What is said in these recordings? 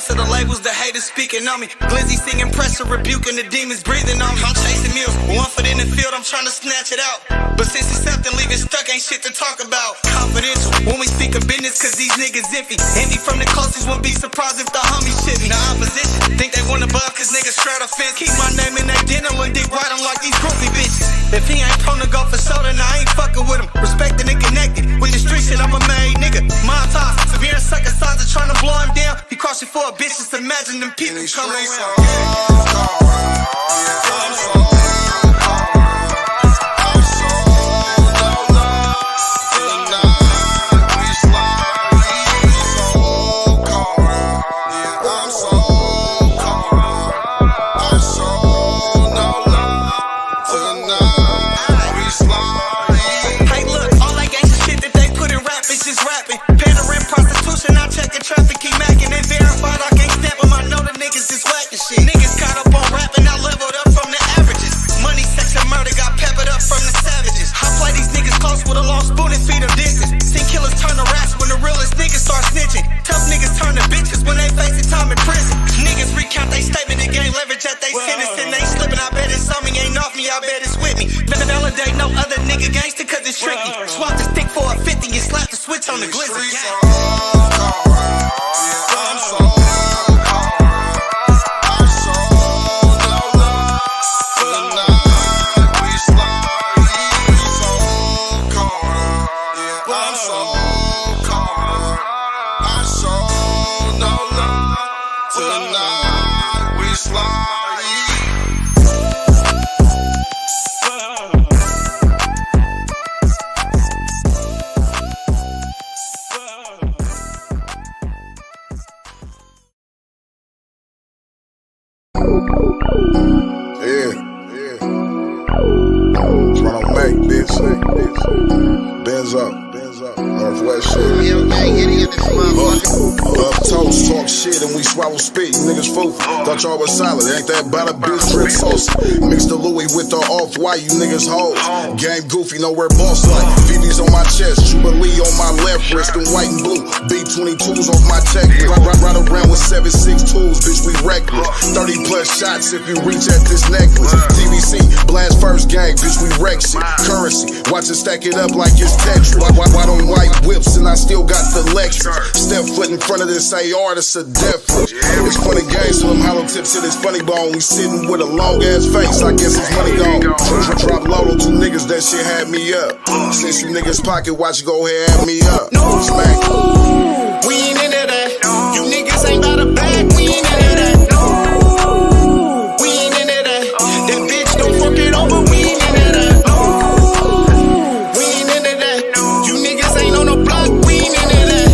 to the labels, the haters speaking on me. Glizzy singing pressure, rebuking the demons breathing on me. I'm chasing meals, 1 foot in the field, I'm trying to snatch it out. But since it's something, leave it stuck, ain't shit to talk about. Confidential, when we speak of business, cause these niggas iffy. Envy from the closest, won't be surprised if the homies shit me. The opposition, think they want above, cause niggas straight offense. Keep my name in their dinner, look dick right on like these groupie bitches. If he ain't prone to go for soda, nah, I ain't fucking with him. Respected and connected, with the street shit, I'm a made nigga. Montage, severe sucker sides are trying to blow him down. He crossing for a bitch, just imagine them people come around. I bet it's with me. Validate no other nigga gangster cause it's tricky. Swap the stick for a 50 and slap the switch on the glizzy. Benz up, Northwest shit. Up toast, talk shit, and we swallow spit. Niggas fool. Thought y'all was solid, ain't that about a bitch drip sauce? Mix the Louis with the off-white, you niggas hoes. Game goofy, nowhere boss like. VV's on my chest, Jubilee on my left wrist, and white and blue. B-22s off my checklist. Ride around with 7.6 tools, bitch, we reckless. 30 plus shots if you reach at this necklace. TVC, blast first gang, bitch, we wreck shit. Currency, watch it stack it up like it's Tetris. White on white whips, and I still got the Lexus. Step foot in front of this AR, that's a death wish. It's funny games, so them hollow tips to this funny bone. We sitting with a long ass face, I guess it's money gone. Drop low on 2 niggas, that shit had me up. Since you niggas pocket, watch you go ahead, add me up. Smack. We ain't into that. You niggas ain't got a bag, we ain't into that. We ain't into that. That bitch don't fuck it over, we ain't into that. We ain't into that. You niggas ain't on the block, we ain't into that.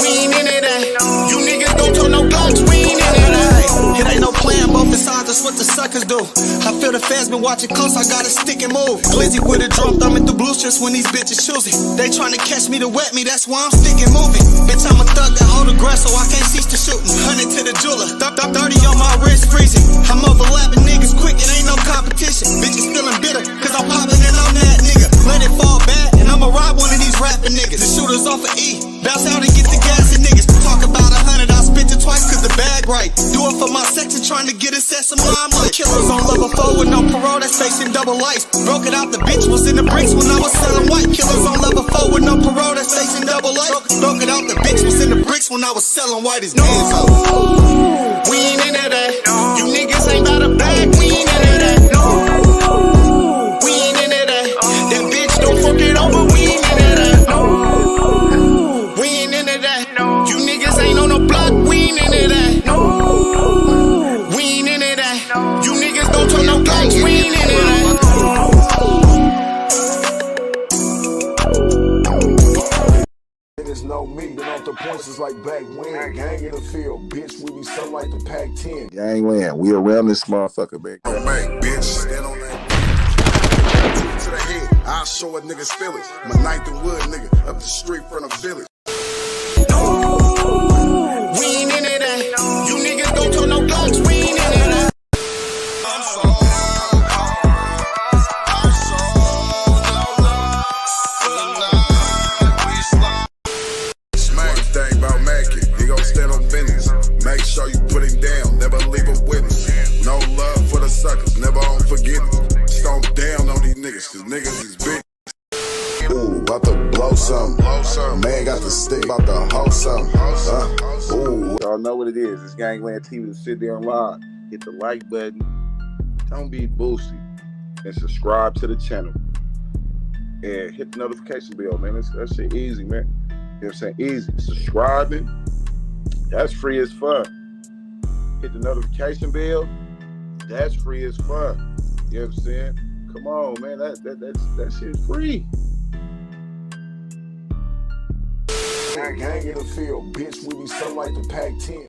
We ain't into that. You niggas don't turn no blocks, we ain't into that. It ain't no plan, both sides, that's what the suckers do. I feel the fans been watching close, I gotta stick and move. Glizzy with a drum, thumbing through blue strips when these bitches choosing. They tryna catch me to wet me, that's why I'm sticking moving. Bitch, I'm a thug that hold a grass, so I can't cease to shooting. 100 to the jeweler, 30 on my wrist freezing. I'm overlapping niggas quick, it ain't no competition. Bitches feeling bitter, cause I'm popping and I'm that nigga. Let it fall back, and I'ma rob one of these rapping niggas. The shooters off of E, bounce out and get the gas and niggas. Talk about 100, I spent it twice cause the bag right. Do it for my section, trying to get a set some limelight. Killers on level 4 with no parole, that's facing double life. Broke it out, the bitch was in the bricks when I was selling white. Killers on level 4 with no parole, that's facing double life. Broke it out, the bitch was in the bricks when I was selling white as bands. We ain't into that. You niggas ain't got a bag, we ain't into that. We ain't into that. That bitch don't fuck it over, we ain't into that. We ain't into that. You niggas ain't on the block, we ain't into that. We ain't into that. You niggas don't turn no blocks, we ain't into that. Niggas know me, been off the points is like back when. Gang in the field, bitch, we be something like the Pac-10. Gang win, we around this motherfucker, baby. Oh, man, bitch, stand on that. To the head, I'll show a nigga's feelings. My 9th and Wood nigga, up the street from the village. We ain't into that. You niggas don't turn no blocks, we ain't into that. Smack thing about Mackie, he gon' stand on y'all know what it is. It's Gangland TV to sit there and live. Hit the like button. Don't be boosty. And subscribe to the channel. And hit the notification bell, man. That shit easy, man. You know what I'm saying? Easy. Subscribing, that's free as fuck. Hit the notification bell, that's free as fuck. You know what I'm saying? Come on, man. That shit's free. Gang in the field, bitch. We be something like the Pac-10.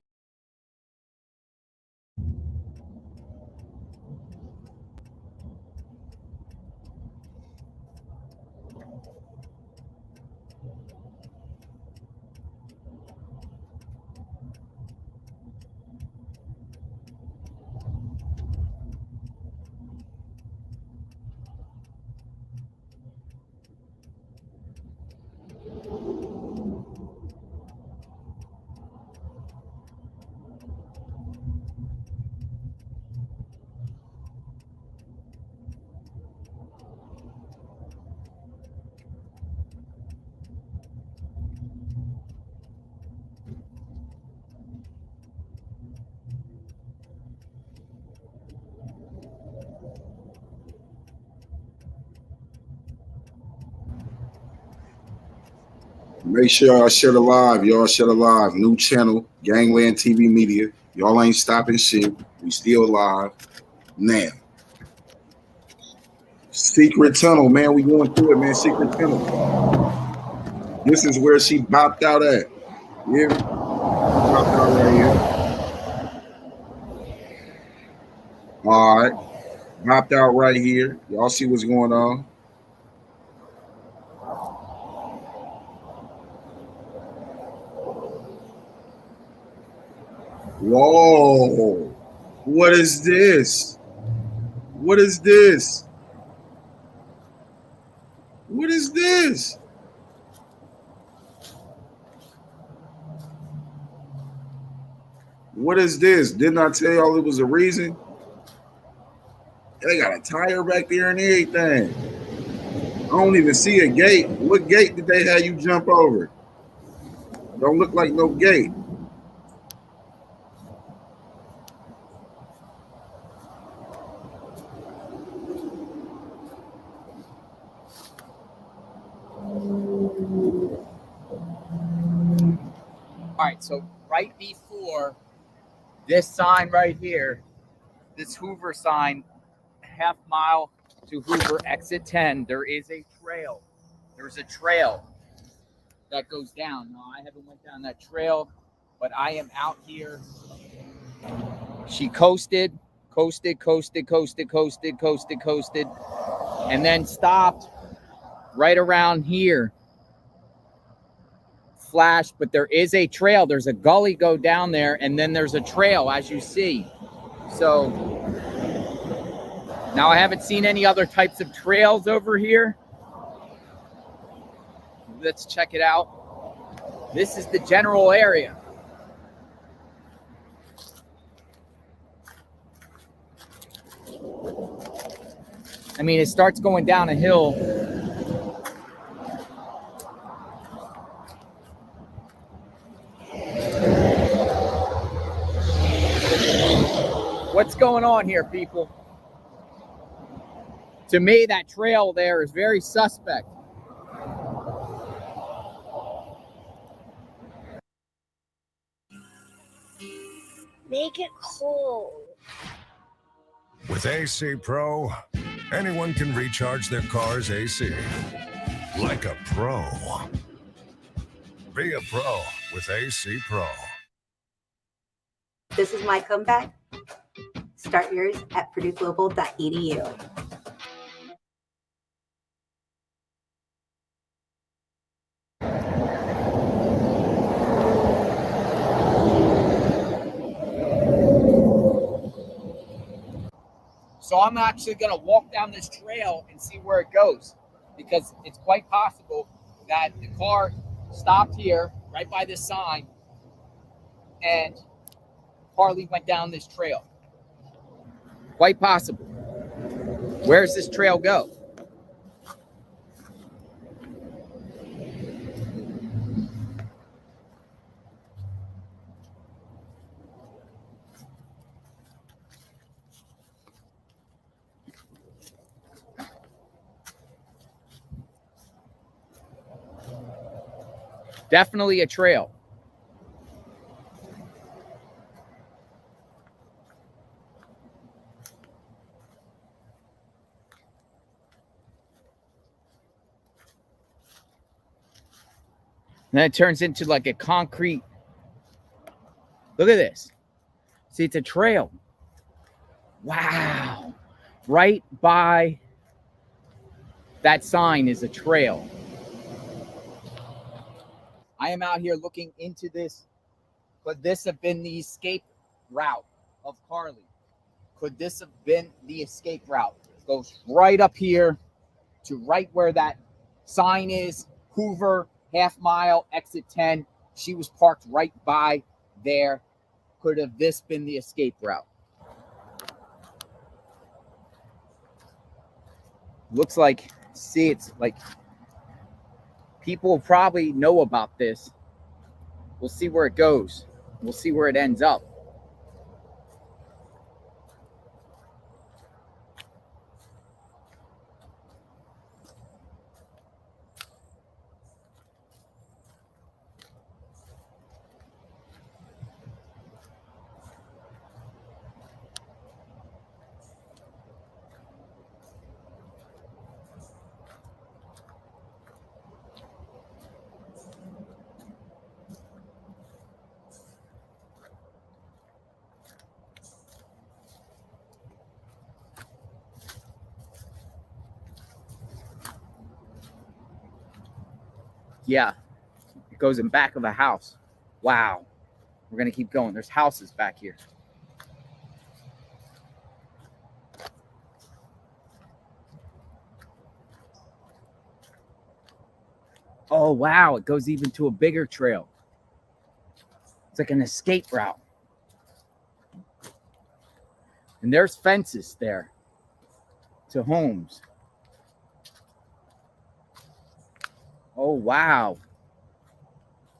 Make sure y'all share the live. Y'all share the live. New channel, Gangland TV Media. Y'all ain't stopping shit. We still live. Now. Secret tunnel, man. We going through it, man. Secret tunnel. This is where she bopped out at. Yeah. Bopped out right here. All right. Bopped out right here. Y'all see what's going on. Whoa. What is this? What is this? What is this? What is this? Didn't I tell y'all it was a reason? They got a tire back there and everything. I don't even see a gate. What gate did they have you jump over? Don't look like no gate. All right, so right before this sign right here, this Hoover sign, half mile to Hoover, exit 10, there is a trail. There's a trail that goes down. No, I haven't went down that trail, but I am out here. She coasted, and then stopped right around here. Flash, but there is a trail. There's a gully go down there, and then there's a trail, as you see. So now I haven't seen any other types of trails over here. Let's check it out. This is the general area. I mean, it starts going down a hill. What's going on here, people? To me, that trail there is very suspect. Make it cold. With AC Pro, anyone can recharge their car's AC. Like a pro. Be a pro with AC Pro. This is my comeback. Start yours at purdueglobal.edu. So I'm actually going to walk down this trail and see where it goes, because it's quite possible that the car stopped here right by this sign and Carlee went down this trail. Quite possible. Where does this trail go? Definitely a trail. And then it turns into like a concrete. Look at this. See, it's a trail. Wow. Right by that sign is a trail. I am out here looking into this. Could this have been the escape route of Carlee? Could this have been the escape route? It goes right up here to right where that sign is. Hoover, half mile, exit 10. She was parked right by there. Could have this been the escape route? Looks like, see, it's like people probably know about this. We'll see where it goes. We'll see where it ends up. Yeah, it goes in back of a house. Wow. We're going to keep going. There's houses back here. Oh, wow. It goes even to a bigger trail. It's like an escape route. And there's fences there to homes. Oh, wow.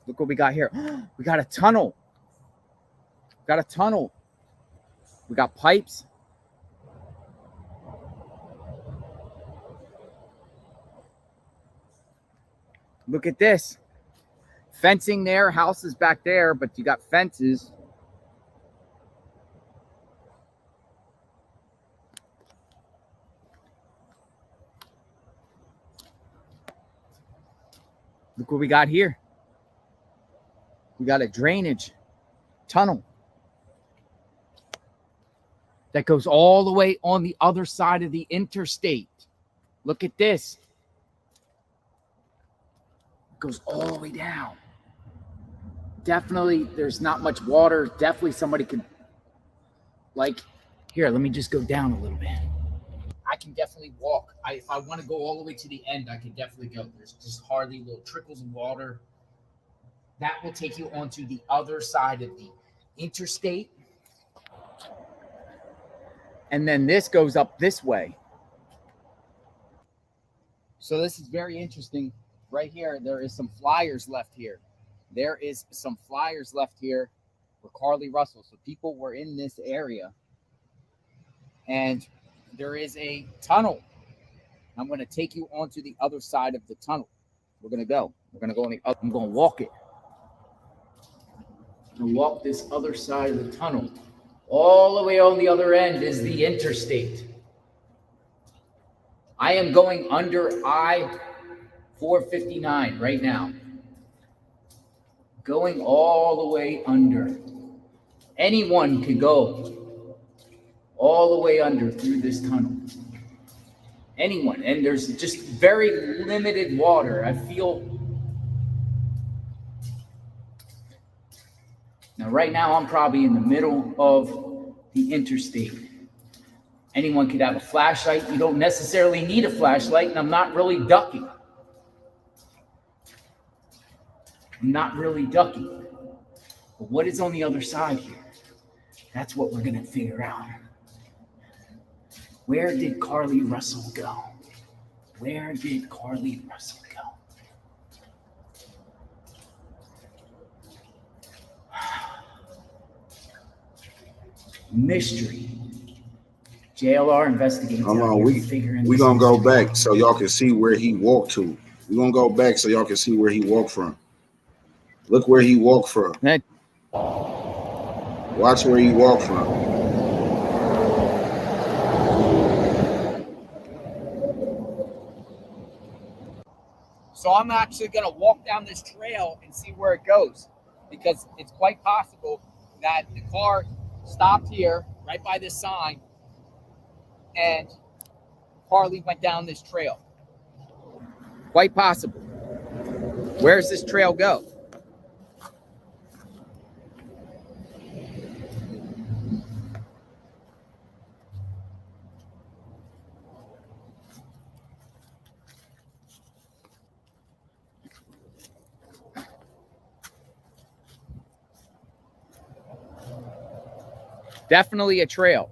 Look what we got here. We got a tunnel. We got a tunnel. We got pipes. Look at this. Fencing there, houses back there, but you got fences. Look what we got here. We got a drainage tunnel that goes all the way on the other side of the interstate. Look at this. It goes all the way down. Definitely, there's not much water. Definitely somebody could, like, here, let me just go down a little bit. I can definitely walk. If I want to go all the way to the end, I can definitely go. There's just hardly little trickles of water. That will take you onto the other side of the interstate. And then this goes up this way. So this is very interesting. Right here, there is some flyers left here. There is some flyers left here for Carlee Russell. So people were in this area. And there is a tunnel. I'm going to take you onto the other side of the tunnel. We're going to go. We're going to go on the other. I'm going to walk it. I'm going to walk this other side of the tunnel. All the way on the other end is the interstate. I am going under I-459 right now. Going all the way under. Anyone could go all the way under through this tunnel. Anyone. And there's just very limited water. I feel. Now, right now, I'm probably in the middle of the interstate. Anyone could have a flashlight. You don't necessarily need a flashlight, and I'm not really ducking. I'm not really ducking. But what is on the other side here? That's what we're going to figure out. Where did Carlee Russell go? Where did Carlee Russell go? Mystery. JLR investigates. Hold on, we gonna go back so y'all can see where he walked to. We're gonna go back so y'all can see where he walked from. Look where he walked from. That, Watch where he walked from. so I'm actually going to walk down this trail and see where it goes, because it's quite possible that the car stopped here right by this sign and Carlee went down this trail. Quite possible. Where's this trail go? Definitely a trail.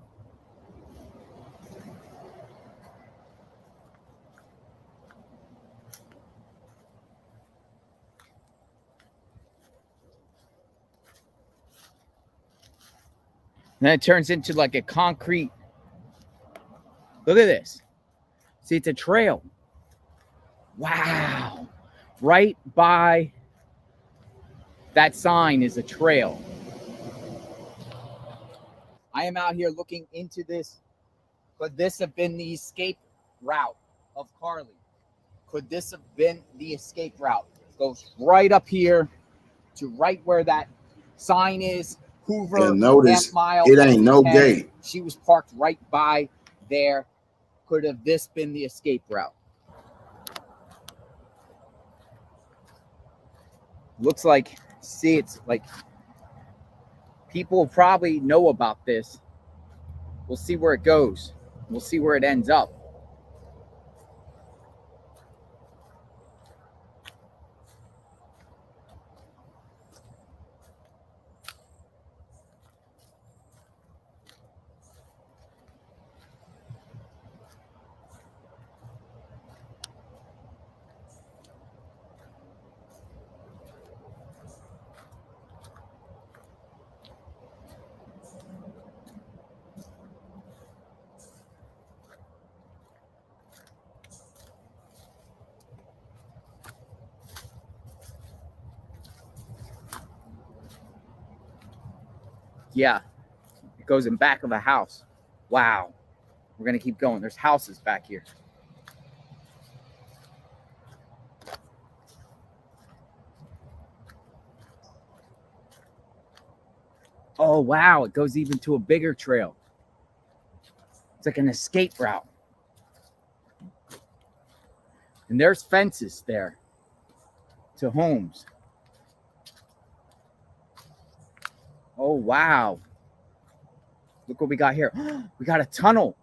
And then it turns into like a concrete. Look at this. See, it's a trail. Wow. Right by that sign is a trail. I am out here looking into this. Could this have been the escape route of Carlee? Could this have been the escape route? It goes right up here to right where that sign is. Hoover, And notice, half mile. it ain't no gate. She was parked right by there. Could have this been the escape route? Looks like, see, it's like people probably know about this. We'll see where it goes. We'll see where it ends up. Yeah, it goes in back of a house. Wow. We're going to keep going. There's houses back here. Oh, wow. It goes even to a bigger trail. It's like an escape route. And there's fences there to homes. Oh, wow. Look what we got here. We got a tunnel.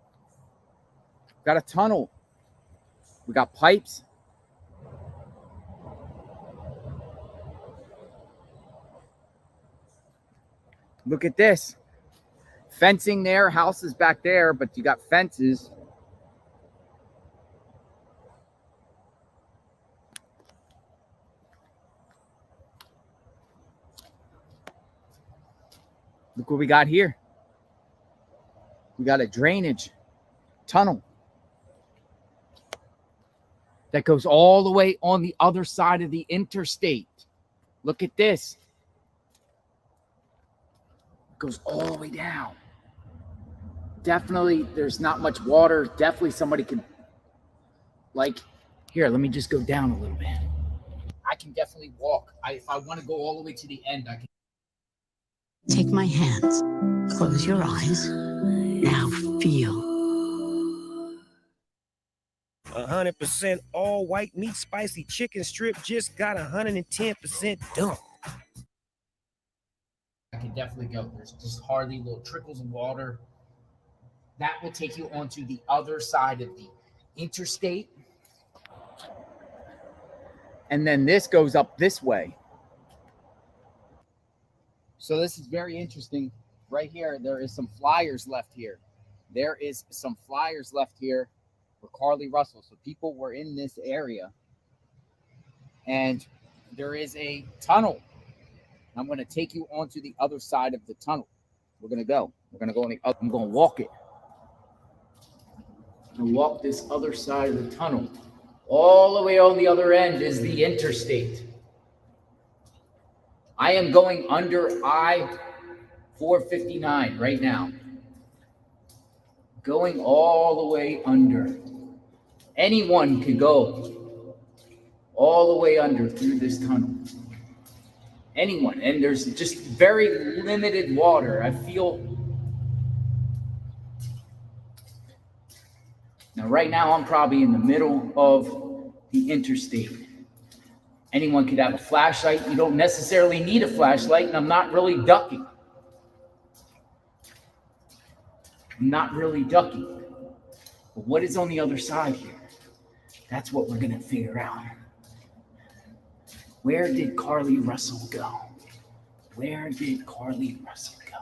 We got a tunnel. We got pipes. Look at this. Fencing there, houses back there, but you got fences. Look what we got here. We got a drainage tunnel that goes all the way on the other side of the interstate. Look at this. It goes all the way down. Definitely, there's not much water. Definitely somebody could, like, here, let me just go down a little bit. I can definitely walk. If I want to go all the way to the end, I can. Take my hands. Close your eyes. Now feel. 100% all white meat spicy chicken strip just got 110% done. I can definitely go. There's just hardly little trickles of water. That will take you onto the other side of the interstate. And then this goes up this way. So this is very interesting. Right here, there is some flyers left here. There is some flyers left here for Carlee Russell. So people were in this area. And there is a tunnel. I'm going to take you onto the other side of the tunnel. We're going to go. We're going to go on the other. I'm going to walk it. I'm going to walk this other side of the tunnel. All the way on the other end is the interstate. I am going under I-459 right now. Going all the way under. Anyone could go all the way under through this tunnel. Anyone. And there's just very limited water. I feel. Now, right now, I'm probably in the middle of the interstate. Anyone could have a flashlight. You don't necessarily need a flashlight, and I'm not really ducking. I'm not really ducking. But what is on the other side here? That's what we're going to figure out. Where did Carlee Russell go? Where did Carlee Russell go?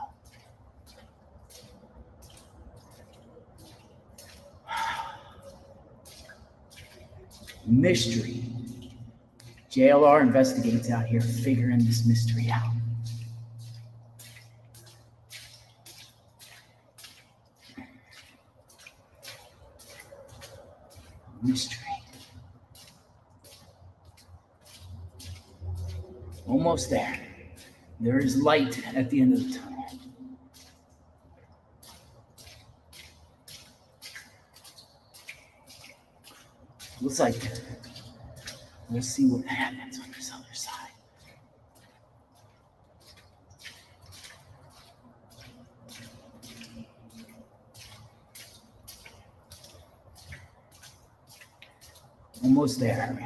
Mystery. JLR investigates out here figuring this mystery out. Mystery. Almost there. There is light at the end of the tunnel. Looks like let's see what happens on this other side. Almost there.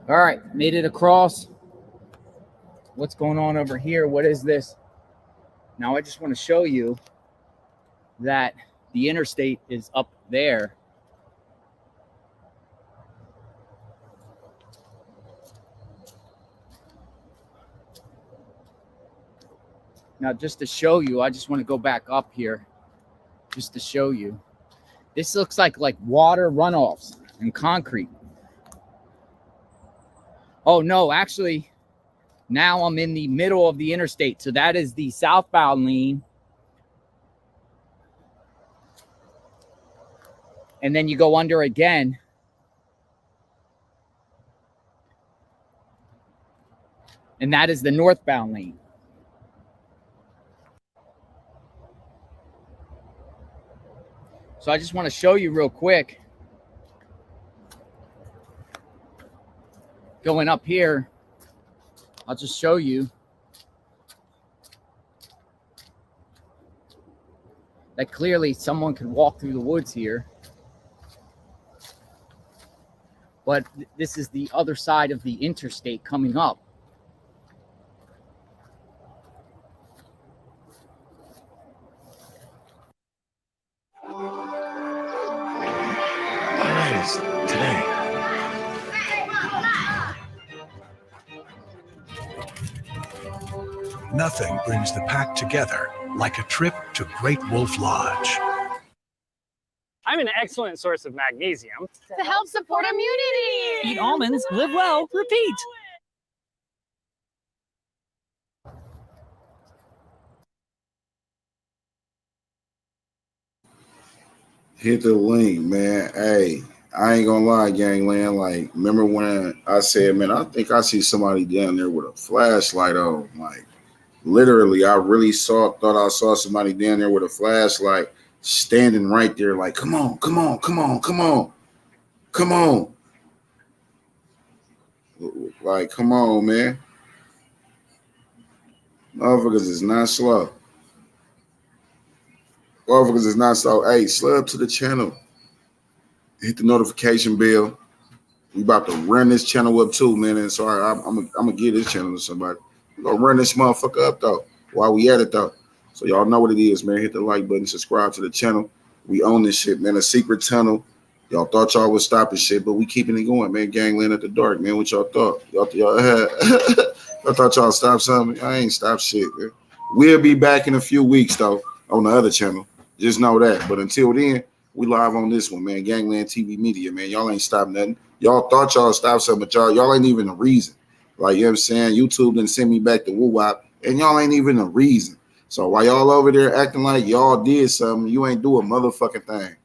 All right, made it across. What's going on over here? What is this? Now I just want to show you that the interstate is up there. Now just to show you, I just want to go back up here just to show you. This looks like water runoffs and concrete. Oh no, actually, now I'm in the middle of the interstate. So that is the southbound lane. And then you go under again. And that is the northbound lane. So I just want to show you real quick. Going up here, I'll just show you that clearly someone could walk through the woods here. But this is the other side of the interstate coming up. Today. Nothing brings the pack together like a trip to Great Wolf Lodge. I'm an excellent source of magnesium to help support immunity. Eat almonds, live well, repeat. Hit the link, man. Hey, I ain't gonna lie, gangland. Like, remember when I said, man, I think I see somebody down there with a flashlight on. Like, literally, I really thought I saw somebody down there with a flashlight standing right there, like, come on, come on, come on, come on, come on. Like, come on, man. Motherfuckers is not slow. Motherfuckers is not slow. Hey, slub to the channel. Hit the notification bell. We about to run this channel up too, man. And sorry, I'm gonna give this channel to somebody. We're gonna run this motherfucker up though, while we at it though. So y'all know what it is, man. Hit the like button, subscribe to the channel. We own this shit, man. A secret tunnel. Y'all thought y'all was stopping shit, but we keeping it going, man. Gangland at the dark, man. What y'all thought? Y'all thought y'all stopped something? I ain't stopped shit, man. We'll be back in a few weeks though on the other channel. Just know that. But until then, we live on this one, man. Gangland TV Media, man. Y'all ain't stopped nothing. Y'all thought y'all stopped something, but y'all ain't even a reason. Like, you know what I'm saying? YouTube didn't send me back to Woo Wop, and y'all ain't even a reason. So while y'all over there acting like y'all did something, you ain't do a motherfucking thing.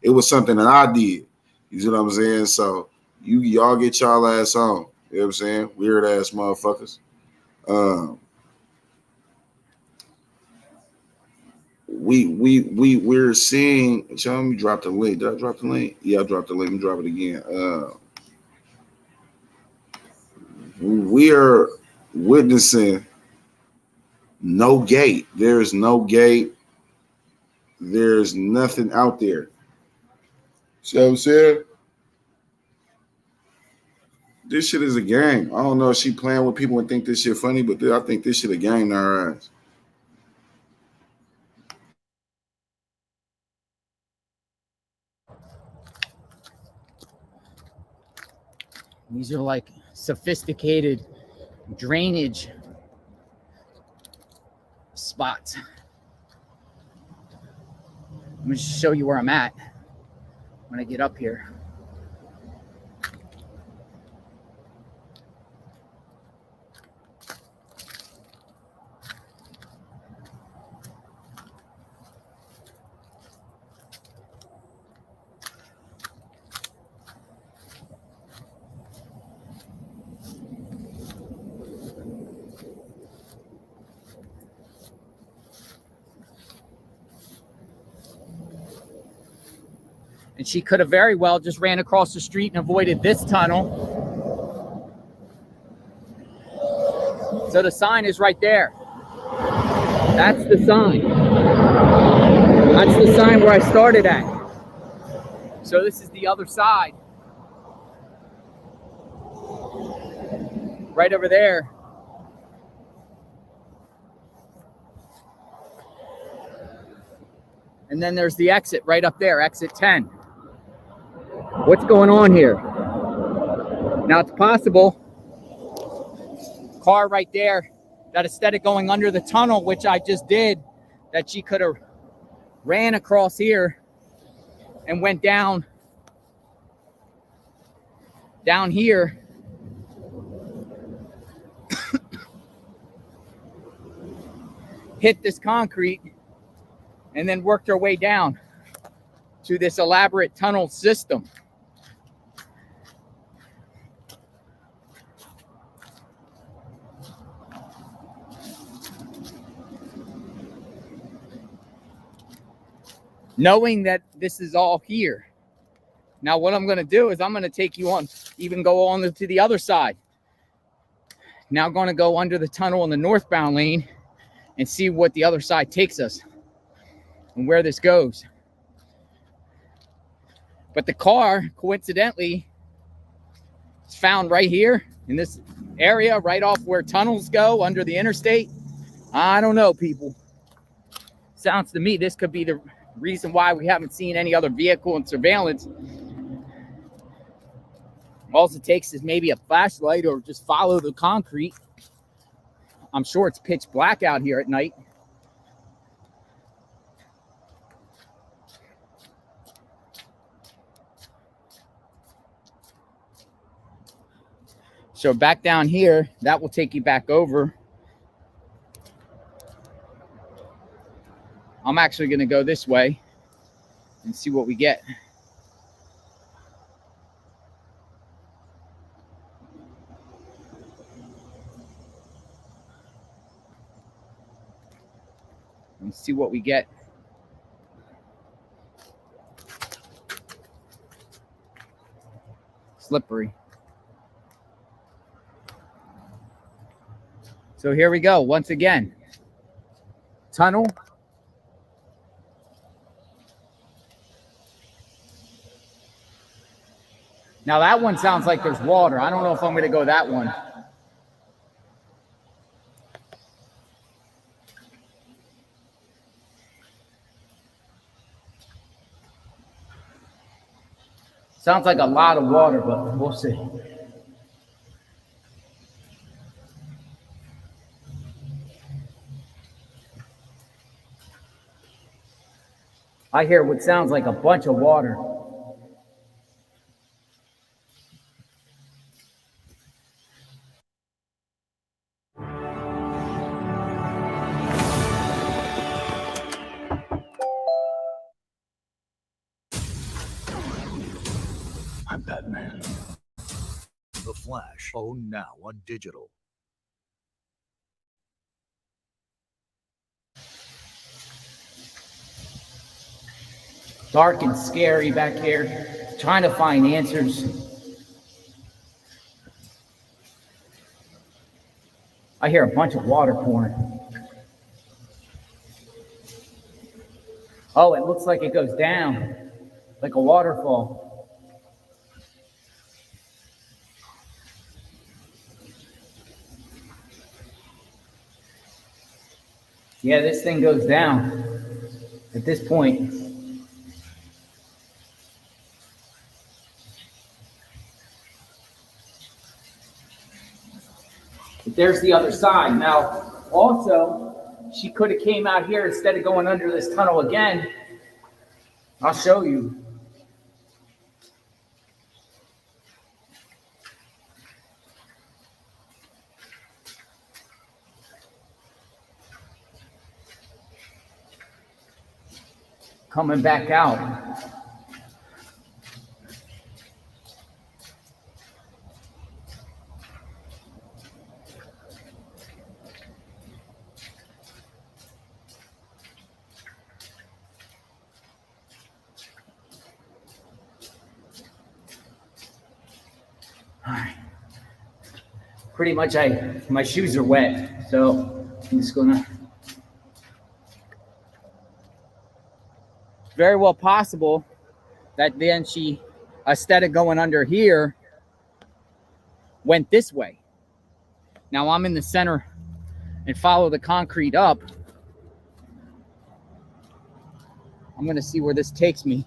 It was something that I did. You see what I'm saying? So y'all get y'all ass on. You know what I'm saying? Weird ass motherfuckers. We're seeing. Tell me, drop the link. Did I drop the link? Yeah, I dropped the link. Let me drop it again. We are witnessing no gate. There is no gate. There's nothing out there. See what I'm saying? This shit is a game. I don't know if she playing with people and think this shit funny, but I think this shit a game in our eyes. These are like sophisticated drainage spots. I'm going to show you where I'm at when I get up here. And she could have very well just ran across the street and avoided this tunnel. So the sign is right there. That's the sign. That's the sign where I started at. So this is the other side. Right over there. And then there's the exit right up there, exit 10. What's going on here? Now it's possible, car right there, that instead of going under the tunnel, which I just did, that she could have ran across here and went down here. Hit this concrete and then worked her way down to this elaborate tunnel system. Knowing that this is all here. Now what I'm going to do is I'm going to take you on, even go on to the other side. Now going to go under the tunnel in the northbound lane and see what the other side takes us and where this goes. But the car, coincidentally, is found right here in this area, right off where tunnels go under the interstate. I don't know, people. Sounds to me this could be the reason why we haven't seen any other vehicle and surveillance. All it takes is maybe a flashlight or just follow the concrete. I'm sure it's pitch black out here at night. So back down here, that will take you back over. I'm actually going to go this way and see what we get. And see what we get. Slippery. So here we go. Once again, tunnel. Now that one sounds like there's water. I don't know if I'm going to go that one. Sounds like a lot of water, but we'll see. I hear what sounds like a bunch of water. I'm Batman. The Flash, own now on digital. Dark and scary back here, trying to find answers. I hear a bunch of water pouring. Oh, it looks like it goes down, like a waterfall. Yeah, this thing goes down at this point. But there's the other side. Now, also, she could have came out here instead of going under this tunnel again. I'll show you. Coming back out. All right. Pretty much my shoes are wet, so I'm just gonna. Very well possible that then she, instead of going under here, went this way. Now I'm in the center and follow the concrete up. I'm gonna see where this takes me.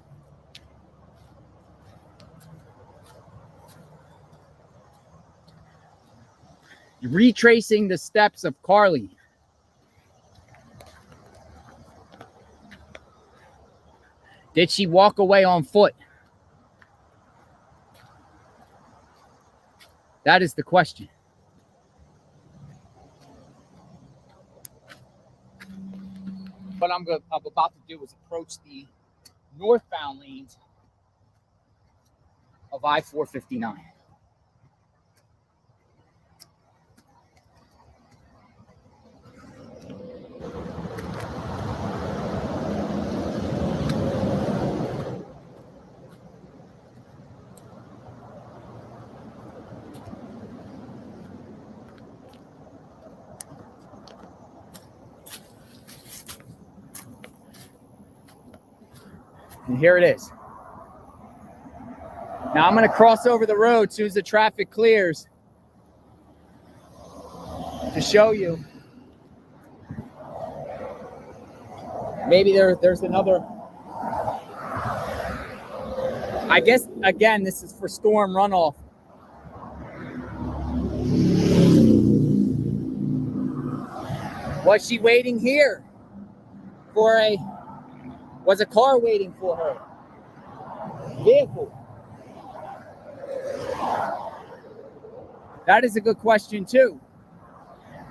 Retracing the steps of Carlee. Did she walk away on foot? That is the question. What I'm about to do is approach the northbound lanes of I-459. And here it is. Now I'm going to cross over the road as soon as the traffic clears to show you. Maybe there's another. I guess, again, this is for storm runoff. Was she waiting here for was a car waiting for her? Vehicle. That is a good question too.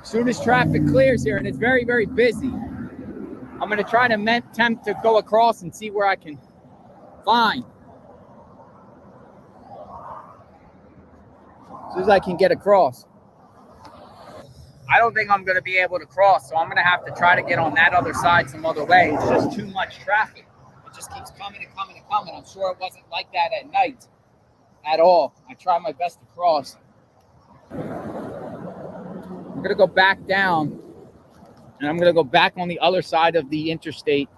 As soon as traffic clears here, and it's very, very busy, I'm going to try to attempt to go across and see where I can find. As soon as I can get across. I don't think I'm going to be able to cross, so I'm going to have to try to get on that other side some other way. It's just too much traffic. It just keeps coming and coming and coming. I'm sure it wasn't like that at night at all. I try my best to cross. I'm going to go back down, and I'm going to go back on the other side of the interstate.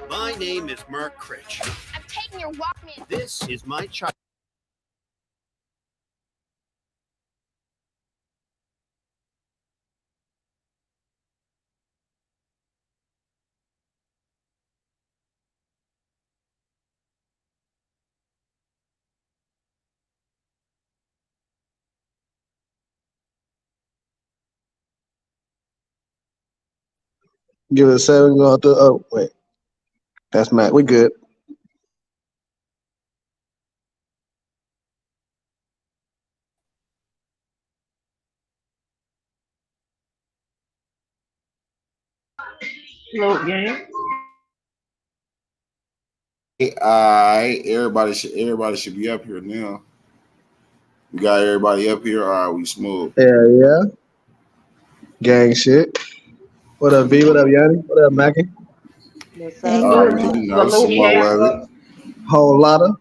My name is Mark Critch. I'm taking your Walkman. This is my child. Give it 7 going through. Oh, wait. That's Matt. We good. Slow game. Alright, everybody should be up here now. We got everybody up here. All right, we smooth. Yeah. Gang shit. What up, V? What up, Yanni? What up, Mackie? Some more weather. Whole lot of.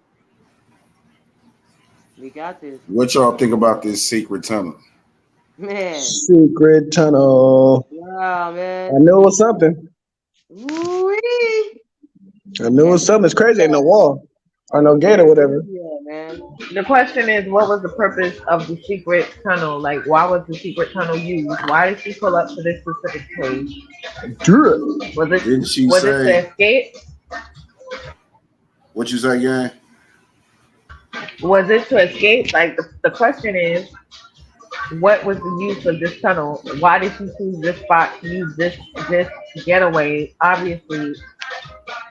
We got this. What y'all think about this secret tunnel? Man. Secret tunnel. Wow, man. I knew it was something. Woo-wee. I knew it was something. It's crazy. Ain't no wall or no gate or whatever. Yeah, man. The question is, what was the purpose of the secret tunnel? Like, why was the secret tunnel used? Why did she pull up to this specific page? Was it to escape? What you say, gang? Was it to escape? Like, the question is, what was the use of this tunnel? Why did she choose this spot to use this getaway? Obviously,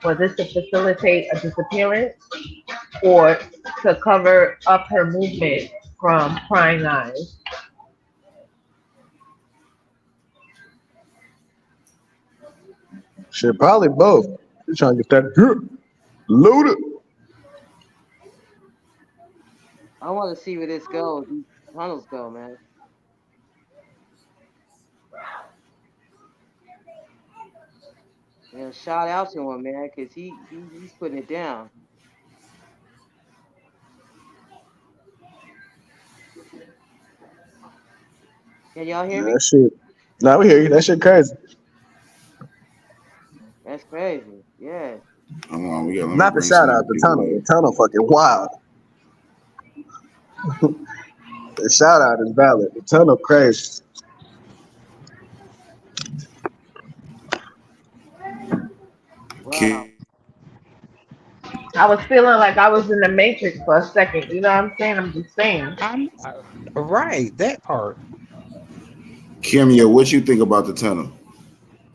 was this to facilitate a disappearance or to cover up her movement from prying eyes? Shit, probably both. You're trying to get that good loaded. I want to see where this goes. These tunnels go, man. Yeah, shout out to him, man, because he's putting it down. Can y'all hear me? That shit. Nah, we hear you. That shit crazy. That's crazy. Yeah. Hold on, we got. Not the shout out. The tunnel. The tunnel fucking wild. The shout out is valid. The tunnel crazy. Wow. I was feeling like I was in the Matrix for a second. You know what I'm saying? I'm just saying. Right, that part. Kimia, what you think about the tunnel?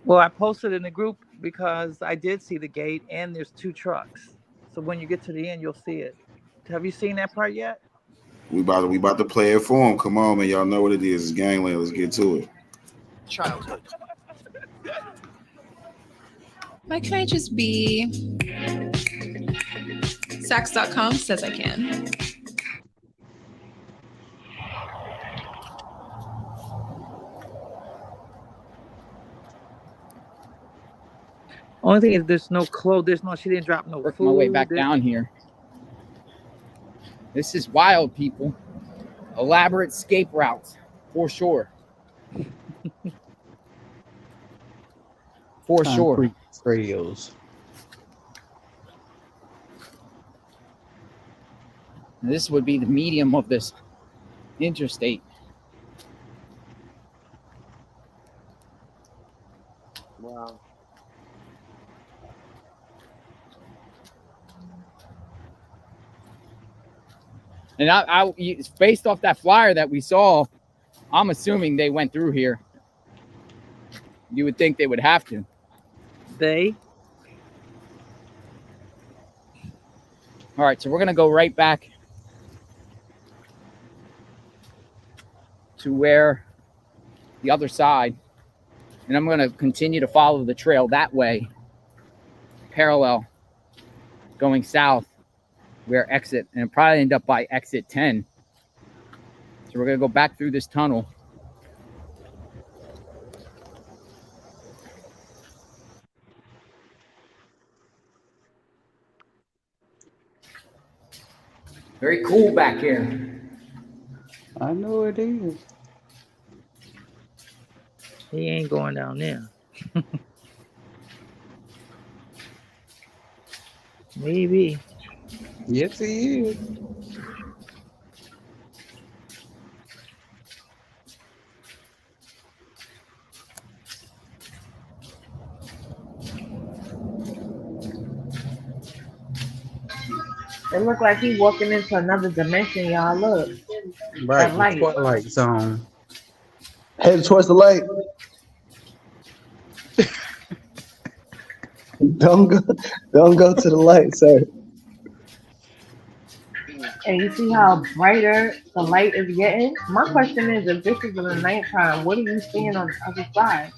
Well, I posted in the group because I did see the gate and there's 2 trucks. So when you get to the end, you'll see it. Have you seen that part yet? We about to play it for them. Come on, man. Y'all know what it is. It's gangland. Let's get to it. Childhood. Why can't I just be Sax.com says I can. Only thing is there's no clothes. She didn't drop no Work food. my way back down here. This is wild, people. Elaborate escape routes, for sure. For sure. Trails. This would be the medium of this interstate. Wow. And based off that flyer that we saw, I'm assuming they went through here. You would think they would have to. All right, so we're going to go right back to where the other side, and I'm going to continue to follow the trail that way, parallel, going south, where exit, and probably end up by exit 10. So we're going to go back through this tunnel. Very cool back here. I know it is. He ain't going down there. Maybe. Yes, he is. It looked like he walking into another dimension, y'all. Look. Right, That light. the Twilight Zone. Head towards the light. Don't go to the light, sir. And you see how brighter the light is getting? My question is, if this is in the nighttime, what are you seeing on the other side?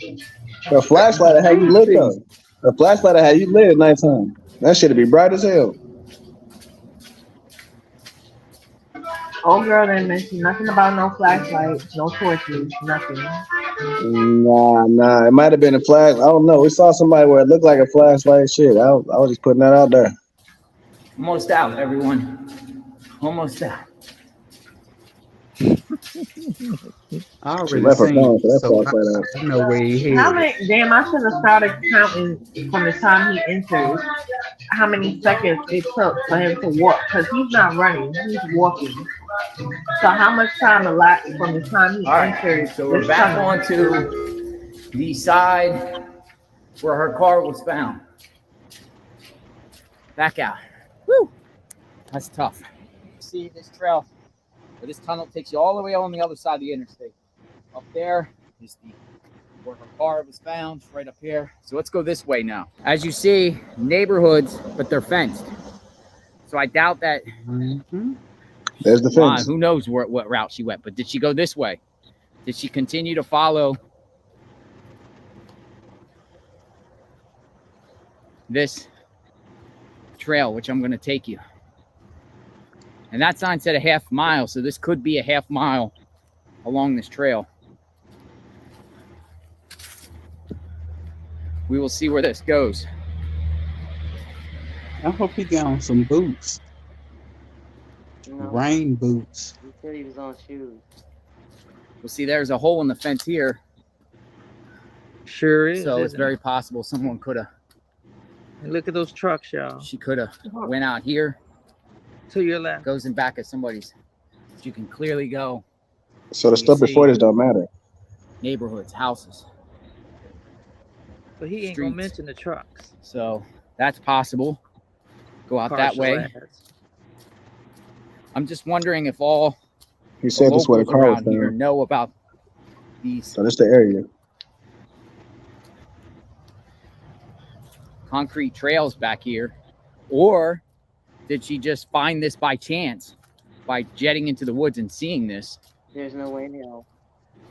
The flashlight had you lit though. The flashlight had you lit at nighttime. That shit'd be bright as hell. Old girl didn't mention nothing about no flashlight, no torches, nothing. Nah. It might have been a flash. I don't know. We saw somebody where it looked like a flashlight. Shit. I was just putting that out there. Almost out, everyone. Almost out. I She already left her seen phone, it, so that so flashlight out. I know where he How headed. many? Damn, I should have started counting from the time he entered. How many seconds it took for him to walk? Because he's not running, he's walking. So how much time elapsed from the time he All right, entered? so we're this back tunnel? onto the side where her car was found. Back out. Woo! That's tough. See this trail, or this tunnel takes you all the way on the other side of the interstate. Up there is where her car was found, right up here. So let's go this way now. As you see, neighborhoods, but they're fenced. So I doubt that. There's the fence. Who knows what route she went, but did she go this way? Did she continue to follow this trail, which I'm going to take you? And that sign said a half mile, so this could be a half mile along this trail. We will see where this goes. I hope he got on some boots. No. Rain boots. He said he was on shoes. We'll see, there's a hole in the fence here. Sure is. So it's isn't very it? possible someone could have. And look at those trucks, y'all. She could have went out here. To your left. Goes in back of somebody's. You can clearly go. So the stuff before this don't matter. Neighborhoods, houses. So he ain't gonna mention the trucks. So that's possible. Go out that way. I'm just wondering if all He said this where the car was around here found. know about these So that's the area. concrete trails back here, or did she just find this by chance by jetting into the woods and seeing this? There's no way in hell.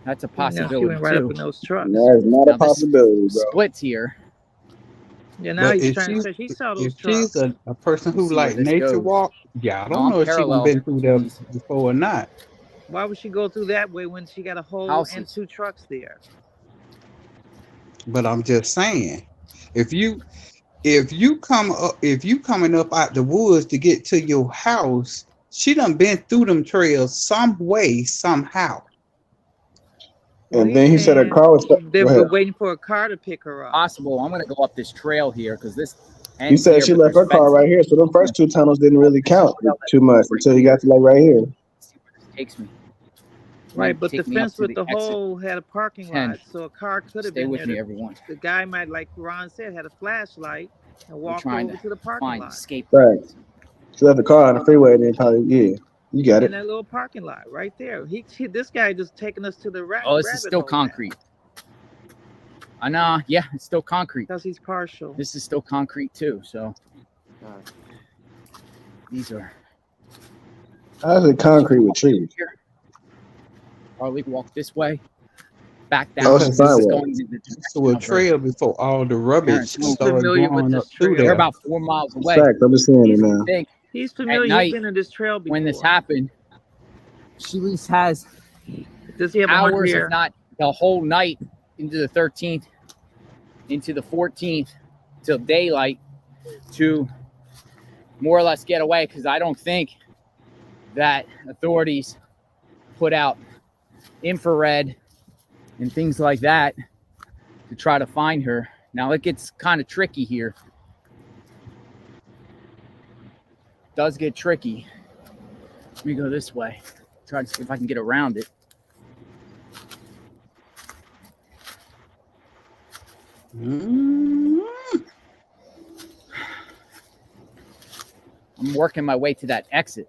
That's a No, possibility she went right too. up in those trucks. That is not Now a possibility, bro. splits here. Yeah, now But he's if trying to she's say he saw those if trucks. she's a person We'll who see where like this nature goes. walk, yeah, I No, don't I'm know if she done parallel been through to there these before or not. Why would she go through that way when she got a hole and houses. 2 trucks there? But I'm just saying, if you coming up out the woods to get to your house, she done been through them trails some way, somehow. And then he said her car was stuck. They Go were ahead. waiting for a car to pick her up. Possible. I'm gonna go up this trail here because this. He ends said here, she but left her there's car fence right here. So the first 2 tunnels didn't really count too much until you got to like right here. Takes me. Right, but the Take me up fence to with the exit hole had a parking 10. lot, so a car could have Stay been with there. me, The- everyone. The guy might, like Ron said, had a flashlight and We're walked trying over to to the parking find lot. escape. Right. She left the car on the freeway. Then probably you got In it. that little parking lot right there. This guy just taking us to the Oh, this is still concrete. Yeah, it's still concrete. Because he's partial. This is still concrete too. So these are. How's it concrete with trees? Carlee, walk this way. Back down. Oh, it's a This is sidewalk. going in the direction So a of her trail before all the rubbish parents' home. started familiar with growing up this through trail. They're there. about 4 miles away. Fact, I'm just seeing it now. I think He's at familiar. night, He's been in this trail before. when this happened, she at least has Does he have a one hours, here? if not the whole night, into the 13th, into the 14th, till daylight, to more or less get away. Because I don't think that authorities put out infrared and things like that to try to find her. Now it gets kind of tricky here. Does get tricky. Let me go this way. Try to see if I can get around it. I'm working my way to that exit.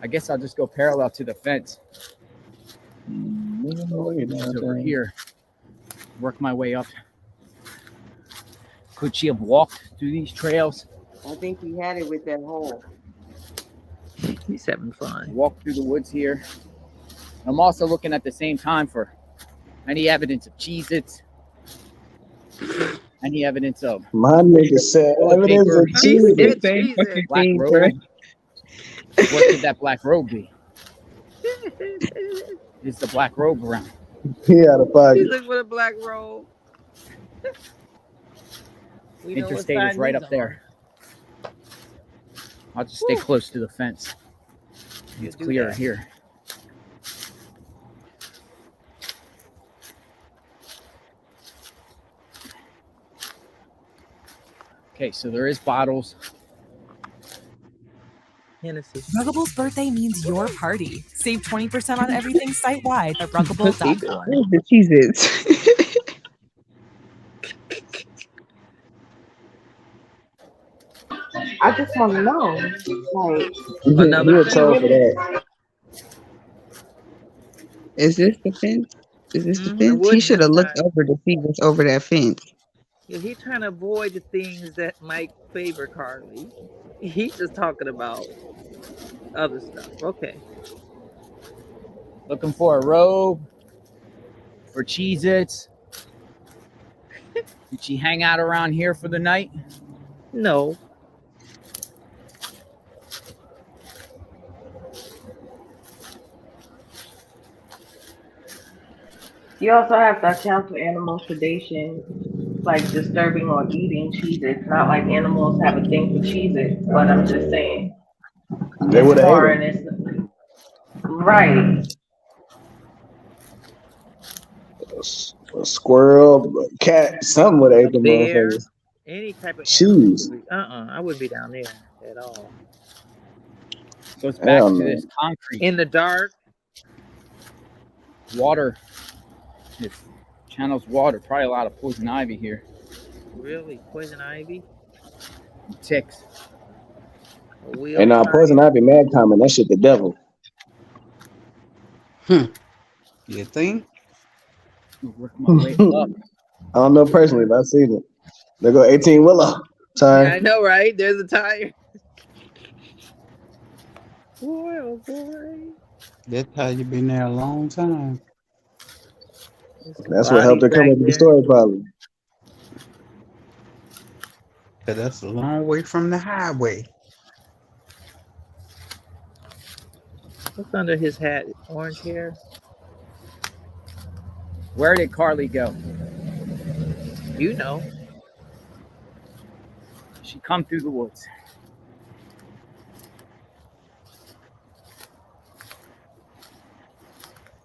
I guess I'll just go parallel to the fence. It's over here. Work my way up. Could she have walked through these trails? I think he had it with that hole. He's having fun. Walk through the woods here. I'm also looking at the same time for any evidence of Cheez-Its. Any evidence of My nigga said evidence of Jesus. black robe. What could that black robe be? Is the black robe around? He had a He's pocket. looking for the black robe. We know what Interstate is side right he's up there. I'll just stay close to the fence. It's do clearer that. here. Okay, so there is bottles. Hennessy. Ruggable's birthday means your party. Save 20% on everything site-wide at ruggable.com. The Cheez-Its. I just want to know, like, Another You're fence. told for that. Is this the fence? Is this the A fence? He wooden should have looked fence. over to see what's over that fence. Yeah, he's trying to avoid the things that might favor Carlee. He's just talking about other stuff. Okay. Looking for a robe. For Cheez-Its. Did she hang out around here for the night? No. you also have to account for animal sedation, like disturbing or eating Cheez-Its. Not like animals have a thing for Cheez-Its, but I'm just saying. They would have Foreign ate is right. a squirrel, a cat, something would have ate the Bear, motherfuckers. any type of Cheese. animal. I wouldn't be down there at all. Goes back Hell to no. this concrete. In the dark. Water. It channels water. Probably a lot of poison ivy here. Really? Poison ivy? Ticks. A wheel And fire? poison ivy mad common. That shit the devil. You think? Work my way up. I don't know personally, but I've seen it. They go 18 Willow. Yeah, I Time. know, right? There's a tire. Boy, oh boy. That's how you been there a long time. That's what helped her come up with the story, probably. 'Cause that's a long way from the highway. What's under his hat? Orange hair? Where did Carlee go? You know. She come through the woods.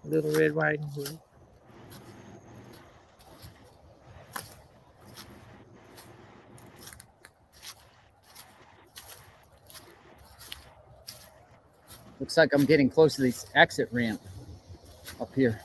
Little Red Riding Hood. Looks like I'm getting close to this exit ramp up here.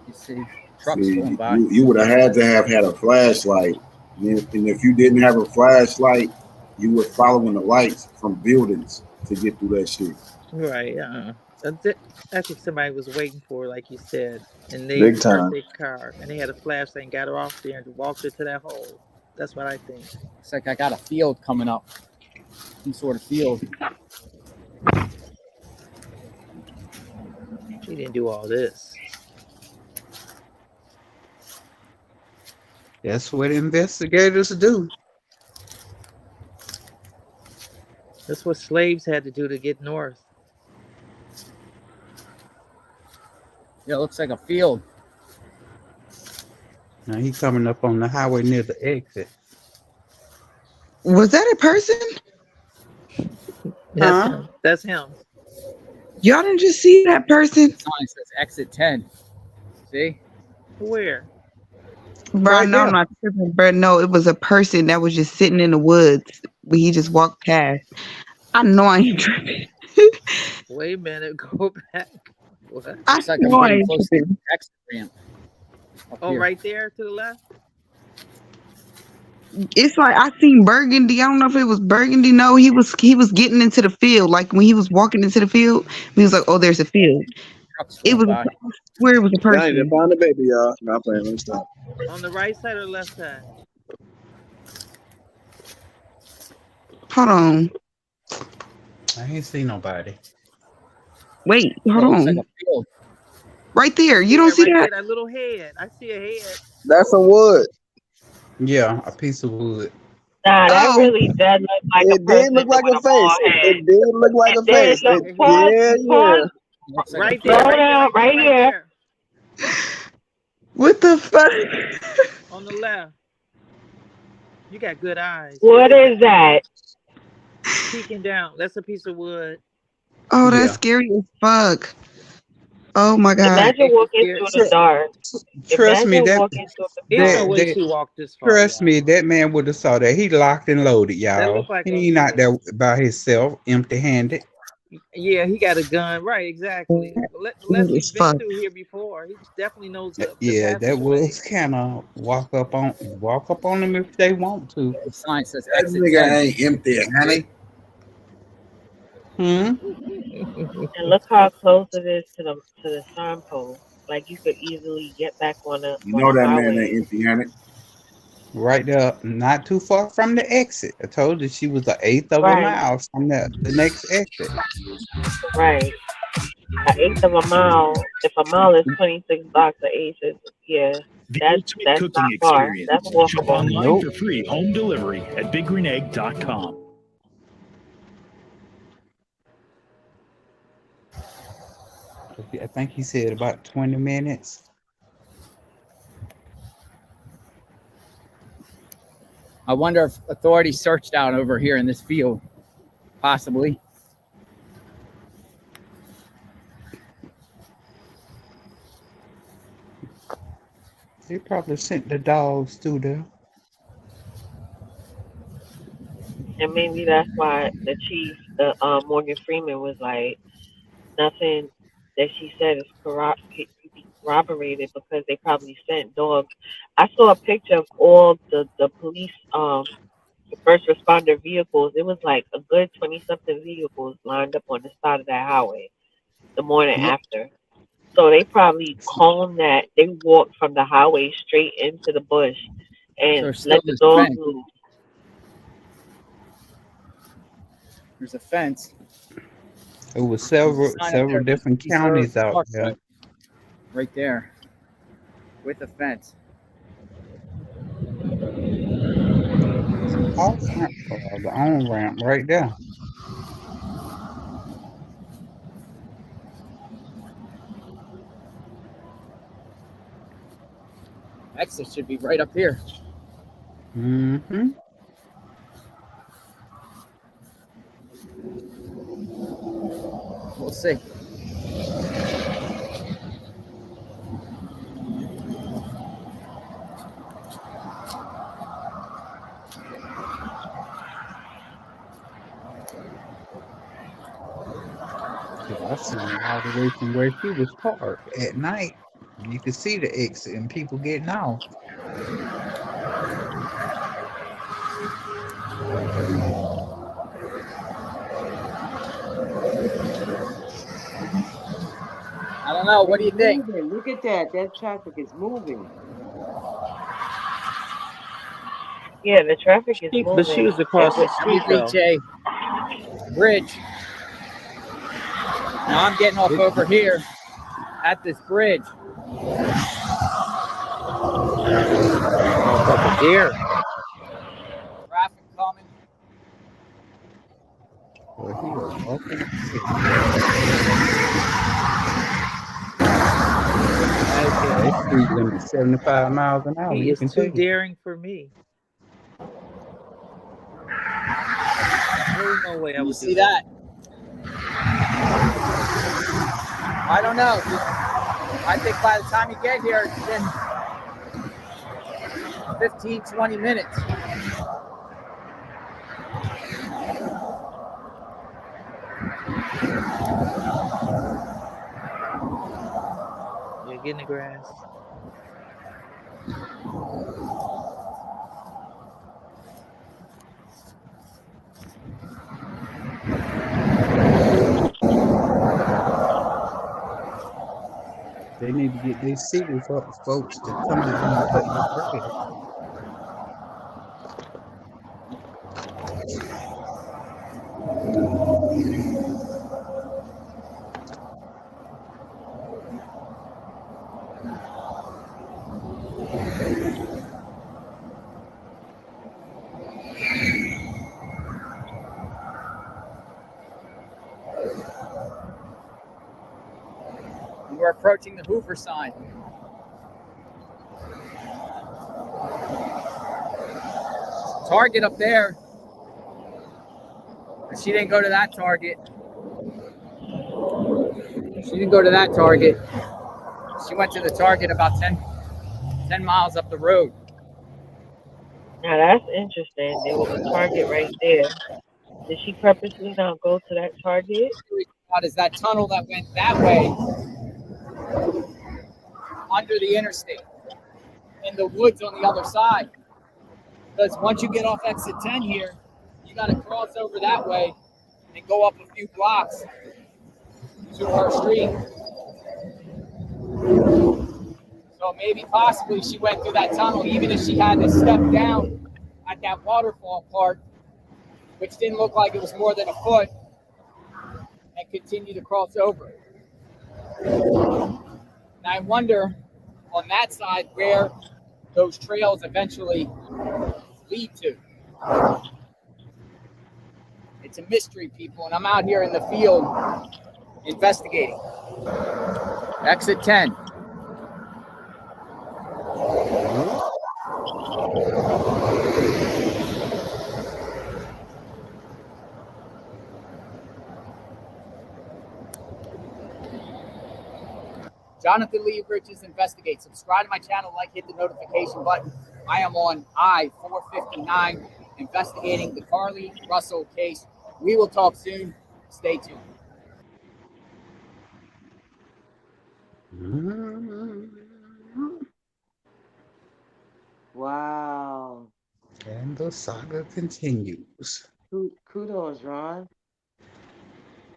You see trucks going by. You would have had to have had a flashlight. And if you didn't have a flashlight, you were following the lights from buildings to get through that shit. Right, That's what somebody was waiting for, like you said. And they Big time. parked their car and they had a flashlight and got her off there and walked her to that hole. That's what I think. Looks like I got a field coming up. Some sort of field. She didn't do all this. That's what investigators do. That's what slaves had to do to get north. Yeah, it looks like a field. Now he coming up on the highway near the exit. Was that a person? That's him. That's him. Y'all didn't just see that person? Sign says exit 10. See? Where? Bro, no, I'm not tripping, bro. No, it was a person that was just sitting in the woods. But he just walked past. I know I ain't tripping. Wait a minute. Go back. What? Looks like know I'm I getting ain't close to the tripping. exit ramp. Up Oh, here. right there to the left? It's like I seen Burgundy. I don't know if it was Burgundy. No, he was getting into the field. Like when he was walking into the field, he was like, "Oh, there's a field." It was. I swear it was a Y'all ain't even person. found the baby, y'all. Not playing. Let me stop. On the right side or left side? Hold on. I ain't see nobody. Wait, Yeah, hold it looks like on. a field. Right there. You Yeah, don't see right there, that? that little head. I see a head. That's some wood. Yeah, a piece of wood. Nah, that Oh, really does look like a It did person look like with a a bald face. head. It did look like a It did. face. Look, It pause, yeah. pause, Looks like a Right field. there, slow right there, down, right there, right right here. there. what the fuck? On the left. You got good eyes. What is that? Peeking down. That's a piece of wood. Oh, that's Yeah. scary as fuck. Oh my god. Imagine walking through the dark. Trust me, Imagine that walking through the There's no dark. way that she walked this far, trust y'all. me, that man would have saw that. He locked and loaded, That y'all. looked like He ain't out there by himself, empty handed. yeah, he got a gun. Right, exactly. Weird Leslie's as been fuck. through here before. He definitely knows the Yeah, that passageway. was kind of walk up on them if they want to. The sign says That exit nigga 10. ain't empty, honey. Hmm. And look how close it is to the signpost. Like you could easily get back You on know the that man highway. ain't empty, honey. Right there, not too far from the exit. I told you she was an eighth of a Right, mile from the next exit. right. An eighth of a mile. If a mile is 26 blocks, an eighth is yeah. The That's ultimate cooking not far. experience. That's Shop walkable. online Nope. for free home delivery at biggreenegg.com. I think he said about 20 minutes. I wonder if authorities searched out over here in this field. Possibly. They probably sent the dogs through there. And maybe that's why the chief, Morgan Freeman, was like, nothing that she said is could be corroborated because they probably sent dogs. I saw a picture of all the police, the first responder vehicles. It was like a good 20 something vehicles lined up on the side of that highway the morning Yep. after. So they probably combed that. They walked from the highway straight into the bush So and there's still let the this dogs fence. loose. There's a fence. It was There's a sign up several there. different East River counties out Park, there. right there. With the fence. Off ramp or the on ramp right there. Exit should be right up here. Mm-hmm. We'll see. I seen it all the way from where she was parked at night. You could see the exit and people getting off. I don't know. What do you think? Moving. Look at that. That traffic is moving. Yeah, the traffic is But she moving. was across the Let me street, reach though. a bridge. Now I'm getting off over here at this bridge. A couple deer. Traffic coming. Well, he was walking up Okay. that speed limit 75 miles an hour. He You is can too tell. daring for me. There's no way I You would see do that. I don't know. I think by the time you get here, it's been 15, 20 minutes. Yeah, get in the grass. They need to get their city folks to come out here and cut the trail. We're approaching the Hoover sign. Target up there. But she didn't go to that target. She didn't go to that target. She went to the target about 10 miles up the road. Now that's interesting. There was a target right there. Did she purposely not go to that target? What is that tunnel that went that way under the interstate in the woods on the other side? Because once you get off exit 10 here, you got to cross over that way and go up a few blocks to her street. So maybe possibly she went through that tunnel, even if she had to step down at that waterfall part, which didn't look like it was more than a foot, and continue to cross over. And I wonder on that side where those trails eventually lead to. It's a mystery, people, and I'm out here in the field investigating. Exit 10. Jonathan Lee Bridges Investigates. Subscribe to my channel, hit the notification button. I am on I-459 investigating the Carlee Russell case. We will talk soon. Stay tuned. Wow. And the saga continues. Kudos, Ron.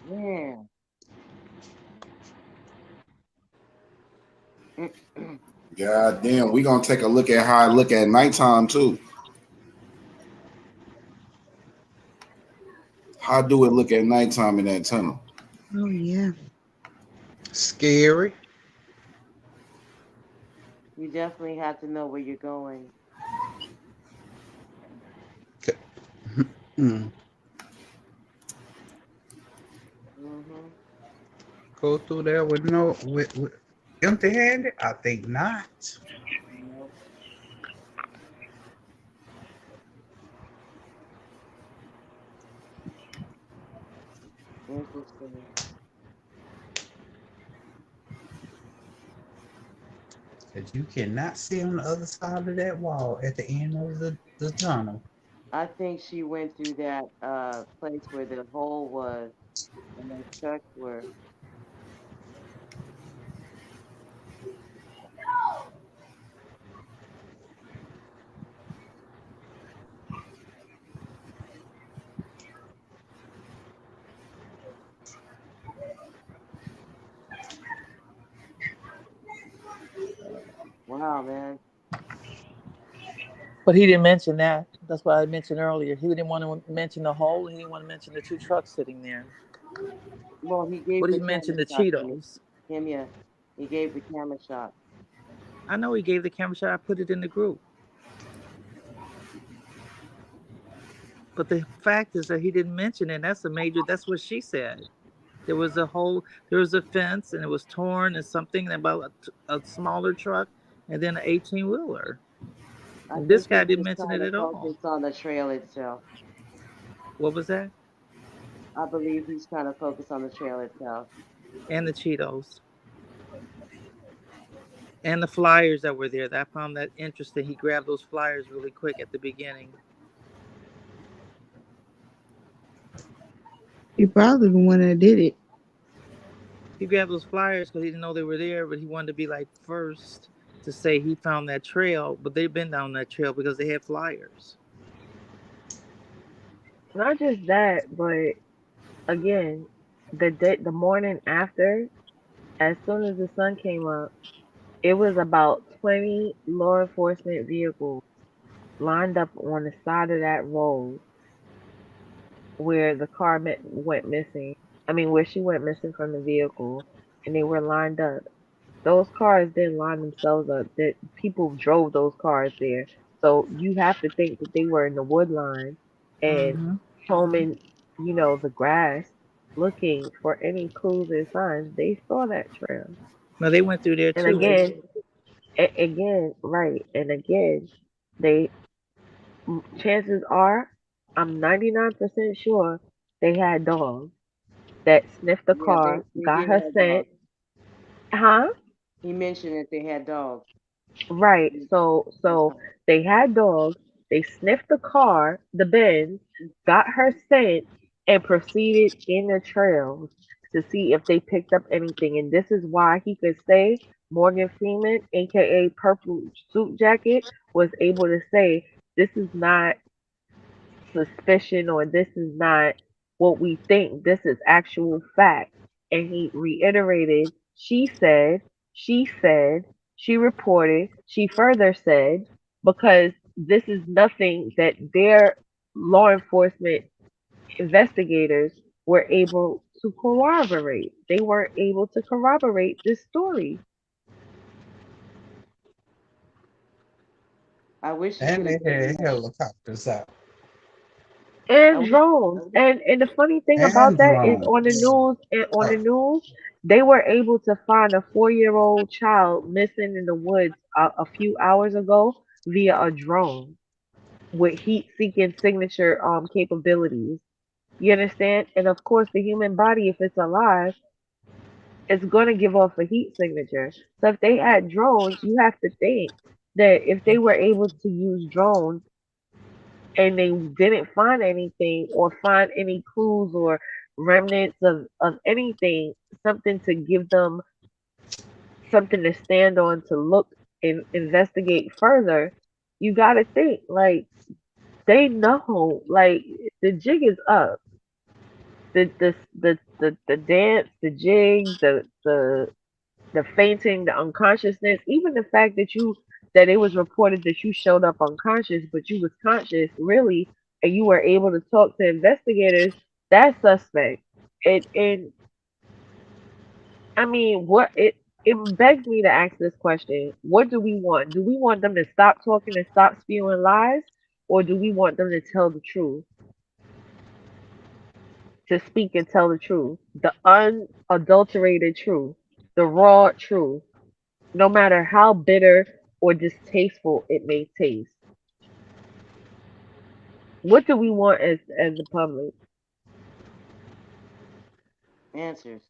Man. God damn, we gonna take a look at how I look at nighttime too. How do it look at nighttime in that tunnel? Oh yeah. Scary. You definitely have to know where you're going. Mm. Mm-hmm. Go through there with empty-handed? I think not. Nope. Interesting. Because you cannot see on the other side of that wall at the end of the tunnel. I think she went through that place where the hole was and those trucks were. Wow, man. But he didn't mention that. That's what I mentioned earlier. He didn't want to mention the hole. He didn't want to mention the two trucks sitting there. Well, he gave But the he camera mentioned the shot to me. Cheetos. Yeah. He gave the camera shot. I know he gave the camera shot. I put it in the group. But the fact is that he didn't mention it. That's what she said. There was a fence and it was torn and something about a smaller truck and then an 18-wheeler. And this guy didn't mention it at all. Focus on the trail itself. What was that? I believe he's trying to focus on the trail itself. And the Cheetos. And the flyers that were there. I found that interesting. He grabbed those flyers really quick at the beginning. He probably the one that did it. He grabbed those flyers because he didn't know they were there, but he wanted to be like first to say he found that trail, but they've been down that trail because they had flyers. Not just that, but again, the morning after, As soon as the sun came up, it was about 20 law enforcement vehicles lined up on the side of that road where the car went missing. I mean, where she went missing from the vehicle, and they were lined up. Those cars didn't line themselves up. That people drove those cars there. So you have to think that they were in the wood line and Mm-hmm. combing, the grass, looking for any clues or signs. They saw that trail. No, they went through there And too. again, right, and again, they chances are, I'm 99% sure they had dogs that sniffed the Yeah, car, they got did her have scent. dogs. Huh? He mentioned that they had dogs. Right. So they had dogs. They sniffed the car, the Benz, got her scent, and proceeded in the trails to see if they picked up anything. And this is why he could say Morgan Freeman, aka Purple Suit Jacket, was able to say this is not suspicion or this is not what we think. This is actual fact. And he reiterated, she said, she reported, she further said, because this is nothing that their law enforcement investigators were able to corroborate. They weren't able to corroborate this story. I wish he And would they have said had that. helicopters out. I And wish. drones. And the funny thing about And that is drones. on the news, they were able to find a 4-year-old child missing in the woods a few hours ago via a drone with heat seeking signature capabilities. You understand? And of course the human body, if it's alive, it's gonna give off a heat signature. So if they had drones, you have to think that if they were able to use drones and they didn't find anything or find any clues or remnants of anything, something to give them something to stand on to look and investigate further, you got to think like they know, like the jig is up. The dance, the jig, the fainting, the unconsciousness, even the fact that it was reported that you showed up unconscious, but you was conscious really, and you were able to talk to investigators. That's suspect. And I mean, it begs me to ask this question: what do we want? Do we want them to stop talking and stop spewing lies, or do we want them to tell the truth, to speak and tell the truth, the unadulterated truth, the raw truth? No matter how bitter or distasteful it may taste. What do we want as the public? Answers.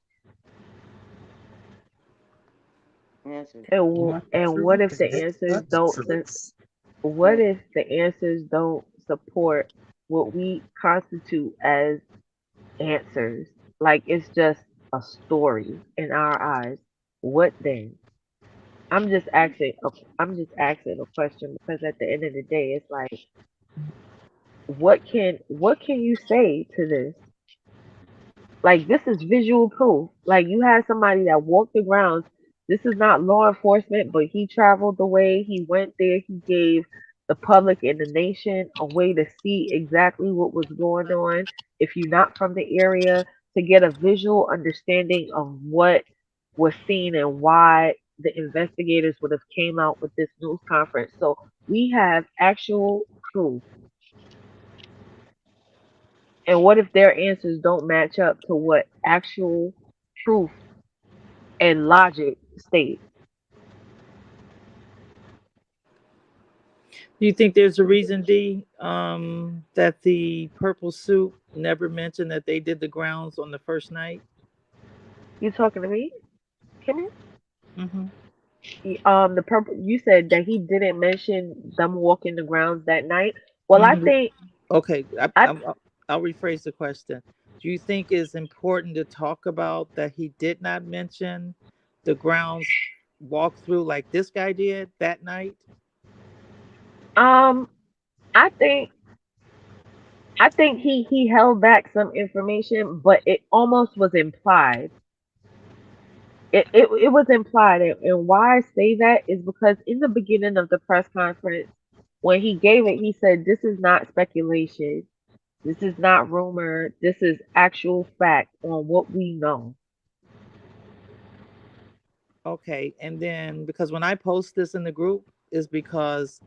Answers. Want the And what truth? if the It's answers the don't truth. what if the answers don't support what we constitute as answers? Like it's just a story in our eyes. What then? I'm just asking I'm just asking a question because at the end of the day it's like what can you say to this? Like this is visual proof. Like you had somebody that walked the grounds. This is not law enforcement, but he traveled the way. He went there. He gave the public and the nation a way to see exactly what was going on. If you're not from the area, to get a visual understanding of what was seen and why the investigators would have came out with this news conference. So we have actual proof. And what if their answers don't match up to what actual truth and logic state? Do you think there's a reason, D, that the purple suit never mentioned that they did the grounds on the first night? You talking to me, Kimmy? Mm-hmm. The purple. You said that he didn't mention them walking the grounds that night. Well, I Mm-hmm. think Okay, I I'll rephrase the question. Do you think it's important to talk about that he did not mention the grounds walkthrough like this guy did that night? um I think he held back some information, but it almost was implied. it was implied, and why I say that is because in the beginning of the press conference, when he gave it, he said, "This is not speculation. This is not rumor. This is actual fact on what we know." Okay, and then because when I post this in the group is because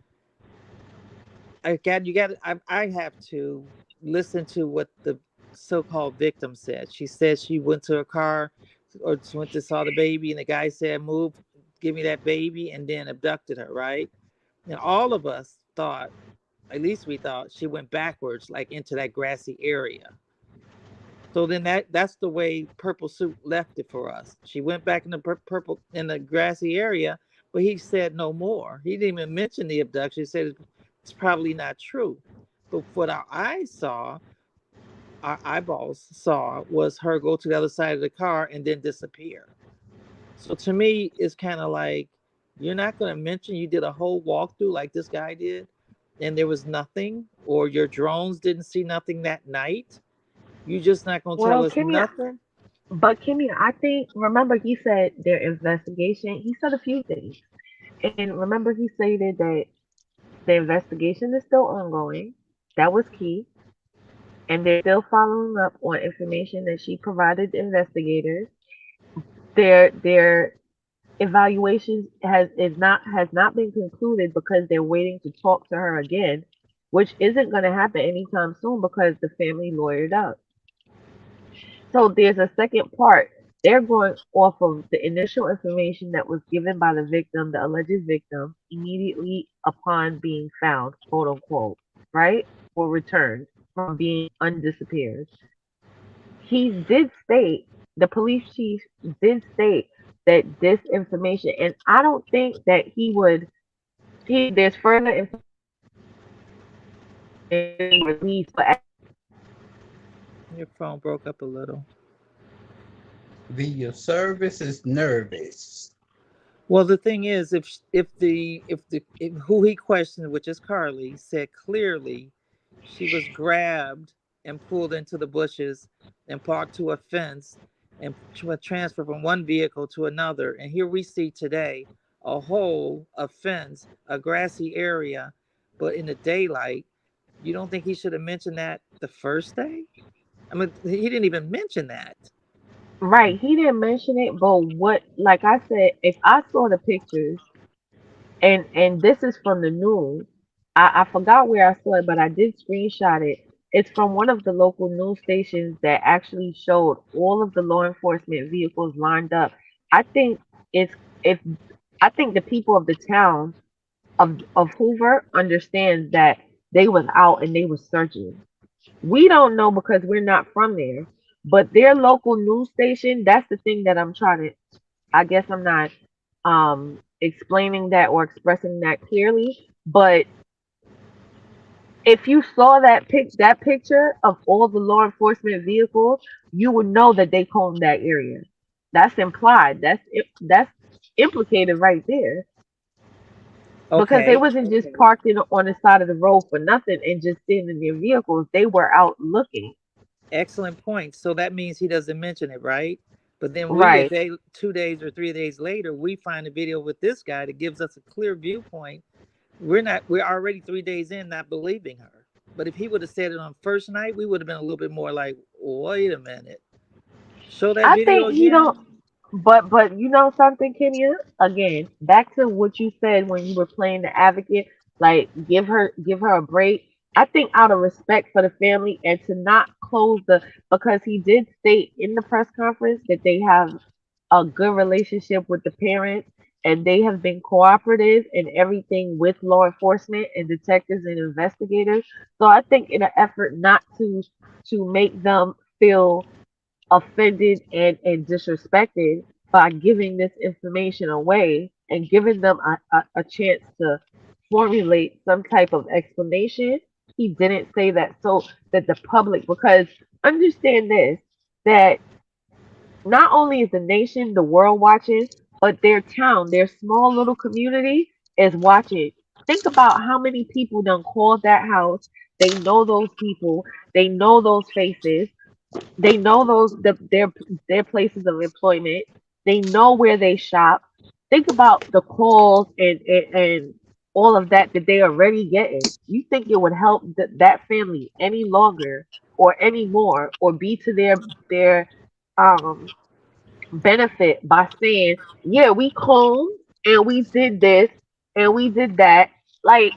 I have to listen to what the so-called victim said. She said she went to her car or she went to saw the baby, and the guy said, "Move, give me that baby," and then abducted her. Right? And all of us thought, at least we thought, she went backwards, like into that grassy area. So then that's the way Purple Suit left it for us. She went back in the purple in the grassy area, but he said no more. He didn't even mention the abduction. He said it's probably not true. But what our eyeballs saw, was her go to the other side of the car and then disappear. So to me, it's kind of like, you're not going to mention you did a whole walkthrough like this guy did, and there was nothing, or your drones didn't see nothing that night. You just not gonna tell Well, us Kimmy, nothing? but Kimmy, I think, remember he said their investigation. He said a few things, and remember he stated that the investigation is still ongoing. That was key, and they're still following up on information that she provided the investigators. Their evaluation has not been concluded because they're waiting to talk to her again, which isn't going to happen anytime soon because the family lawyered up. So there's a second part. They're going off of the initial information that was given by the victim, the alleged victim, immediately upon being found, quote unquote, right? Or returned from being undisappeared. He did state, the police chief did state that this information, and I don't think that there's further information released, but Your phone broke up a little. The service is nervous. Well, the thing is, if who he questioned, which is Carlee, said clearly she was grabbed and pulled into the bushes and parked to a fence and transferred from one vehicle to another. And here we see today a fence, a grassy area, but in the daylight. You don't think he should have mentioned that the first day? I mean, he didn't even mention that. right, he didn't mention it, but what, like I said, if I saw the pictures, and this is from the news, I forgot where I saw it, but I did screenshot it. It's from one of the local news stations that actually showed all of the law enforcement vehicles lined up. I think it's if I think the people of the town of Hoover understand that they was out and they was searching. We don't know because we're not from there, but their local news station, that's the thing that I'm trying to, I guess I'm not explaining that or expressing that clearly, but if you saw that picture of all the law enforcement vehicles, you would know that they combed that area. That's implied. That's implicated right there. Because they Okay, wasn't just parked on the side of the road for nothing and just sitting in their vehicles. They were out looking. excellent point. So that means he doesn't mention it, right? But then Right. 2 days or 3 days later, we find a video with this guy that gives us a clear viewpoint. We're already 3 days in not believing her. But if he would have said it on first night, we would have been a little bit more like, wait a minute. Show that I video think he again. don't. But you know something, Kenya? Again, back to what you said when you were playing the advocate, like give her a break. I think out of respect for the family and to not close the, because he did state in the press conference that they have a good relationship with the parents and they have been cooperative in everything with law enforcement and detectives and investigators. So I think in an effort not to make them feel offended and disrespected by giving this information away and giving them a chance to formulate some type of explanation. He didn't say that so that the public, because understand this, that not only is the nation, the world watching, but their town, their small little community is watching. Think about how many people done called that house. They know those people. They know those faces. They know their places of employment. They know where they shop. Think about the calls and all of that that they already getting. You think it would help that family any longer or any more or be to their um benefit by saying, yeah, we combed and we did this and we did that. Like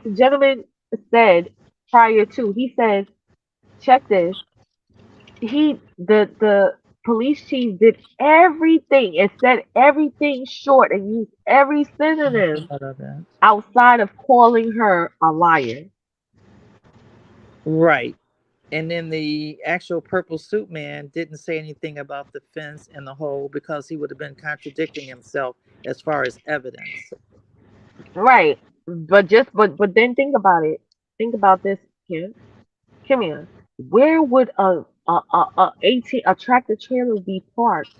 the gentleman said prior to, he says, check this. The police chief did everything and said everything short and used every synonym outside of calling her a liar. Right. And then the actual purple suit man didn't say anything about the fence and the hole because he would have been contradicting himself as far as evidence. Right. But then think about it. Think about this, Kim. Come here. Where would a tractor trailer be parked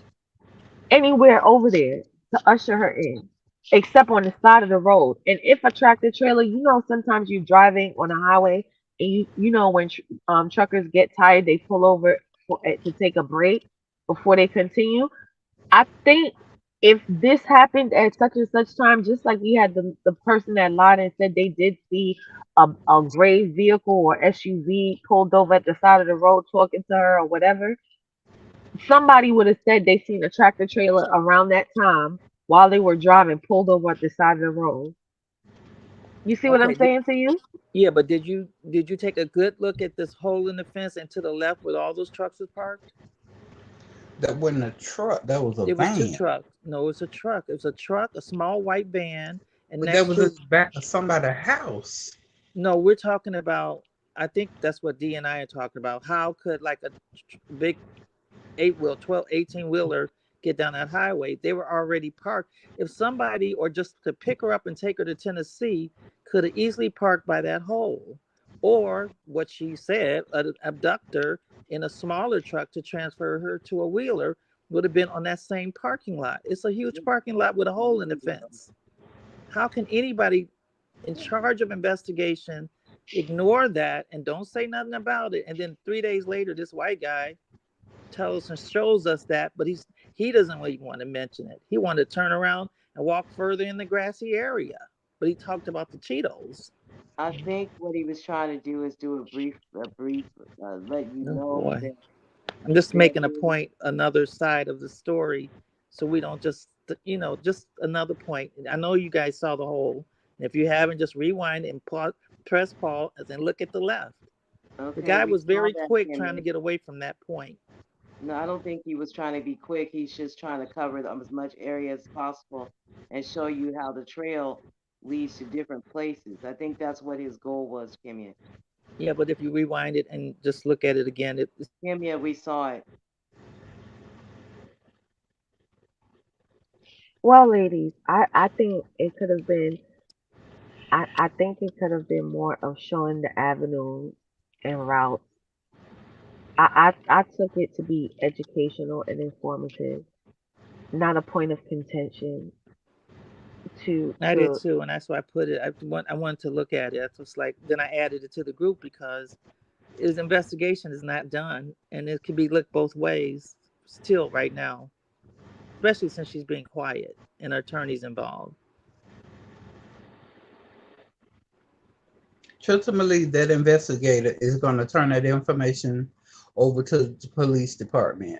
anywhere over there to usher her in, except on the side of the road? And if a tractor trailer, sometimes you're driving on a highway and when truckers get tired, they pull over to take a break before they continue. I think if this happened at such and such time, just like we had the person that lied and said they did see a gray vehicle or SUV pulled over at the side of the road talking to her or whatever, somebody would have said they seen a tractor trailer around that time while they were driving pulled over at the side of the road. You see what I'm Okay. saying to you? Yeah, but did you take a good look at this hole in the fence and to the left where all those trucks are parked? That wasn't a truck. That was a It was two van. trucks. No, it's a truck. It was a truck, a small white van, and But that next was to at the back of somebody's house. no, we're talking about. I think that's what D and I are talking about. How could like a big 8-wheel, 12, 18-wheeler get down that highway? They were already parked. If somebody, or just to pick her up and take her to Tennessee, could have easily parked by that hole. Or what she said, an abductor in a smaller truck to transfer her to a wheeler would have been on that same parking lot. It's a huge parking lot with a hole in the fence. How can anybody in charge of investigation ignore that and don't say nothing about it? And then 3 days later, this white guy tells and shows us that, but he doesn't even want to mention it. He wanted to turn around and walk further in the grassy area, but he talked about the Cheetos. I think what he was trying to do is do a brief, let you Oh know boy. that I'm just there making a is. point, another side of the story, so we don't just, just another point. I know you guys saw the whole. If you haven't, just rewind and press pause and look at the left. Okay, The guy we was saw very that, quick trying to Kimmy. get away from that point. No, I don't think he was trying to be quick. He's just trying to cover as much area as possible and show you how the trail leads to different places. I think that's what his goal was, Kimmy. Yeah, but if you rewind it and just look at it again, Kimmy, we saw it. Well, ladies, I think it could have been. I think it could have been more of showing the avenues and routes. I took it to be educational and informative, not a point of contention. To I did to too, and that's why I put it. I wanted to look at it. That's just like then I added it to the group because his investigation is not done, and it can be looked both ways still right now, especially since she's being quiet and her attorney's involved. Ultimately, that investigator is going to turn that information over to the police department.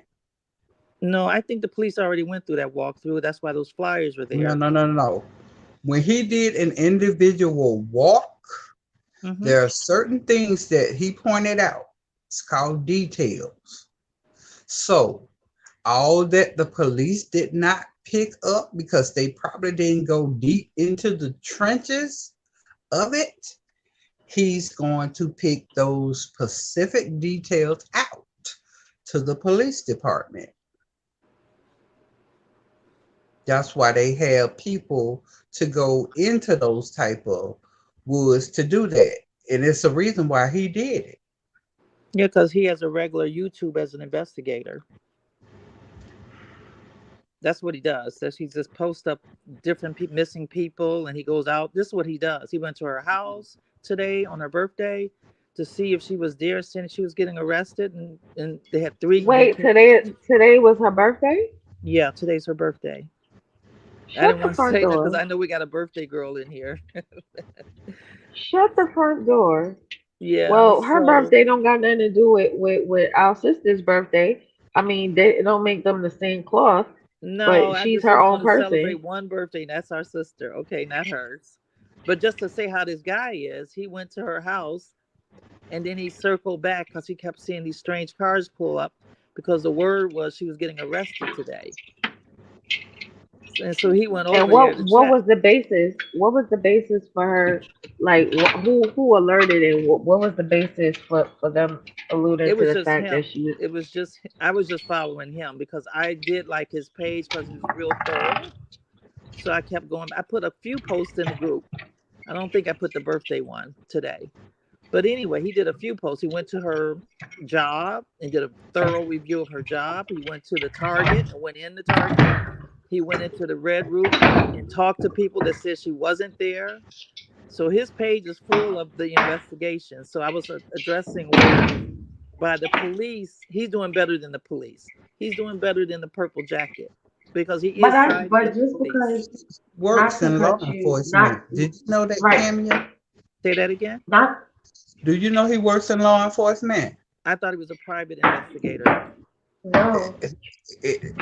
No, I think the police already went through that walkthrough. That's why those flyers were there. No. When he did an individual walk, there are certain things that he pointed out. It's called details. So, all that the police did not pick up because they probably didn't go deep into the trenches of it, he's going to pick those specific details out to the police department. That's why they have people to go into those type of woods to do that. And it's a reason why he did it. Yeah, because he has a regular YouTube as an investigator. That's what he does. That he just posts up different missing people, and he goes out. This is what he does. He went to her house today on her birthday to see if she was there since she was getting arrested, and they had 3. wait, today was her birthday? Yeah, today's her birthday. I Shut didn't the want to front say that because door. I know we got a birthday girl in here. Shut the front door. Yeah, Well, her so birthday don't got nothing to do with our sister's birthday. I mean, they it don't make them the same cloth, no, but I she's just her was own going to person. celebrate one birthday, and that's our sister. Okay, not hers. But just to say how this guy is, he went to her house and then he circled back because he kept seeing these strange cars pull up because the word was she was getting arrested today. And so he went And over there to what check. was the basis? What was the basis for her? Like who alerted and what was the basis for them alluding It to was the just fact that him. she was It was just I was just following him because I did like his page because he was real thorough. So I kept going. I put a few posts in the group. I don't think I put the birthday one today. But anyway, he did a few posts. He went to her job and did a thorough review of her job. He went to the Target and went in the Target. He went into the Red Roof and talked to people that said she wasn't there. So his page is full of the investigation. So I was addressing where by the police, he's doing better than the police. He's doing better than the purple jacket because he is siding but with the just police. because Works not to in law cut you not enforcement. Did you know that, right Cameo? Say that again. not Do you know he works in law enforcement? I thought he was a private investigator. no It-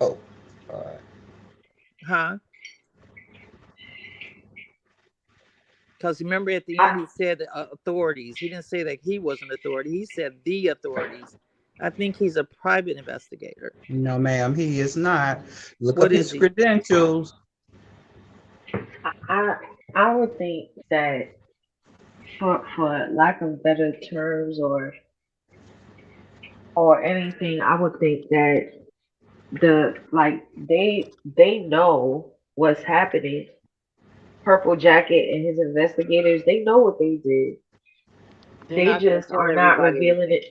oh, all right. Huh? Because remember at the end I, he said authorities. He didn't say that he was an authority. He said the authorities. I think he's a private investigator. No, ma'am, he is not. Look up What is his he? credentials. I I would think that for lack of better terms or anything, I would think that the like they know what's happening. Purple Jacket and his investigators, they know what they did. They're They not going to just tell are not everybody. revealing it.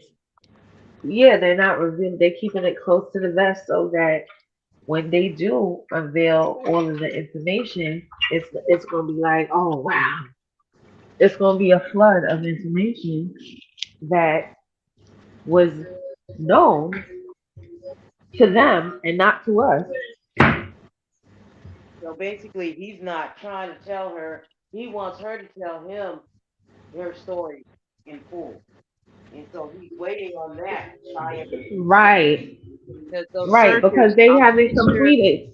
Yeah, they're not revealing. They're keeping it close to the vest so that when they do unveil all of the information, it's gonna be like, oh wow, it's gonna be a flood of information that was known to them and not to us. So basically, he's not trying to tell her. He wants her to tell him her story in full. And so he's waiting on that to tie everything together. Right, Because those right, because searchers, they I'm haven't pretty sure. completed.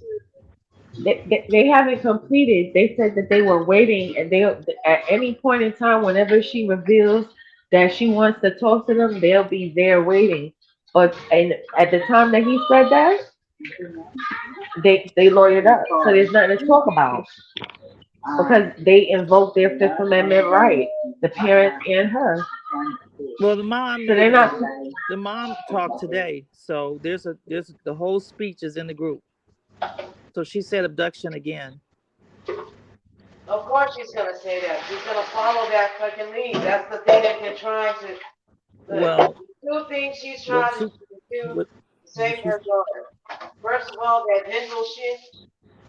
They haven't completed. They said that they were waiting, and they at any point in time, whenever she reveals that she wants to talk to them, they'll be there waiting. But and at the time that he said that, they lawyered up, so there's nothing to talk about because they invoked their Fifth Amendment right, the parents and her. Well, the mom So made they're not. the mom talked today. So there's the whole speech is in the group. So she said abduction again. Of course she's gonna say that. She's gonna follow that fucking lead. That's the thing that they're trying to. The Well, two things she's what trying to she do to what save she's her daughter. First of all, that mental shit,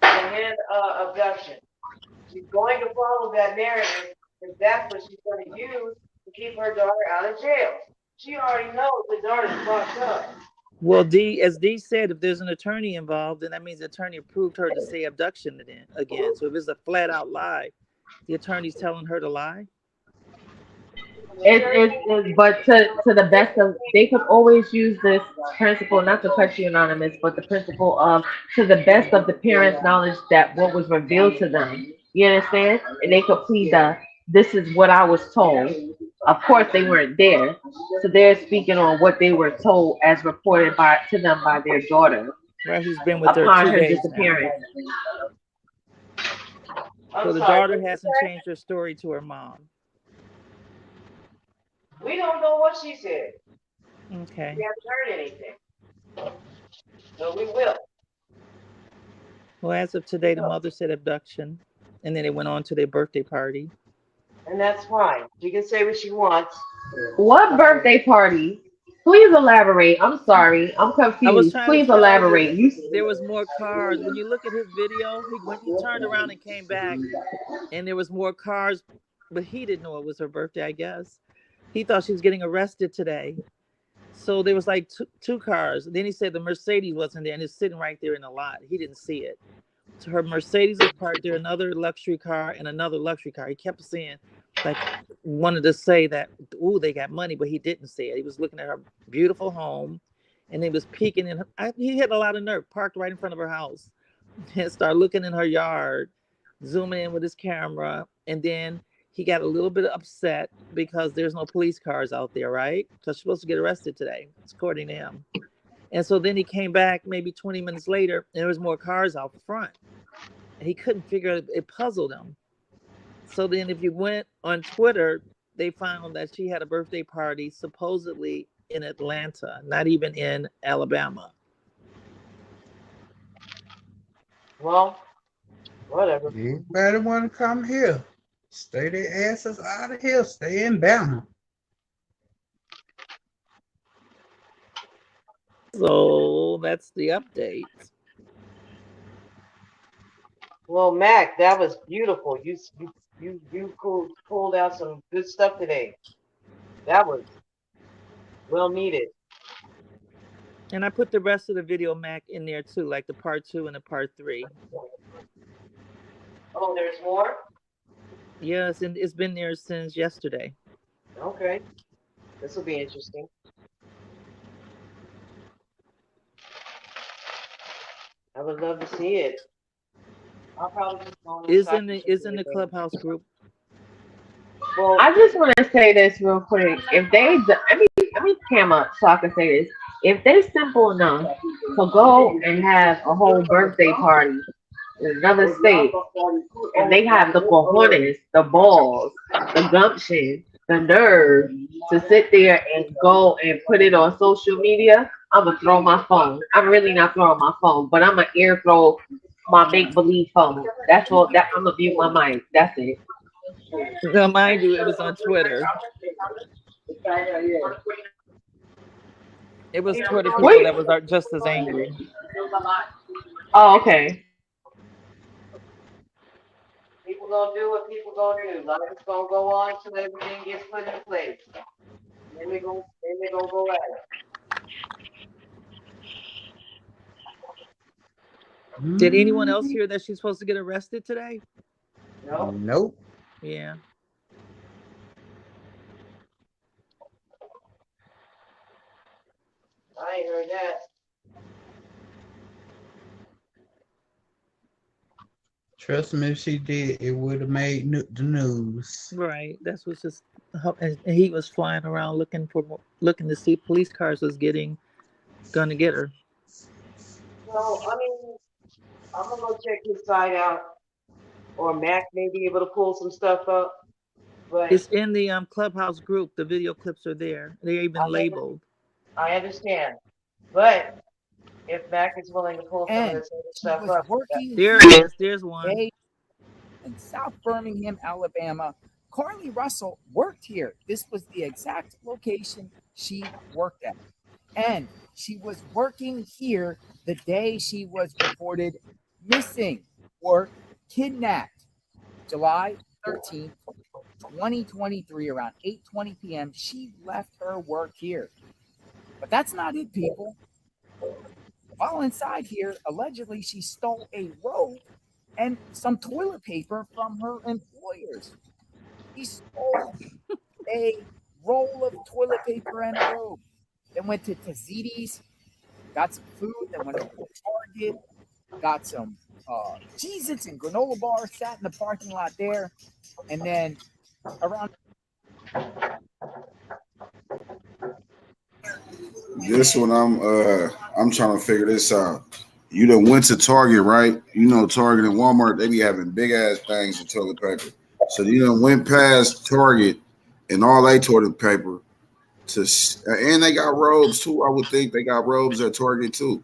and then abduction. She's going to follow that narrative because that's what she's going to use to keep her daughter out of jail. She already knows the daughter's fucked up. well, D, as D said, if there's an attorney involved, then that means the attorney approved her to say abduction again. So if it's a flat out lie, the attorney's telling her to lie. But to the best of, they could always use this principle, not to cut you anonymous, but the principle of to the best of the parents' knowledge that what was revealed to them. You understand? And they could plead this is what I was told. Of course, they weren't there, so they're speaking on what they were told as reported to them by their daughter Right, who's been with her upon her 2 days now. disappearance. So the daughter hasn't changed her story to her mom. We don't know what she said. Okay. We haven't heard anything. So we will. Well, as of today, the mother said abduction, and then it went on to their birthday party. And that's fine. She can say what she wants. What birthday party? Please elaborate. I'm sorry. I'm I was confused. trying to Please tell you elaborate. that You there was more cars. When you look at his video, he turned around and came back, and there was more cars, but he didn't know it was her birthday, I guess. He thought she was getting arrested today. So there was like two cars. Then he said the Mercedes wasn't there, and it's sitting right there in the lot. He didn't see it. So her Mercedes was parked there, another luxury car, and another luxury car. He kept saying, like, wanted to say that, ooh, they got money, but he didn't say it. He was looking at her beautiful home, and he was peeking in. He had a lot of nerve, parked right in front of her house, and started looking in her yard, zooming in with his camera, and then he got a little bit upset because there's no police cars out there, right? Because she's supposed to get arrested today, according to him. And so then he came back maybe 20 minutes later, and there was more cars out front. And he couldn't figure it. It puzzled him. So then if you went on Twitter, they found that she had a birthday party supposedly in Atlanta, not even in Alabama. Well, whatever. Everybody want to come here. Stay their asses out of here. Stay in Bama. So that's the update. Well, Mac, that was beautiful. You pulled out some good stuff today. That was well needed. And I put the rest of the video, Mac, in there too, like the part 2 and the part 3. Oh, there's more? Yes, and it's been there since yesterday. Okay. This will be interesting. I would love to see it. I'll probably just go on the Is site in the Clubhouse group. Well, I just want to say this real quick. If they, let me cam up so I can say this. If they simple enough to go and have a whole birthday party in another state, and they have the cojones, the balls, the gumption, the nerve to sit there and go and put it on social media, I'm gonna throw my phone. I'm really not throwing my phone, but I'm gonna air throw my make believe phone. That's all. That I'm gonna mute my mic. That's it. No, mind you, it was on Twitter. It was Twitter people that was just as angry. Oh, okay. people gonna do what people gonna do. Life is gonna go on till everything gets put in place. Then they gonna go at it. Did anyone else hear that she's supposed to get arrested today? No. Nope. Yeah. I ain't heard that. Trust me, if she did, it would have made the news. Right. That's what's just. And he was flying around looking to see if police cars was gonna get her. So I mean, I'm gonna go check his site out, or Mac may be able to pull some stuff up. But It's in the Clubhouse group. The video clips are there. They're even labeled. I understand, but if Mac is willing to pull some of this other stuff up, working there it is. There's one. In South Birmingham, Alabama. Carlee Russell worked here. This was the exact location she worked at. And she was working here the day she was reported missing or kidnapped. July 13th, 2023, around 8:20 p.m., she left her work here. But that's not it, people. While inside here, allegedly, she stole a robe and some toilet paper from her employers. She stole a roll of toilet paper and a robe. Then went to Taziti's, got some food, then went over to Target, got some Cheez-Its and granola bars, sat in the parking lot there, and then around... This one I'm trying to figure this out. You done went to Target, right? You know Target and Walmart, they be having big ass things of toilet paper. So you done went past Target and all they toilet paper and they got robes too. I would think they got robes at Target too.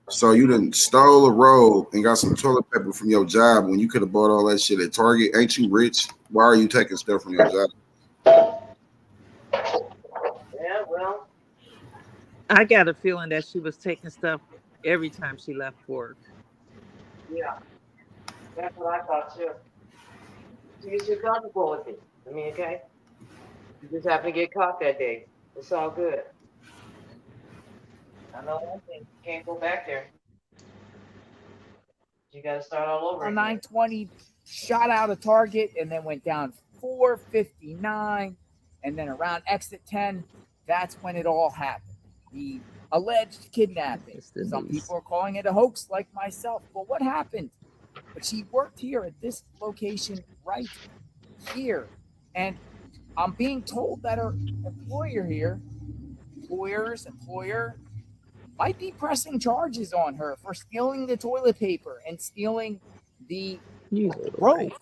So you done stole a robe and got some toilet paper from your job when you could have bought all that shit at Target. Ain't you rich? Why are you taking stuff from your job? yeah, well, I got a feeling that she was taking stuff every time she left work. yeah, that's what I thought too. She's comfortable with it. I mean, okay, you just happen to get caught that day. It's all good. I know one thing. You can't go back there. You got to start all over On again. 920, shot out a target and then went down 459. And then around exit 10, that's when it all happened. The alleged kidnapping. Some people are calling it a hoax like myself. But what happened? But she worked here at this location right here. And I'm being told that her employer might be pressing charges on her for stealing the toilet paper and stealing the rope.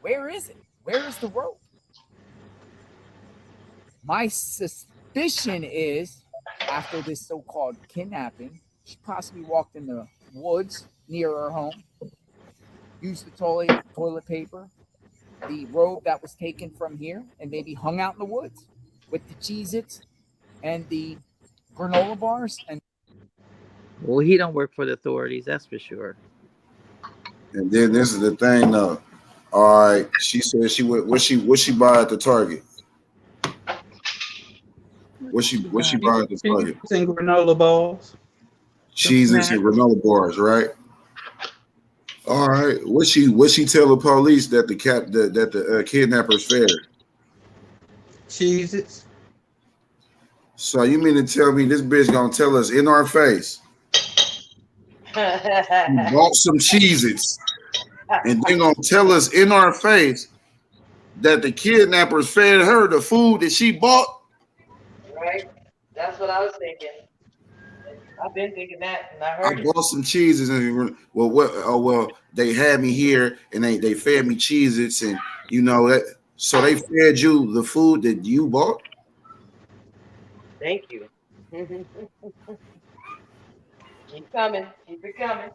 Where is it? Where is the rope? My suspicion is, after this so-called kidnapping, she possibly walked in the woods near her home, used the toilet paper, the robe that was taken from here, and maybe hung out in the woods with the Cheez-Its and the granola bars. And Well, he don't work for the authorities, that's for sure. And then this is the thing, though. All right, she said she would. What she buy at the Target? What she buy at the Target? And granola balls. Cheez-Its and granola bars, right? All right. What she tell the police that the kidnappers fed her? Cheez-Its. So you mean to tell me this bitch gonna tell us in our face? You bought some Cheez-Its and then gonna tell us in our face that the kidnappers fed her the food that she bought? Right? That's what I was thinking. I've been thinking that, and I I heard it. bought some Cheez-Its and they had me here and they fed me Cheez-Its and you know that, so they fed you the food that you bought? Thank you. Keep coming. Keep it coming.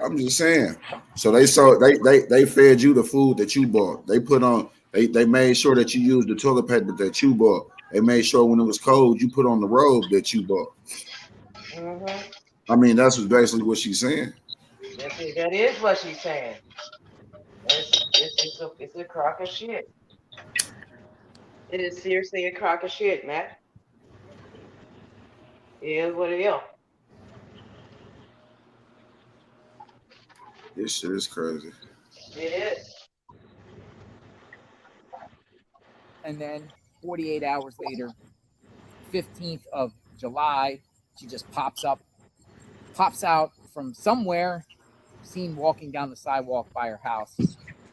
I'm just saying. So they fed you the food that you bought. They made sure that you used the toilet paper that you bought. They made sure when it was cold you put on the robe that you bought. I mean, that's basically what she's saying. That is what she's saying. It's a crock of shit. It is seriously a crock of shit, Matt. It is what it is. This shit is crazy. It is. And then 48 hours later, 15th of July, she just pops out from somewhere, seen walking down the sidewalk by her house,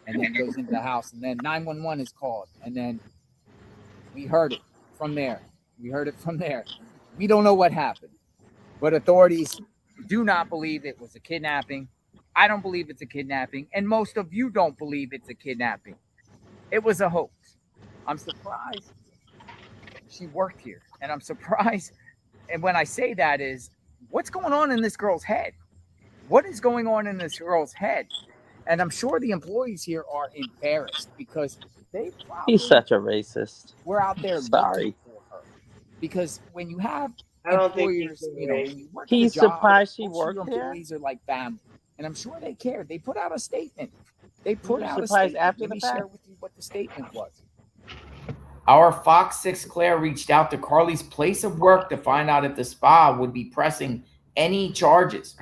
and then goes into the house. And then 911 is called. And then we heard it from there. We don't know what happened, but authorities do not believe it was a kidnapping. I don't believe it's a kidnapping, and most of you don't believe it's a kidnapping. It was a hoax. I'm surprised she worked here, and I'm surprised. And when I say that is, what's going on in this girl's head? What is going on in this girl's head? And I'm sure the employees here are embarrassed because they probably He's such a racist. were out there Sorry. looking for her. Because when you have I don't think he's employers, you know, when you work He's at a job, surprised she most of your worked there? employees are like family. And I'm sure they cared. They put out a statement. They put You're out a surprised statement. after Let the me fact? share with you what the statement was. Our Fox 6 Claire reached out to Carlee's place of work to find out if the spa would be pressing any charges.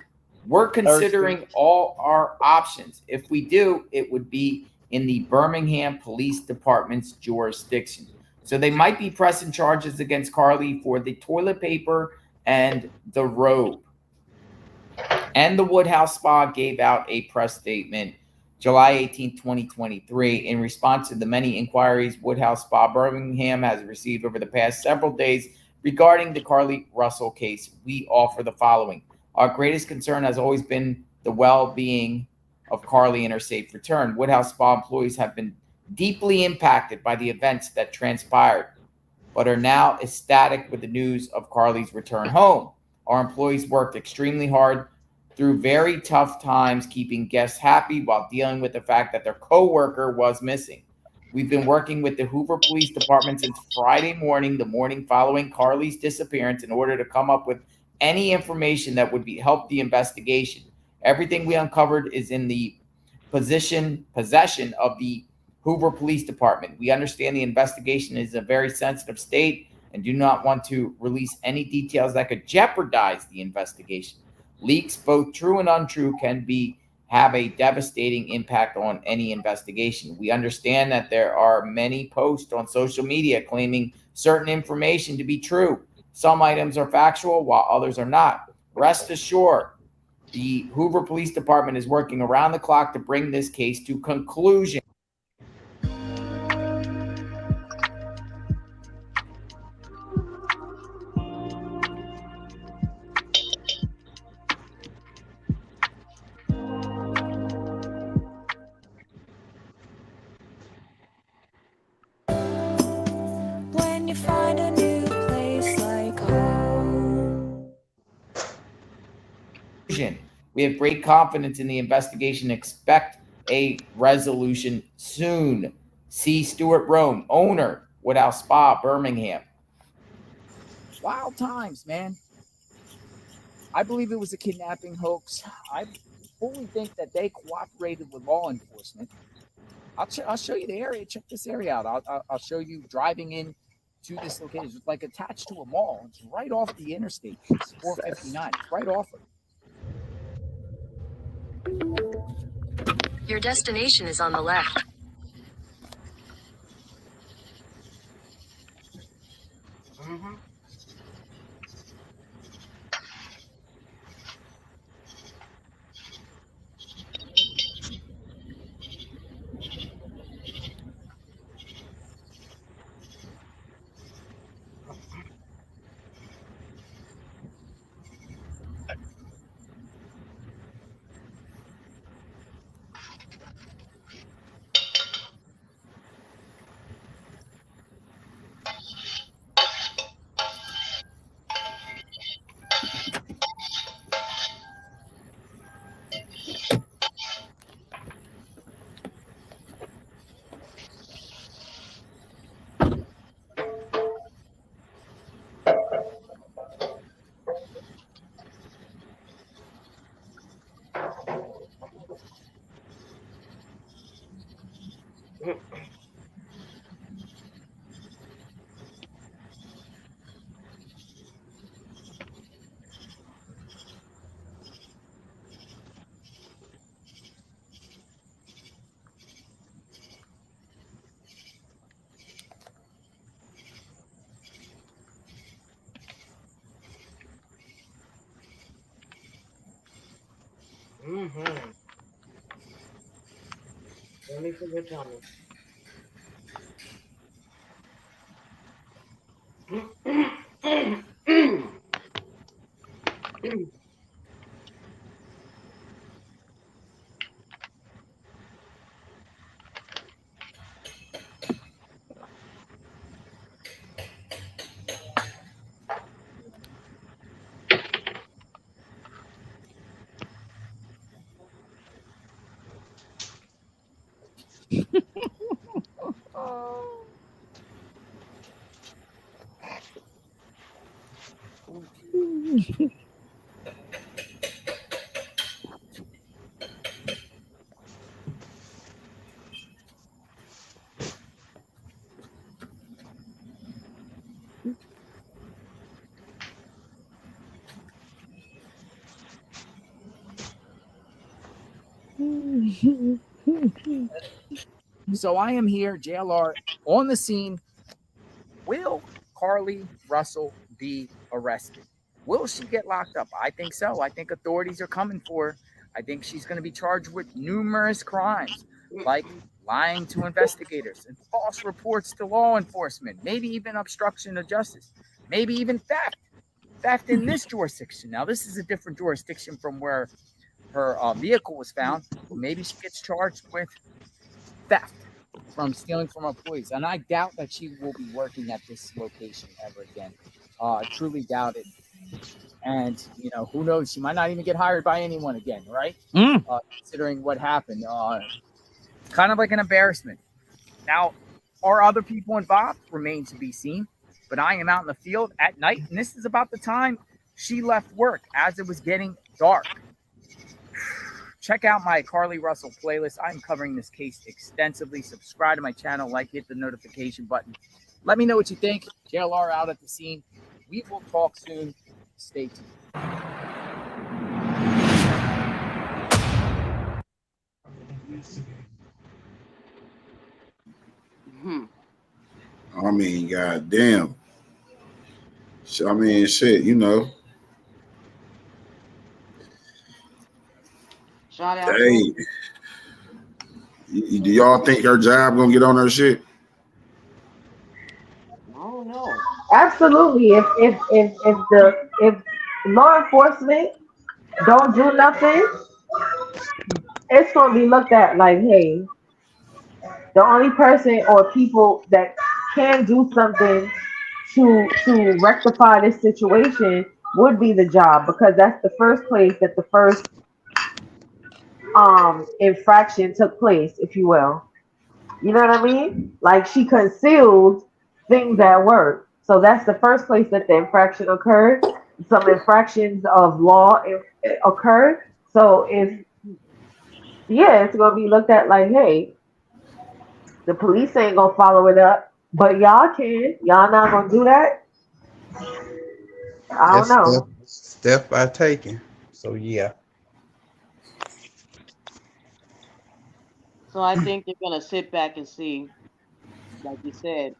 We're considering all our options. If we do, it would be in the Birmingham Police Department's jurisdiction. So they might be pressing charges against Carlee for the toilet paper and the robe. And the Woodhouse Spa gave out a press statement July 18, 2023, in response to the many inquiries Woodhouse Spa Birmingham has received over the past several days regarding the Carlee Russell case. We offer the following. Our greatest concern has always been the well-being of Carlee and her safe return. Woodhouse Spa employees have been deeply impacted by the events that transpired, but are now ecstatic with the news of Carlee's return home. Our employees worked extremely hard through very tough times, keeping guests happy while dealing with the fact that their coworker was missing. We've been working with the Hoover Police Department since Friday morning, the morning following Carlee's disappearance, in order to come up with any information that would help the investigation. Everything we uncovered is in the possession of the Hoover Police Department. We understand the investigation is a very sensitive state and do not want to release any details that could jeopardize the investigation. Leaks, both true and untrue, can have a devastating impact on any investigation. We understand that there are many posts on social media claiming certain information to be true. Some items are factual while others are not. Rest assured, the Hoover Police Department is working around the clock to bring this case to conclusion. When you find a new place like home. We have great confidence in the investigation. Expect a resolution soon. C. Stuart Rome, owner, Woodhouse Spa, Birmingham. Wild times, man. I believe it was a kidnapping hoax. I fully think that they cooperated with law enforcement. I'll show you the area. Check this area out. I'll show you driving in to this location. It's like attached to a mall. It's right off the interstate. It's 459. It's right off of it. Your destination is on the left. Mm-hmm. Mm-hmm. Only for your tummy. So I am here, JLR, on the scene. Will Carlee Russell be arrested? Will she get locked up? I think so. I think authorities are coming for her. I think she's going to be charged with numerous crimes, like lying to investigators and false reports to law enforcement, maybe even obstruction of justice, maybe even theft. Theft in this jurisdiction. Now, this is a different jurisdiction from where her vehicle was found. Maybe she gets charged with theft from stealing from employees. And I doubt that she will be working at this location ever again. I truly doubt it. And, who knows? She might not even get hired by anyone again, right? Considering what happened. Kind of like an embarrassment. Now, are other people involved? Remains to be seen. But I am out in the field at night, and this is about the time she left work as it was getting dark. Check out my Carlee Russell playlist. I'm covering this case extensively. Subscribe to my channel, hit the notification button. Let me know what you think. JLR out at the scene. We will talk soon. Stay tuned. I mean, goddamn. I mean, shit, you know. Shout out to Hey, do y'all think her job gonna get on her shit? I don't know. Absolutely. If law enforcement don't do nothing, it's gonna be looked at like, hey, the only person or people that can do something to rectify this situation would be the job, because that's the first place that the first infraction took place, if you will. You know what I mean? Like, she concealed things at work. So that's the first place that the infraction occurred. Some infractions of law occurred. So it's gonna be looked at like, hey, the police ain't gonna follow it up, but y'all can. Y'all not gonna do that? I don't That's know. step by taking. So yeah. So I think they're gonna sit back and see, like you said,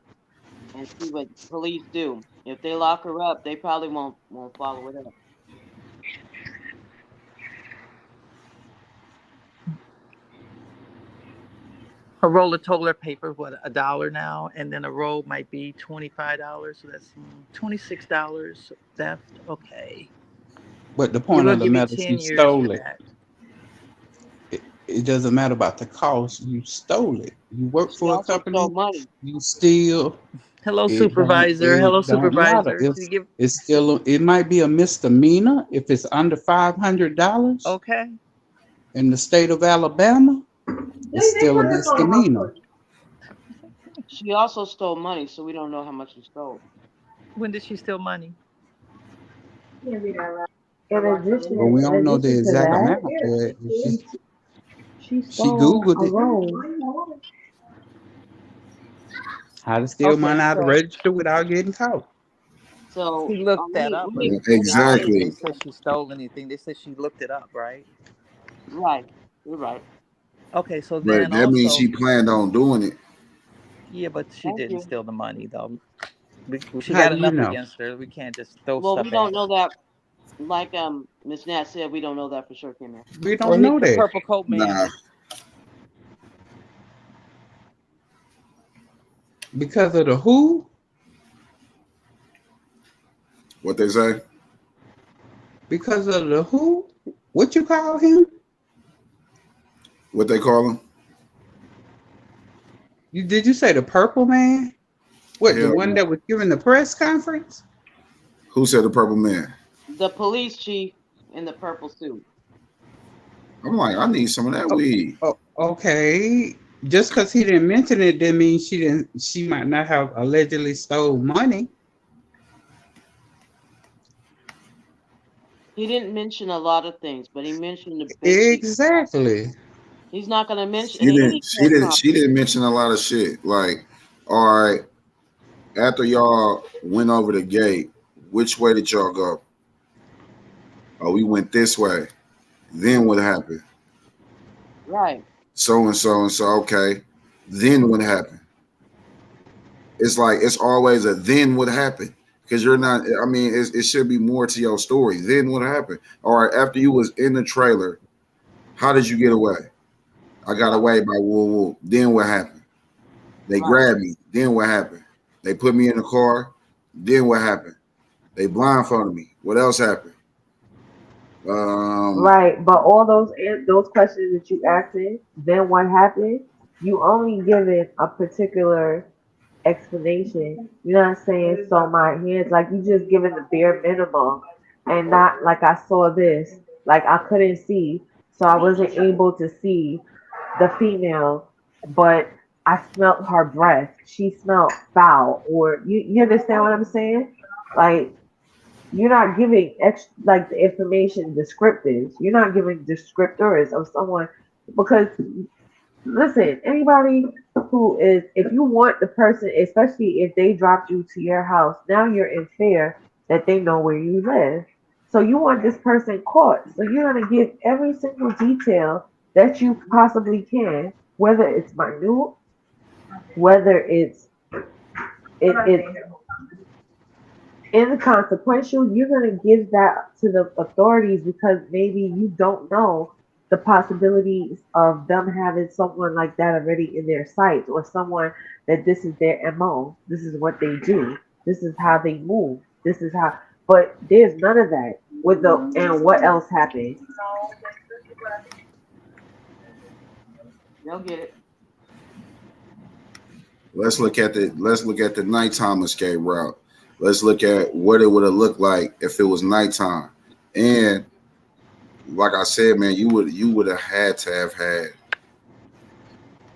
and see what police do. If they lock her up, they probably won't follow it up. A roll of toilet paper, what, $1 now, and then a roll might be $25. So that's $26 theft. Okay, But the yeah, point we'll of the give you matter is 10 you years for stole it. that. It doesn't matter about the cost. You stole it. You work She for a also stole company. money. You steal. Hello, It supervisor. Hello, don't matter. supervisor. You give It's still it might be a misdemeanor if it's under $500 okay. in the state of Alabama. It's still a misdemeanor. She also stole money, so we don't know how much she stole. When did she steal money? In addition, But we don't know the to exact that, amount. But she she stole Googled a it. roll. How to steal Okay, money out of so register without getting caught. So he looked that up, but I don't think they Exactly. said she stole anything. They said she looked it up, right? right, you're right. Okay, so But then that means also, she planned on doing it. yeah, but she Thank didn't you. steal the money though. She How got do you enough know? against her. We can't just throw Well, stuff we at don't her. know that. Like Miss Nat said, we don't know that for sure, Kim. We Well, don't he, know the that. purple coat man Nah. is Because of the who? What they say? Because of the who? What you call him? What they call him? Did you say the purple man? What, the Hell one no. that was giving the press conference? Who said the purple man? The police chief in the purple suit. I'm like, I need some of that weed. Oh, okay. Just because he didn't mention it didn't mean she might not have allegedly stole money. He didn't mention a lot of things, but he mentioned the big chief. Exactly. He's not going to mention She didn't. any She press didn't. She conference. didn't mention a lot of shit. Like, all right, after y'all went over the gate, which way did y'all go? Oh, we went this way. Then what happened? Right. So and so and so. Okay. Then what happened? It's like it's always a then what happened because you're not. I mean, it should be more to your story. Then what happened? All right. After you was in the trailer, how did you get away? I got away by woo woo. Then what happened? They grabbed me. Then what happened? They put me in the car. Then what happened? They blindfolded me. What else happened? Right, but all those questions that you asking, then what happened? You only given a particular explanation. You're not saying so my hands, like you just giving the bare minimum, and not like I saw this, like I couldn't see, so I wasn't able to see the female, but I smelled her breath. She smelled foul, or you understand what I'm saying? Like, you're not giving like the information descriptives. You're not giving descriptors of someone, because listen, anybody who is, if you want the person, especially if they dropped you to your house, now you're in fear that they know where you live. So you want this person caught. So you're gonna give every single detail that you possibly can, whether it's minute, whether it's inconsequential. You're gonna give that to the authorities because maybe you don't know the possibilities of them having someone like that already in their sights, or someone that this is their MO. This is what they do. This is how they move. This is how. But there's none of that with the. And what else happened? They'll get it. Let's look at the nighttime escape route. Let's look at what it would have looked like if it was nighttime. And like I said, man, you would have had to have had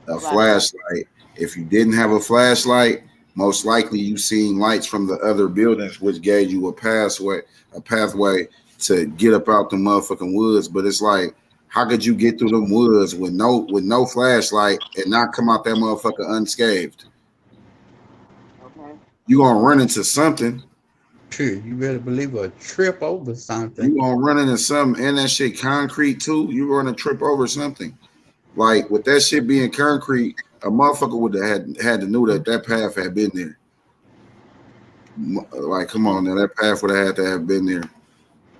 a flashlight. If you didn't have a flashlight, most likely you seen lights from the other buildings, which gave you a pathway to get up out the motherfucking woods. But it's like, how could you get through them woods with no flashlight and not come out that motherfucker unscathed? Okay. You gonna run into something. Sure, you better believe a trip over something. You gonna run into something, and that shit concrete too. You gonna trip over something. Like with that shit being concrete, a motherfucker would have had to know that path had been there. Like, come on now, that path would have had to have been there.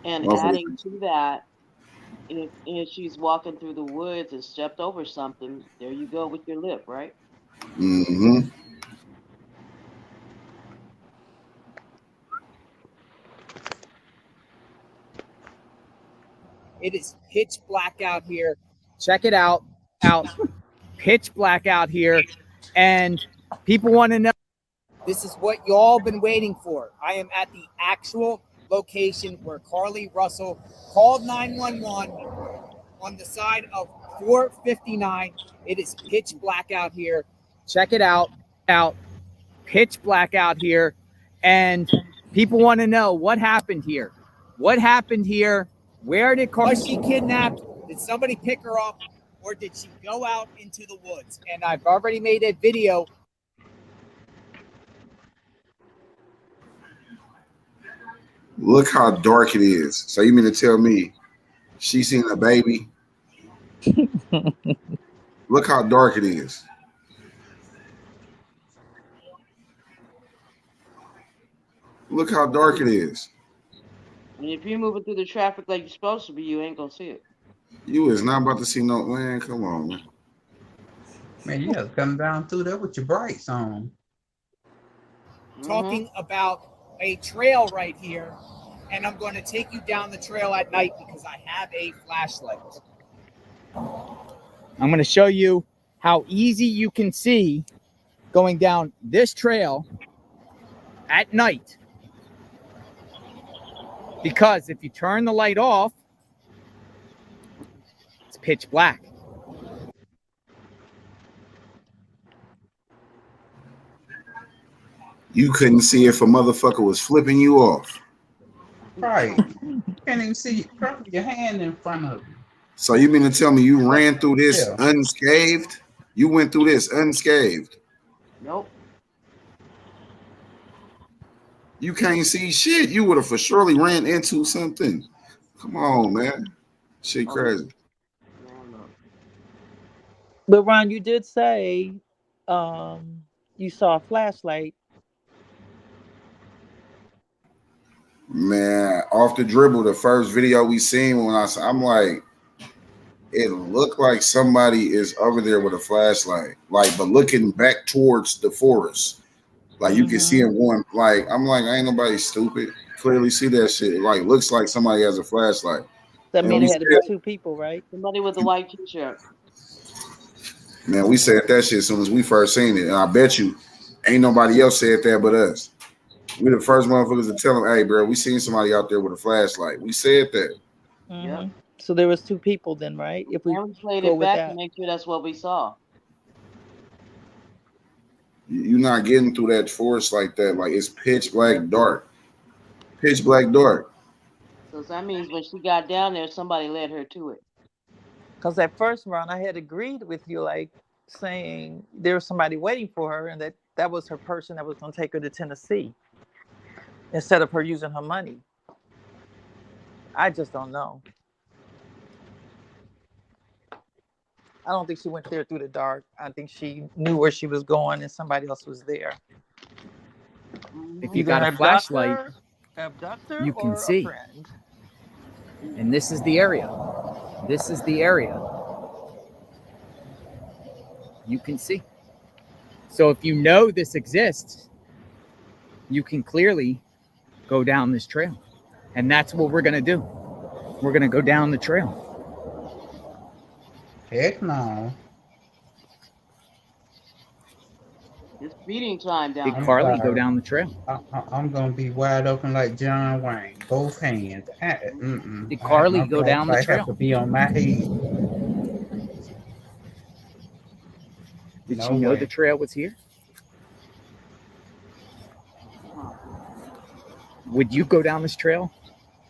And adding to that, if she's walking through the woods and stepped over something, there you go with your lip, right? Mm-hmm. It is pitch black out here. Check it out. Pitch black out here. And people want to know, this is what y'all been waiting for. I am at the actual location where Carlee Russell called 911 on the side of 459. It is pitch black out here. Check it out. Pitch black out here. And people want to know what happened here. What happened here? Where did Carlee, was she kidnapped? Did somebody pick her up? Or did she go out into the woods? And I've already made a video. Look how dark it is. So you mean to tell me she seen a baby? Look how dark it is. Look how dark it is. And if you're moving through the traffic like you're supposed to be, you ain't gonna see it. You is not about to see no man. Come on, man. Man, you gotta come down through there with your brights on. Talking about a trail right here, and I'm going to take you down the trail at night because I have a flashlight. I'm going to show you how easy you can see going down this trail at night. Because if you turn the light off, it's pitch black. You couldn't see if a motherfucker was flipping you off. Right. You can't even see your hand in front of you. So you mean to tell me you ran through this unscathed? You went through this unscathed? Nope. You can't see shit. You would have for surely ran into something. Come on, man. Shit crazy. But Ron, you did say you saw a flashlight. Man, off the dribble, the first video we seen I'm like, it looked like somebody is over there with a flashlight, like, but looking back towards the forest. Like you can see him going, like, I'm like, ain't nobody stupid. Clearly see that shit. Like, looks like somebody has a flashlight. That means it had to be two people, right? Somebody with a white t-shirt. Man, we said that shit as soon as we first seen it. And I bet you ain't nobody else said that but us. We the first motherfuckers to tell them, hey, bro, we seen somebody out there with a flashlight. We said that. Mm-hmm. So there was two people then, right? If we played go it with back that. to make sure that's what we saw. You're not getting through that forest like that. Like, it's pitch black dark. Pitch black dark. So that means when she got down there, somebody led her to it. Because at first, Ron, I had agreed with you, like, saying there was somebody waiting for her, and that was her person that was going to take her to Tennessee instead of her using her money. I just don't know. I don't think she went there through the dark. I think she knew where she was going, and somebody else was there. If you Either got an a flashlight, abductor you can or see. a friend. And this is the area. This is the area. You can see. So if you know this exists, you can clearly go down this trail. And that's what we're going to do. We're going to go down the trail. Heck no. It's feeding time down Did there. Carlee go down the trail? I'm gonna be wide open like John Wayne, both hands. Did Carlee go down the I trail? have to be on my head. Did No she know way. the trail was here? Would you go down this trail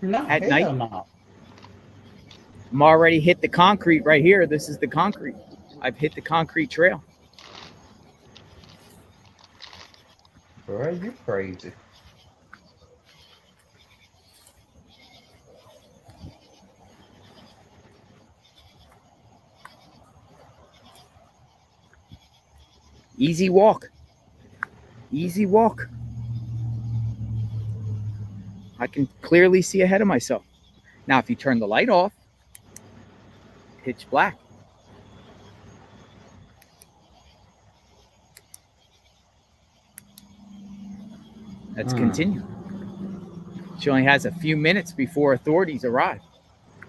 No, at hell night? no. I'm already hit the concrete right here. This is the concrete. I've hit the concrete trail. Bro, you crazy. Easy walk. Easy walk. I can clearly see ahead of myself. Now, if you turn the light off, pitch black. Let's continue. She only has a few minutes before authorities arrive.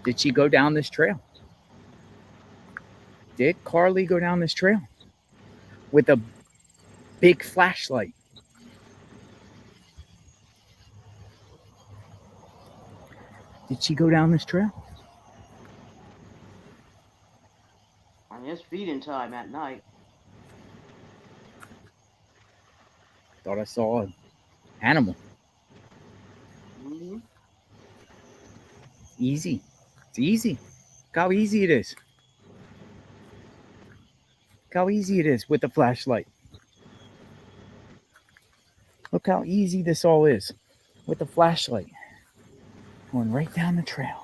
Did she go down this trail? Did Carlee go down this trail with a big flashlight? Did she go down this trail? I mean, it's feeding time at night. Thought I saw an animal. Mm-hmm. Easy. It's easy. Look how easy it is. Look how easy it is with the flashlight. Look how easy this all is with the flashlight. Going right down the trail.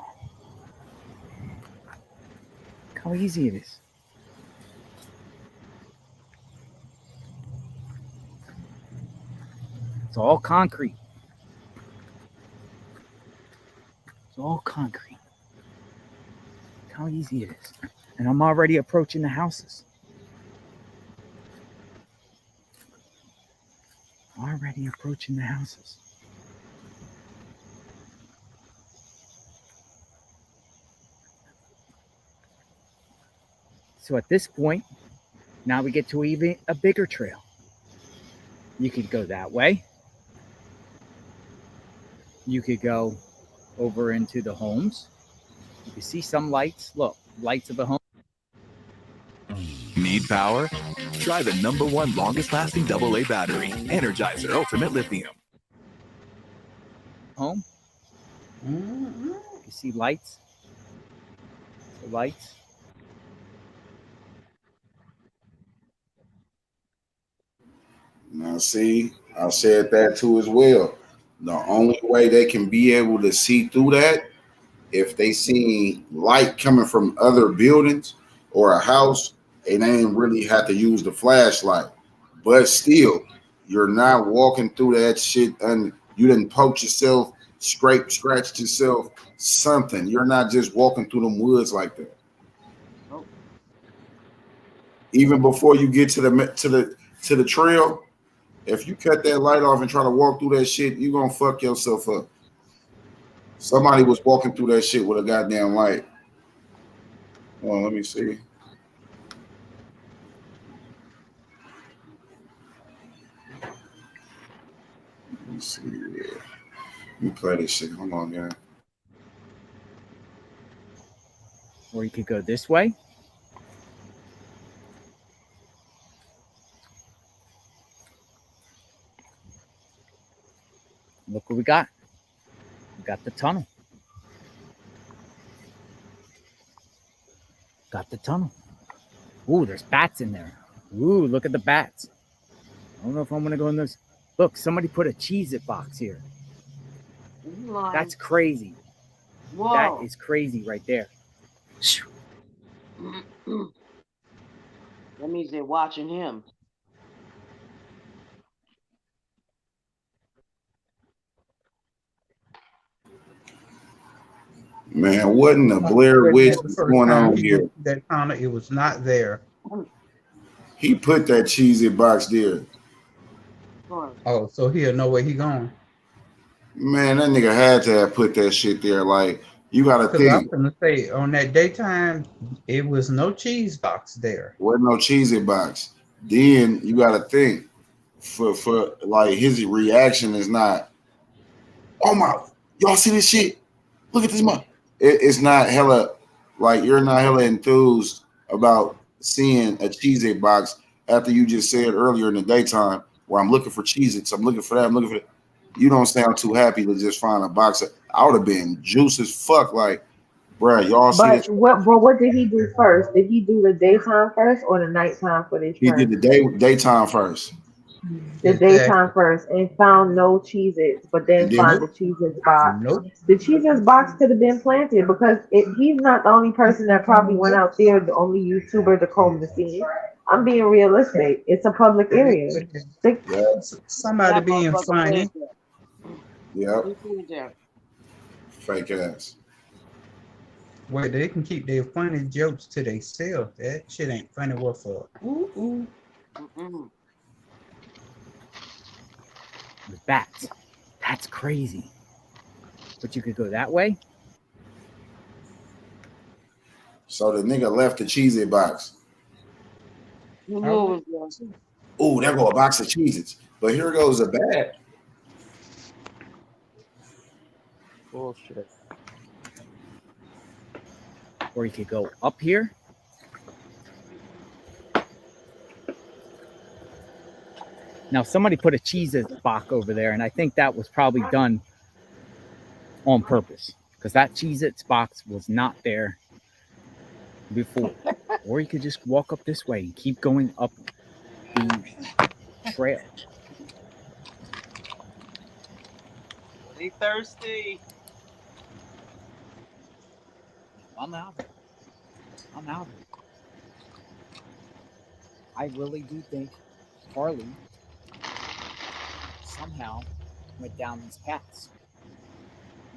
Look how easy it is. It's all concrete. It's all concrete. Look how easy it is. And I'm already approaching the houses. Already approaching the houses. So at this point, now we get to even a bigger trail. You could go that way. You could go over into the homes. You can see some lights. Look, lights of the home. Need power? Try the #1 longest lasting AA battery, Energizer Ultimate Lithium. Home. You see lights. The lights. Now, see, I said that too as well. The only way they can be able to see through that, if they see light coming from other buildings or a house, and they ain't really have to use the flashlight. But still, you're not walking through that shit and you didn't poke yourself, scratched yourself, something. You're not just walking through them woods like that. Oh. Even before you get to the trail, if you cut that light off and try to walk through that shit, you're gonna fuck yourself up. Somebody was walking through that shit with a goddamn light. Well, let me see. Let me see. Let me play this shit. Hold on, man. Or you could go this way. Look what we got. We got the tunnel. Got the tunnel. Ooh, there's bats in there. Ooh, look at the bats. I don't know if I'm gonna go in those. Look, somebody put a Cheez-It box here. You lying. That's crazy. Whoa. That is crazy right there. That means they're watching him. Man, wasn't the I Blair read Witch that the what's first going time on he here? went to that counter, it was not there. He put that Cheez-It box there. Oh, so he'll know where he going. Man, that nigga had to have put that shit there. Like, you gotta Because I was think. gonna say on that daytime, it was no cheese box there. Wasn't no Cheez-It box. Then you gotta think for like his reaction is not, oh my, y'all see this shit? Look at this month. It's not hella like you're not hella enthused about seeing a Cheez-It box after you just said earlier in the daytime where I'm looking for Cheez-Its, I'm looking for that, I'm looking for that. You don't sound too happy to just find a box. I would have been juice as fuck, like, bruh, y'all see this? But what did he do first? Did he do the daytime first or the nighttime footage He did first? the daytime first. The daytime first and found no Cheez-Its, but then And then find the Cheez-Its box. The Cheez-Its box could have been planted because he's not the only person that probably went out there, the only YouTuber to comb the scene. I'm being realistic. It's a public area. Somebody being funny. Yep. Who put it there? Fake ass. Where they can keep their funny jokes to themselves. That shit ain't funny worth for. Ooh. With bats. That's crazy. But you could go that way. So the nigga left the Cheez-It box. Who Ooh, there go a box of Cheez-Its. But here goes a bat. Bullshit. Or you could go up here. Now somebody put a Cheez-It box over there, and I think that was probably done on purpose because that Cheez-It box was not there before. Or you could just walk up this way and keep going up the trail. He thirsty. I'm out. I really do think Carlee somehow went down these paths,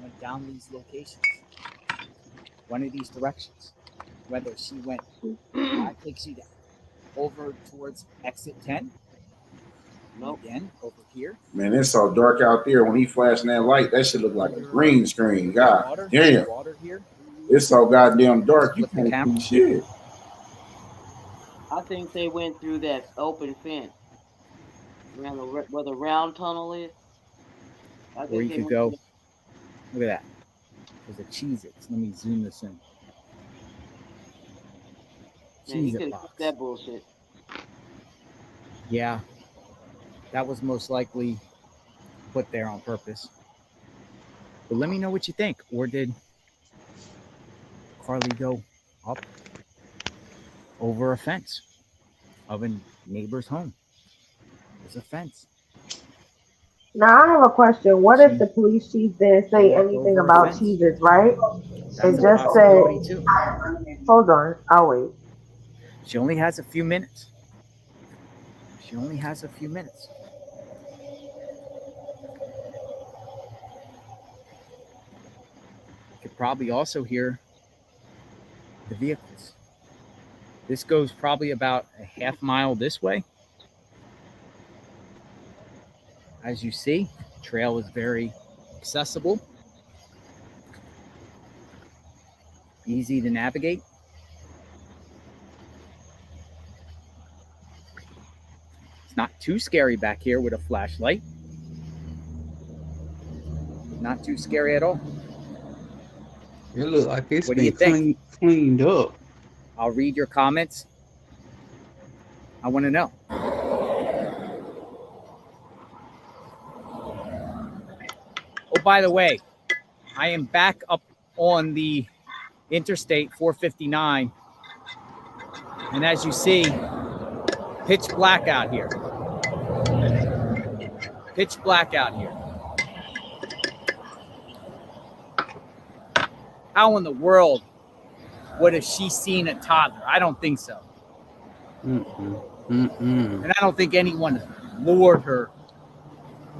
went down these locations, one of these directions. Whether she went, I think she over towards exit 10. Nope. Again, over here. Man, it's so dark out there. When he flashing that light, that shit look like a green screen. God damn. Water here. It's so goddamn dark, you can't see shit. I think they went through that open fence around where the round tunnel is. Or you could go. Look at that. There's a Cheez-Its. Let me zoom this in. Cheez-It box. That bullshit. Yeah, that was most likely put there on purpose. But let me know what you think. Or did Carlee go up over a fence of a neighbor's home? There's a fence. Now I have a question. What if the police chief didn't say anything about Cheez-Its, right? And just said, hold on, I'll wait. She only has a few minutes. You could probably also hear the vehicles. This goes probably about a half mile this way. As you see, the trail is very accessible, easy to navigate. It's not too scary back here with a flashlight. Not too scary at all. It looks like it's What do you been cleaned up. I'll read your comments. I want to know. Oh, by the way, I am back up on the Interstate 459 And as you see, pitch black out here. Pitch black out here. How in the world would have she seen a toddler? I don't think so. And I don't think anyone lured her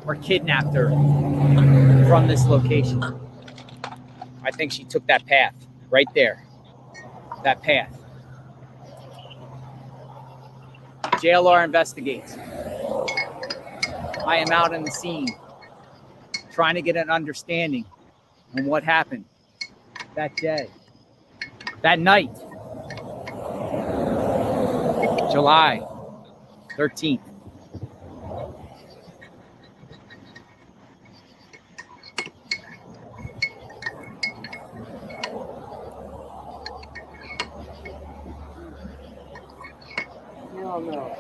or kidnapped her from this location. I think she took that path right there. That path. JLR investigates. I am out on the scene trying to get an understanding on what happened that day, that night, July 13th. Hell no.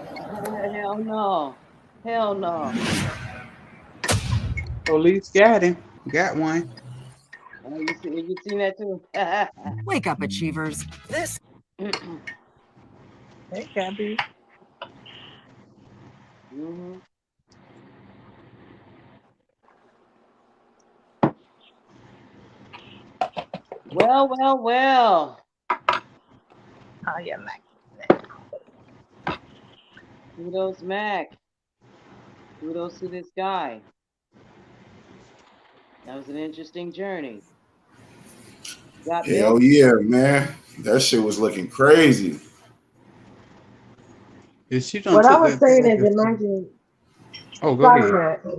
Hell no. Hell no. Police got him. Got one. Oh, you seen that too? Wake up, achievers. This. Hey, Gabby. Mm-hmm. Well. Oh, yeah, Mac. Kudos, Mac. Kudos to this guy. That was an interesting journey. Got Hell Bill? yeah, man. That shit was looking crazy. Is she What I was saying is imagine. Oh, go Sorry, ahead. Matt.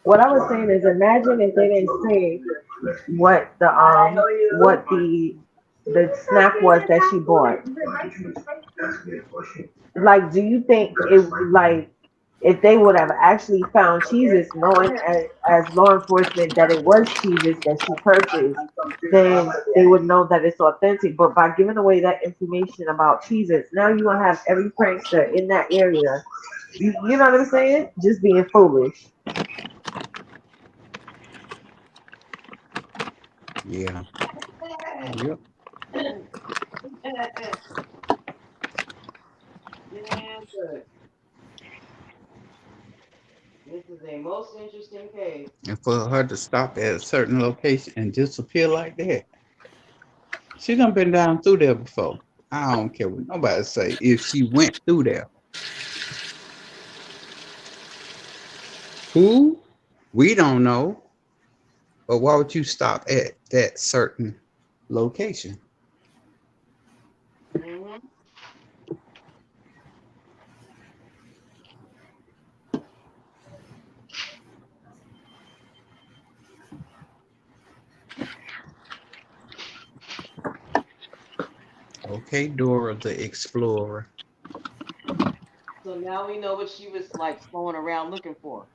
What I was saying is imagine if they didn't say what the snack was that she bought. Like, do you think it like if they would have actually found cheeses, knowing as law enforcement that it was cheeses that she purchased, then they would know that it's authentic. But by giving away that information about cheeses, now you gonna have every prankster in that area. You know what I'm saying? Just being foolish. Yeah. Yep. Yeah, good. This is a most interesting case. And for her to stop at a certain location and disappear like that. She done been down through there before. I don't care what nobody say. If she went through there. Who? We don't know. But why would you stop at that certain location? Mm-hmm. Okay, Dora the Explorer. So now we know what she was like going around looking for.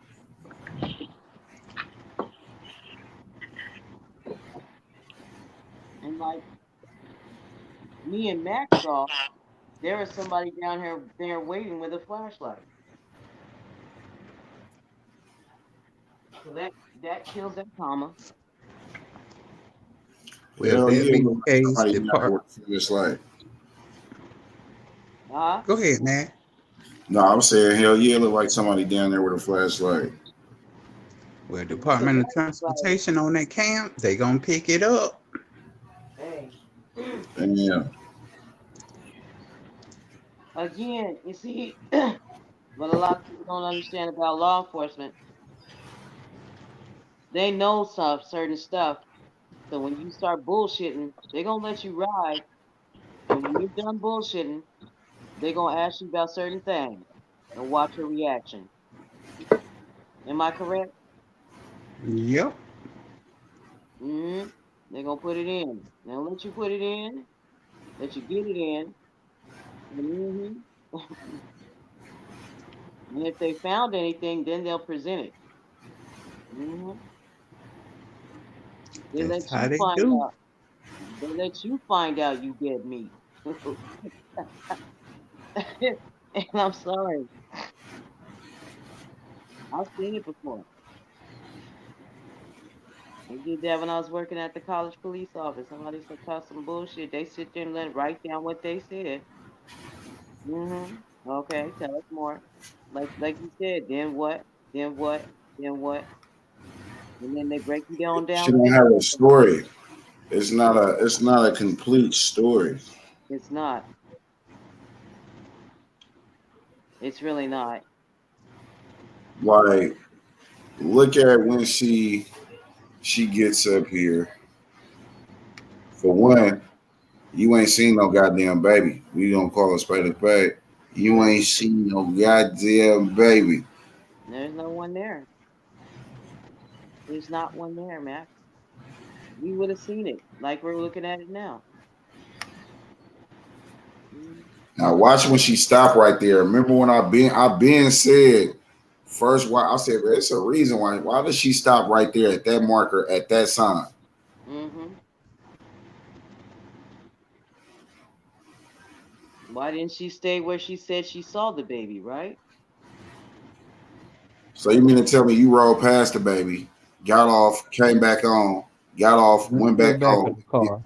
And like me and Max saw, there was somebody down here there waiting with a flashlight. So that kills that comma. Well, Hell that yeah, be look the like case. somebody network it's like. Go ahead, Matt. No, I'm saying hell yeah, look like somebody down there with a flashlight. Well, Department of Transportation on that camp, they gonna pick it up. Hey. And yeah. Again, you see, what a lot of people don't understand about law enforcement, they know certain stuff. So when you start bullshitting, they're gonna let you ride. When you're done bullshitting, they're gonna ask you about certain things and watch your reaction. Am I correct? Yep. Mm-hmm. They're gonna put it in. They'll let you put it in, let you get it in. Mm-hmm. And if they found anything, then they'll present it. Mm-hmm. They let That's how you they find do. out. They let you find out you get meat. And I'm sorry. I've seen it before. They did that when I was working at the college police office. Somebody said caught some bullshit. They sit there and let write down what they said. Okay, tell us more. Like you said, then what? Then what? Then what? And then they break you She down don't step have by a step. story. It's not a complete story. It's not. It's really not. Like, look at when she gets up here. For one, you ain't seen no goddamn baby. We don't call a spade a spade. You No, ain't seen no goddamn baby. there's no one there. There's not one there, Max. We would have seen it like we're looking at it now. Mhm. Now watch when she stopped right there. Remember when I been said first why I said it's a reason why does she stop right there at that marker at that sign? Mhm. Why didn't she stay where she said she saw the baby, right? So you mean to tell me you rode past the baby, got off, came back on, got off, Went went to the back back of home. the car,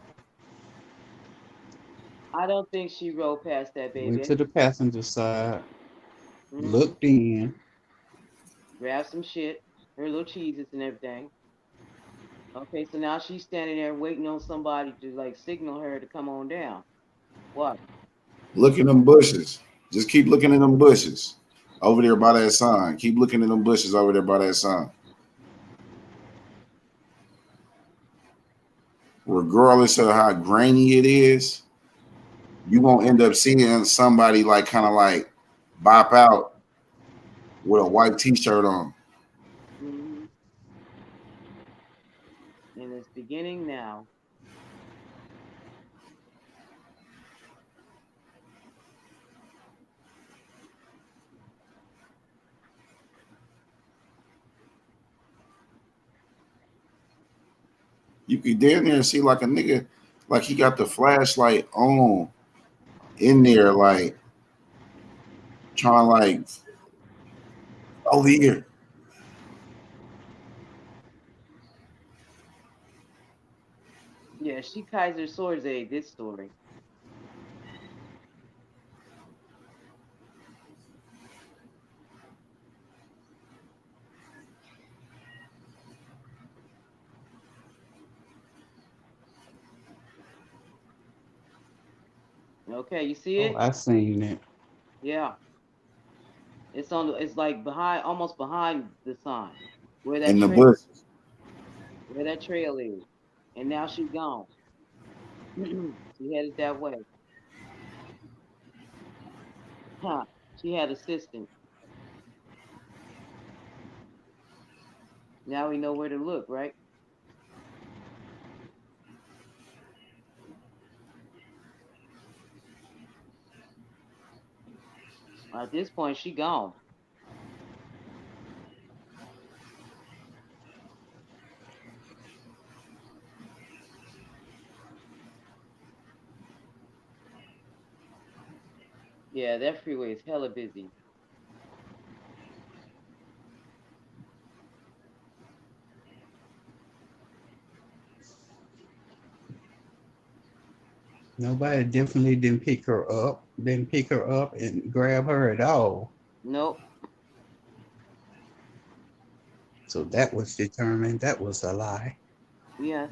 I don't think she rode past that went baby. to the passenger side, Mhm. looked in. Grabbed some shit, her little cheeses and everything. Okay, so now she's standing there waiting on somebody to like signal her to come on down. What? Look in them bushes. Just keep looking in them bushes over there by that sign. Keep looking in them bushes over there by that sign. Regardless of how grainy it is, you won't end up seeing somebody like kind of like bop out with a white t-shirt on. Mhm. And it's beginning now. You could damn near see like a nigga, like he got the flashlight on in there, like trying like over here. Yeah, she Kaiser Soze this story. Okay, you see Oh, it? I seen it. Yeah. It's on the, it's like behind, almost behind the sign where that In the trail, bush. where that trail is. And now she gone. She headed that way. Huh. She had assistant. Now we know where to look, right? At this point, she gone. Yeah, that freeway is hella busy. Nobody definitely didn't pick her up and grab her at all. Nope. So that was determined. That was a lie. Yes.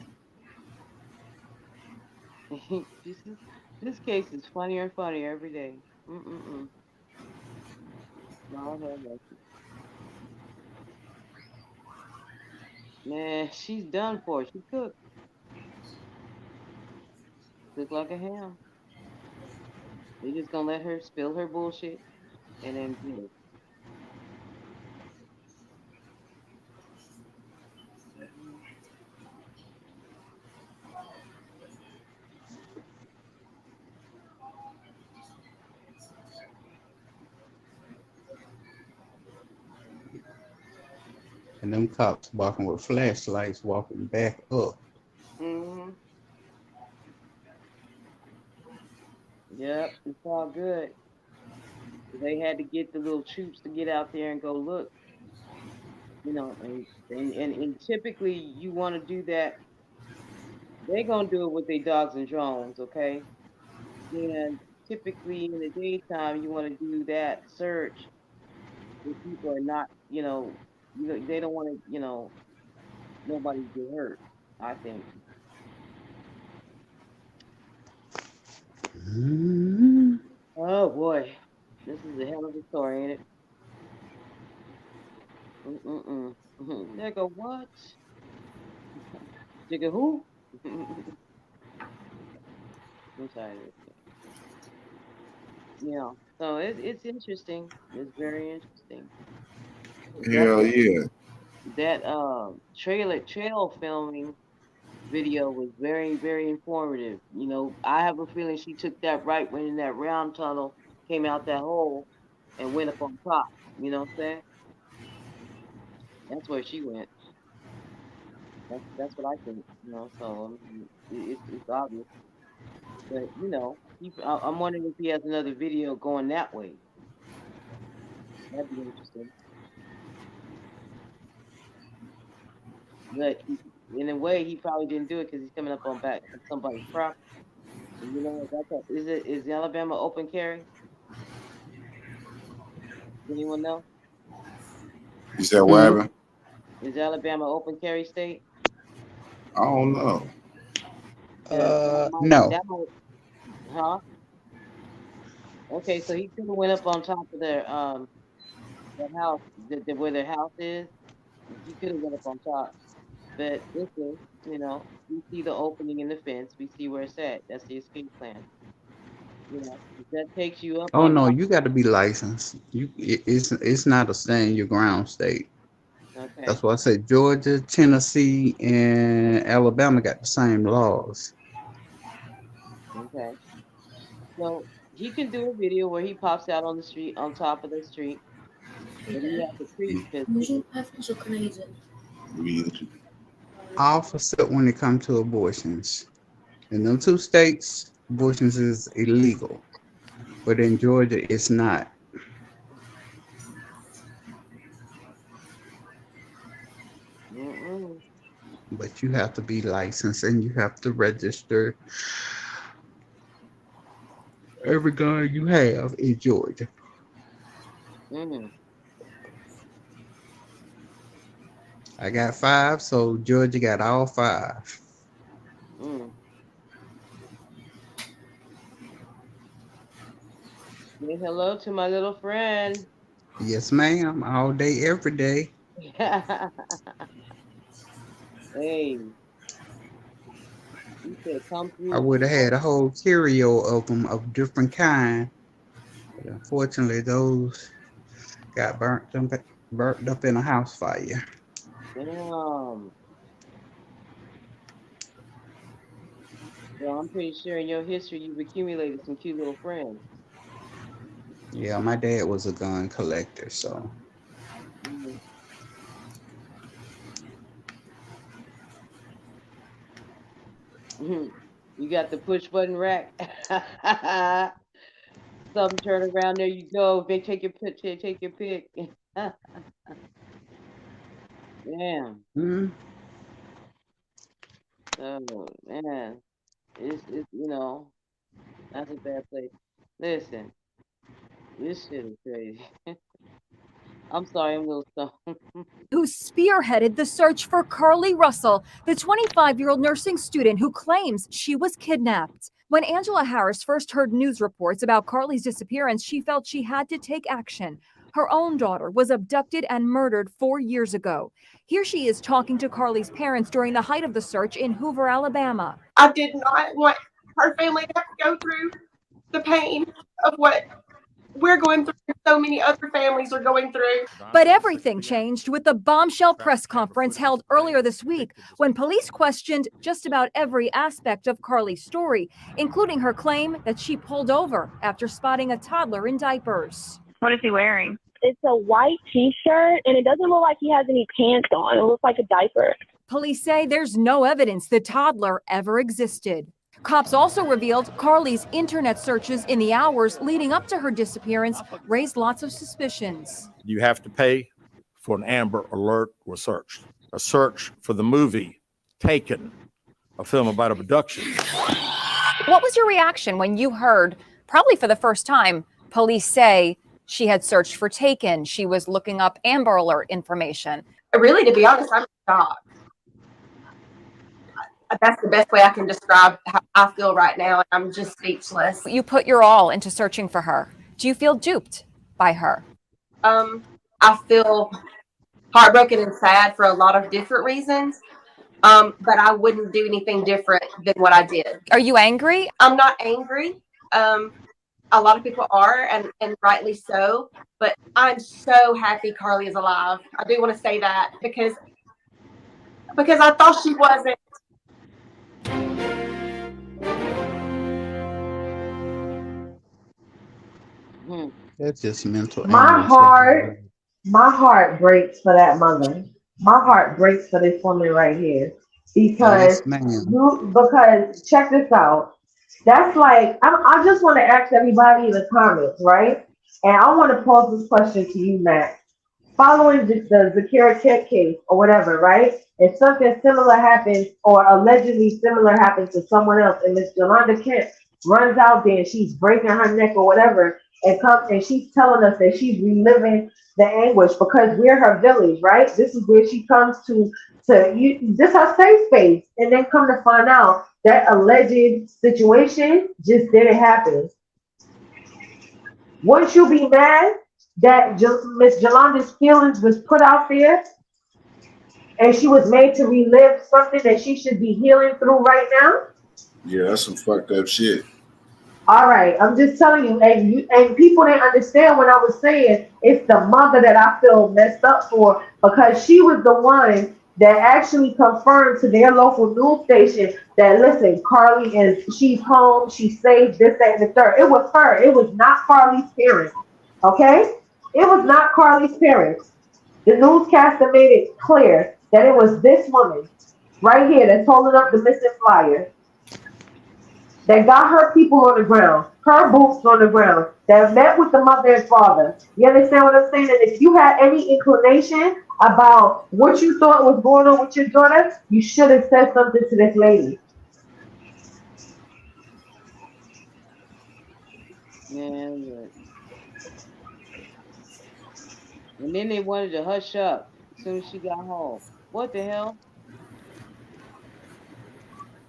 this is, this case is funnier and funnier every day. Mm-mm-mm. Lord have mercy. Man, she's done for. She cooked. Cooked like a ham. They just gonna let her spill her bullshit and then And them cops walking with flashlights, walking back up. mm-hmm. Yep, it's all good. They had to get the little troops to get out there and go look, and typically you want to do that. They're gonna do it with their dogs and drones, okay? And typically in the daytime, you want to do that search if people are not, they don't want to, nobody to get hurt, I think. Oh boy, this is a hell of a story, ain't it? Nigga, what? Nigga, who? I'm tired of it. Yeah, so it's interesting. It's very interesting. Hell yeah. That trail filming video was very, very informative. I have a feeling she took that right when that round tunnel came out that hole and went up on top. You know what I'm saying? That's where she went. That's what I think. So it's obvious. But I'm wondering if he has another video going that way. That'd be interesting. But in a way, he probably didn't do it because he's coming up on back on somebody's property. And is Alabama open carry? Does anyone know? You said what happened? Is Alabama open carry state? I don't know. No. Huh? Okay, so he could have went up on top of their that house, where their house is. He could have went up on top. But listen, we see the opening in the fence. We see where it's at. That's the escape plan. If that takes you up Oh on no, top. you got to be licensed. It's not a stand your ground state. Okay. That's why I said Georgia, Tennessee, and Alabama got the same laws. Okay. So he can do a video where he pops out on the street, on top of the street. But he has to preach because All for except when it comes to abortions. In them two states, abortions is illegal, but in Georgia, it's not. But you have to be licensed and you have to register every gun you have in Georgia. I got 5, so Georgia got all 5. Say hello to my little friend. Yes, ma'am. All day, every day. Hey. He said, come through. I would have had a whole curio of them of different kind. But unfortunately, those got burnt up in a house fire. Damn. Well, I'm pretty sure in your history you've accumulated some cute little friends. Yeah, my dad was a gun collector, so. You got the push button rack. Something turn around, there you go. They take your pick. Take your pick. Damn. Oh man, it's that's a bad place. Listen, this shit is crazy. I'm sorry, I'm a little stoned. Who spearheaded the search for Carlee Russell, the 25-year-old nursing student who claims she was kidnapped. When Angela Harris first heard news reports about Carlee's disappearance, she felt she had to take action. Her own daughter was abducted and murdered 4 years ago. Here she is talking to Carlee's parents during the height of the search in Hoover, Alabama. I did not want her family to have to go through the pain of what we're going through, so many other families are going through. But everything changed with the bombshell press conference held earlier this week when police questioned just about every aspect of Carlee's story, including her claim that she pulled over after spotting a toddler in diapers. What is he wearing? It's a white t-shirt, and it doesn't look like he has any pants on. It looks like a diaper. Police say there's no evidence the toddler ever existed. Cops also revealed Carlee's internet searches in the hours leading up to her disappearance raised lots of suspicions. You have to pay for an Amber Alert search. A search for the movie Taken, a film about abduction. What was your reaction when you heard Probably for the first time, police say she had searched for Taken. She was looking up Amber Alert information. Really, to be honest, I'm shocked. That's the best way I can describe how I feel right now. I'm just speechless. You put your all into searching for her. Do you feel duped by her? I feel heartbroken and sad for a lot of different reasons. But I wouldn't do anything different than what I did. Are you angry? I'm not angry. A lot of people are, and rightly so. But I'm so happy Carlee is alive. I do want to say that because I thought she wasn't. That's just mental My anguish. heart breaks for that mother. My heart breaks for this woman right here because Yes, ma'am. because check this out. That's like I just want to ask everybody in the comments, right? And I want to pose this question to you, Matt. Following the Zakira Kent case or whatever, right? If something similar happens or allegedly similar happens to someone else, and Miss Yolanda Kent runs out there and she's breaking her neck or whatever, and comes and she's telling us that she's reliving the anguish because we're her village, right? This is where she comes to this her safe space, and then come to find out that alleged situation just didn't happen. Wouldn't you be mad that Miss Yolanda's feelings was put out there and she was made to relive something that she should be healing through right now? Yeah, that's some fucked up shit. All right, I'm just telling you, and people didn't understand when I was saying it's the mother that I feel messed up for because she was the one that actually confirmed to their local news station that listen, Carlee she's home, she's safe, this, that, and the third. It was her. It was not Carlee's parents. Okay? It was not Carlee's parents. The newscaster made it clear that it was this woman right here that's holding up the missing flyer that got her people on the ground, her boots on the ground, that met with the mother and father. You understand what I'm saying? And if you had any inclination about what you thought was going on with your daughter, you should have said something to this lady. Man, look. And then they wanted to hush up as soon as she got home. What the hell?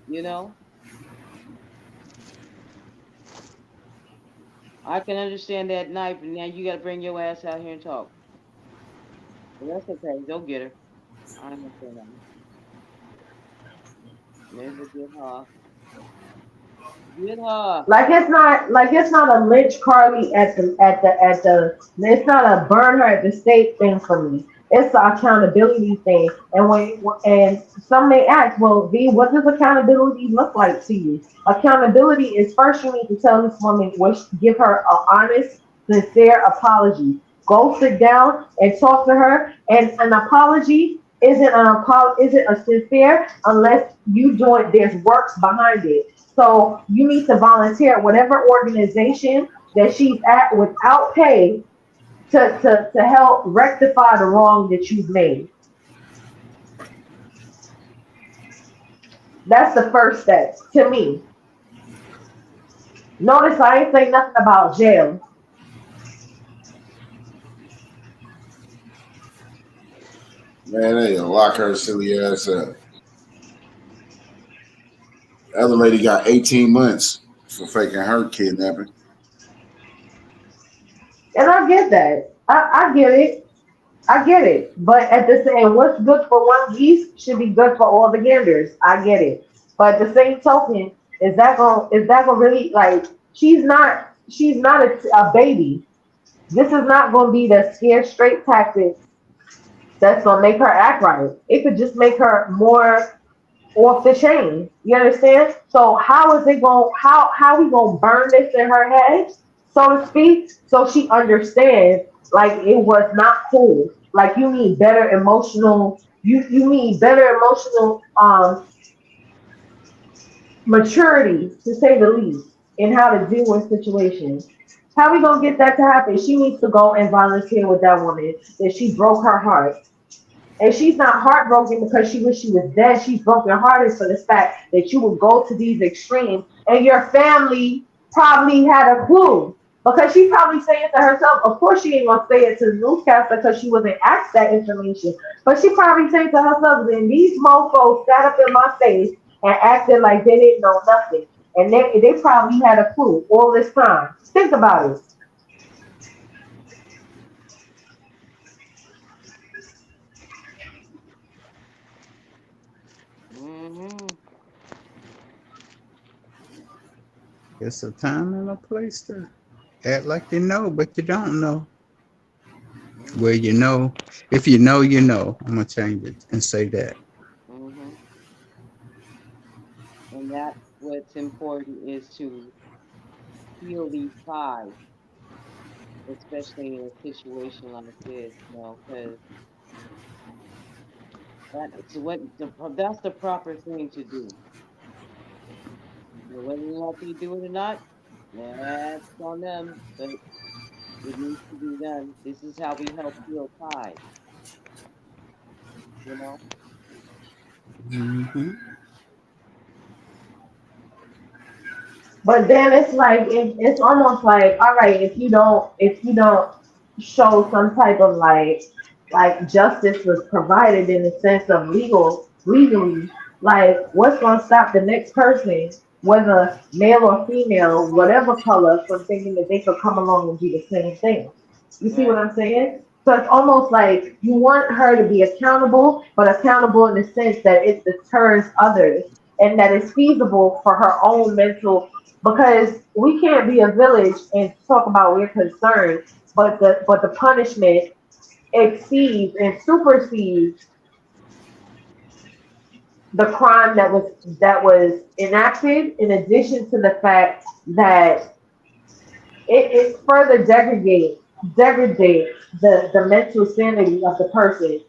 You know? I can understand that knife, and now you got to bring your ass out here and talk. But that's okay. Don't get her. I understand that. Maybe get her. Get her. Like it's not a lynch Carlee at the it's not a burn her at the stake thing for me. It's an accountability thing. And some may ask, well, V, what does accountability look like to you? Accountability is first you need to tell this woman, give her an honest, sincere apology. Go sit down and talk to her. And an apology isn't a sincere unless there's works behind it. So you need to volunteer at whatever organization that she's at without pay to help rectify the wrong that you've made. That's the first step to me. Notice I ain't say nothing about jail. Man, they gonna lock her silly ass up. The other lady got 18 months for faking her kidnapping. And I get that. I get it. I get it. But at the same, what's good for one geese should be good for all the ganders. I get it. But at the same token, is that gonna really, like, she's not a baby. This is not gonna be the scare straight tactics that's gonna make her act right. It could just make her more off the chain. You understand? So how is it going? How we gonna burn this in her head, so to speak, so she understands like it was not cool. Like you need better emotional. You need better emotional maturity, to say the least, in how to deal with situations. How we gonna get that to happen? She needs to go and volunteer with that woman that she broke her heart. And she's not heartbroken because she wish she was dead. She's brokenhearted for the fact that you would go to these extremes and your family probably had a clue. Because she probably saying to herself, of course she ain't gonna say it to the newscaster because she wasn't asked that information. But she probably saying to herself, then these mofos sat up in my face and acted like they didn't know nothing. And they probably had a clue all this time. Think about it. It's a time and a place to act like you know, but you don't know. Where you know, if you know, you know. I'm gonna change it and say that. And that's what's important is to heal these ties, especially in a situation like this, because that's the proper thing to do. Whether or not they do it or not, that's on them, but it needs to be done. This is how we help heal ties, you know? Mm-hmm. But then it's like it's almost like, all right, if you don't show some type of like justice was provided in the sense of legally, like what's gonna stop the next person, whether male or female, whatever color, from thinking that they could come along and do the same thing? You see what I'm saying? So it's almost like you want her to be accountable, but accountable in the sense that it deters others and that it's feasible for her own mental, because we can't be a village and talk about we're concerned, but the punishment exceeds and supersedes the crime that was enacted. In addition to the fact that it further degrades the mental sanity of the person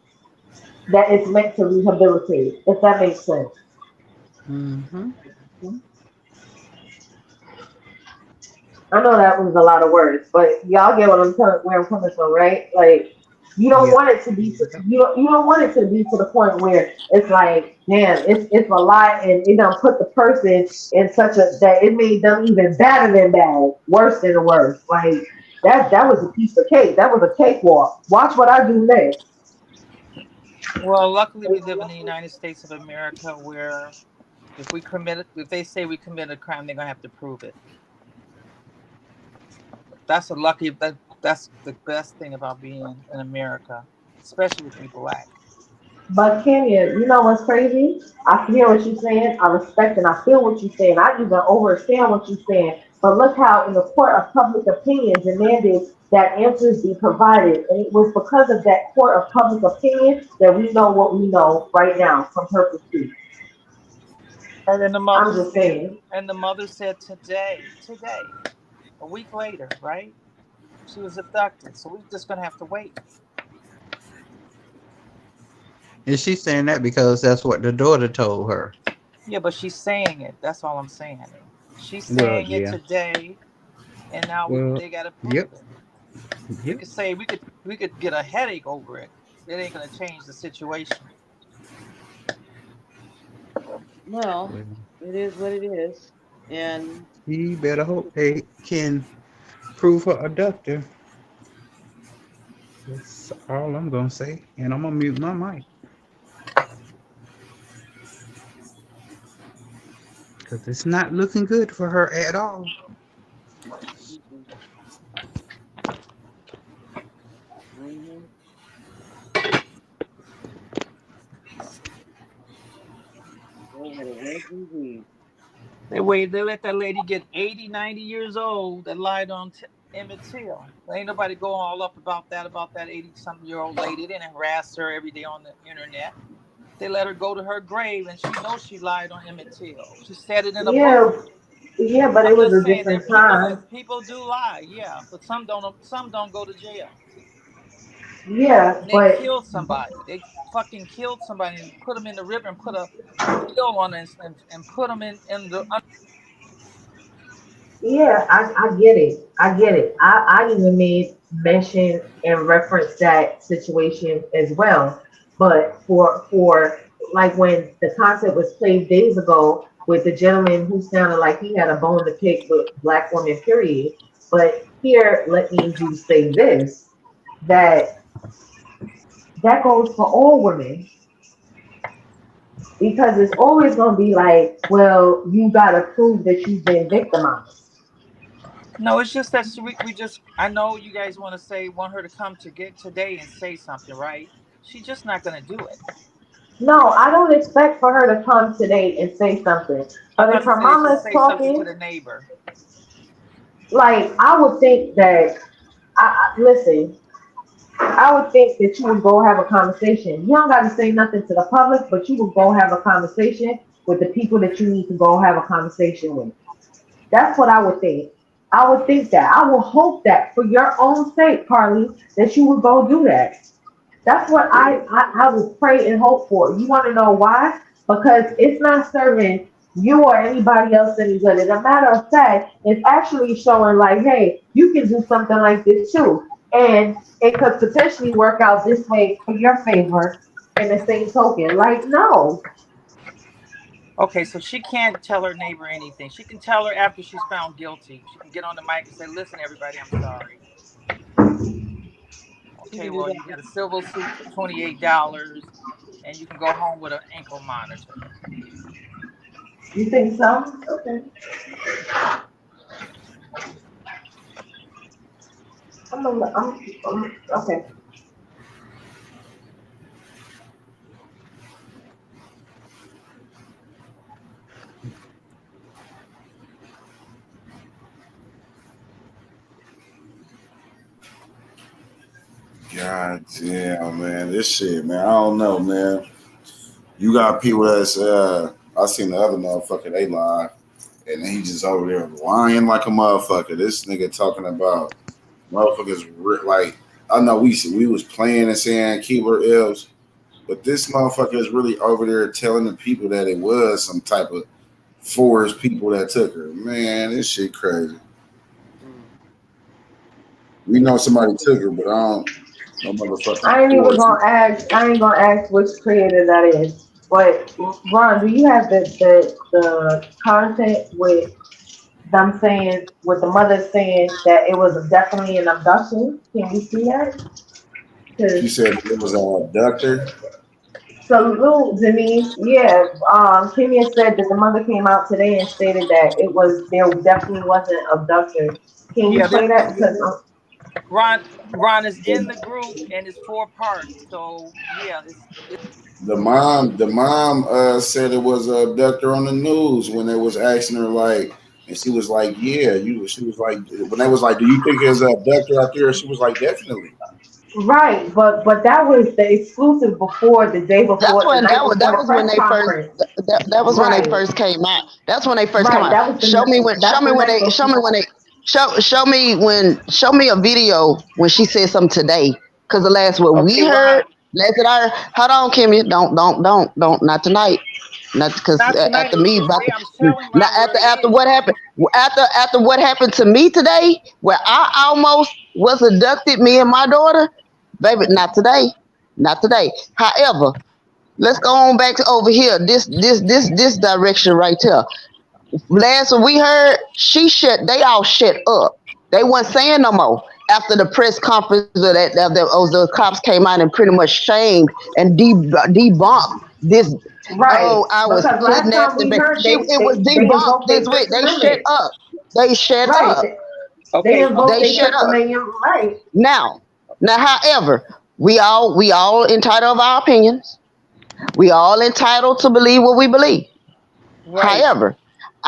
that it's meant to rehabilitate, if that makes sense. Mm-hmm. I know that was a lot of words, but y'all get what where I'm coming from, right? Like, you don't Yeah. want it to be you don't want it to be to the point where it's like, damn, it's a lie, and it don't put the person in such a that it made them even badder than bad, worse than the worst. Like that was a piece of cake. That was a cakewalk. Watch what I do next. Well, luckily we live in the United States of America where if they say we committed a crime, they're gonna have to prove it. That's that's the best thing about being in America, especially if you're black. But Kenya, you know what's crazy? I hear what you're saying. I respect and I feel what you're saying. I even understand what you're saying. But look how in the court of public opinion demanded that answers be provided. And it was because of that court of public opinion that we know what we know right now from her pursuit. And then I'm just saying. the mother said today, a week later, right? She was abducted. So we're just gonna have to wait. And she's saying that because that's what the daughter told her. Yeah, but she's saying it. That's all I'm saying. She's Well, saying it yeah. today, and now Well, they gotta prove yep. it. We Yep. could say we could get a headache over it. It ain't gonna change the situation. Well, Well, it is what it is. And he better hope they can prove her abductor. That's all I'm gonna say. And I'm gonna mute my mic. Because it's not looking good for her at all. mhm. Oh, what a word indeed. They let that lady get 80, 90 years old that lied on Emmett Till. Ain't nobody go all up about that 80-something-year-old lady. They didn't harass her every day on the internet. They let her go to her grave, and she knows she lied on Emmett Till. She said it in a Yeah, book. yeah, but it I'm was just a saying different that time. people do lie, yeah, but some don't. Some don't go to jail. Yeah, And they but killed somebody. They fucking killed somebody and put them in the river and put a pill on it and put them in the. yeah, I get it. I get it. I even made mention and reference that situation as well. But for like when the concept was played days ago with the gentleman who sounded like he had a bone to pick with black women, period. But here, let me just say this, that goes for all women. Because it's always going to be like, well, you got to prove that you've been victimized. No, it's just that we just, I know you guys want her to come to get today and say something, right? She's just not going to do it. No, I don't expect for her to come today and say something. But if her mama's talking to the neighbor, like, I would think that, listen, I would think that you would go have a conversation. You don't got to say nothing to the public, but you would go have a conversation with the people that you need to go have a conversation with. That's what I would think. I would think that. I will hope that for your own sake, Carlee, that you would go do that. That's what I would pray and hope for. You want to know why? Because it's not serving you or anybody else any good. As a matter of fact, it's actually showing like, hey, you can do something like this too. And it could potentially work out this way for your favor in the same token. Like, no. Okay, so she can't tell her neighbor anything. She can tell her after she's found guilty. She can get on the mic and say, listen, everybody, I'm sorry. Okay, well, you get a civil suit for $28 and you can go home with an ankle monitor. You think so? Okay. Okay. God damn, man. This shit, man. I don't know, man. You got people that's I seen the other motherfucker, they live, and he just over there lying like a motherfucker. This nigga talking about motherfuckers like, I know we was playing and saying keyboard L's, but this motherfucker is really over there telling the people that it was some type of forced people that took her. Man, this shit crazy. We know somebody took her, but I don't know motherfucker. I ain't gonna ask which creator that is. But Ron, do you have the content with them saying, with the mother saying that it was definitely an abduction? Can you see that? She said it was an abductor. So little Denise, yeah, Kimia said that the mother came out today and stated that there definitely was an abductor. Can you say that? Because Ron is in the group and it's 4 parts. So yeah, The mom said it was an abductor on the news when they was asking her like, and she was like, yeah, she was like, when they was like, do you think there's an abductor out there? She was like, definitely. Right, but that was the exclusive before the day before. That's when that was when they first. That was when they first came out. That's when they first came out. Show me a video when she said something today. Because the last what we heard, last that I heard. Hold on, Kimmy, don't, not tonight. Not because after me, after what happened, after what happened to me today, where I almost was abducted, me and my daughter, baby, not today. However, let's go on back to over here. This direction right here. Last we heard, they all shut up. They wasn't saying no more. After the press conference the cops came out and pretty much shamed and debunked this. Right. Oh, I was kidnapped. It was debunked this week. They shut up. They shut up. Okay. They shut up. Right. Now, however, we all entitled of our opinions. We all entitled to believe what we believe. Right. However,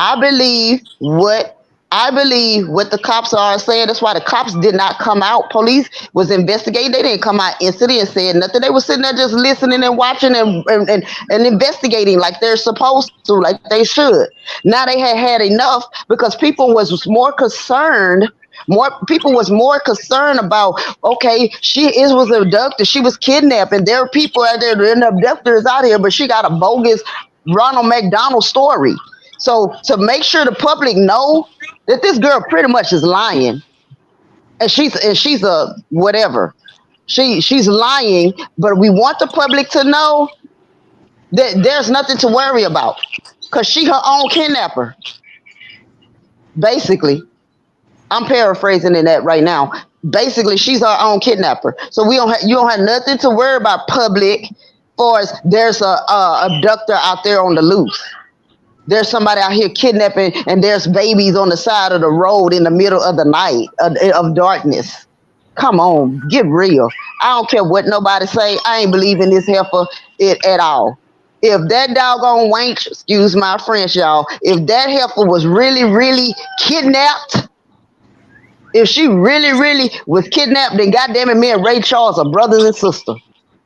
I believe what the cops are saying. That's why the cops did not come out. Police was investigating. They didn't come out instantly and said nothing. They were sitting there just listening and watching and investigating like they're supposed to, like they should. Now they had enough because people was more concerned. More people was more concerned about, okay, she was abducted, she was kidnapped, and there are people out there, and the abductors out here, but she got a bogus Ronald McDonald story. So to make sure the public know that this girl pretty much is lying, and she's a whatever, she's lying, but we want the public to know that there's nothing to worry about. Cause she her own kidnapper. Basically, I'm paraphrasing in that right now. Basically, she's her own kidnapper. So you don't have nothing to worry about public. For as there's a abductor out there on the loose. There's somebody out here kidnapping, and there's babies on the side of the road in the middle of the night of darkness. Come on, get real. I don't care what nobody say. I ain't believing this heifer it at all. If that doggone wench, excuse my French, y'all, if that heifer was really, really kidnapped, if she really, really was kidnapped, then goddamn it, me and Ray Charles are brothers and sisters.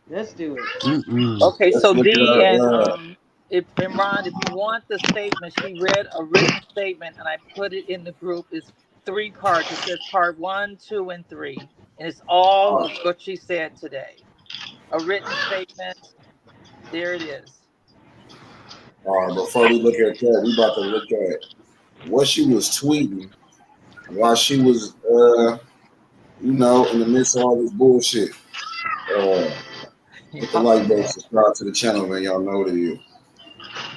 Let's do it. Okay, Let's so look at D and her. if and Ron, if you want the statement, she read a written statement, and I put it in the group. It's 3 parts. It says part 1, 2, and 3, and it's all of what she said today. A written statement. There it is. All right, before we look at that, we about to look at what she was tweeting while she was, in the midst of all this bullshit. Hit the like button, subscribe to the channel, man. Y'all know what it is.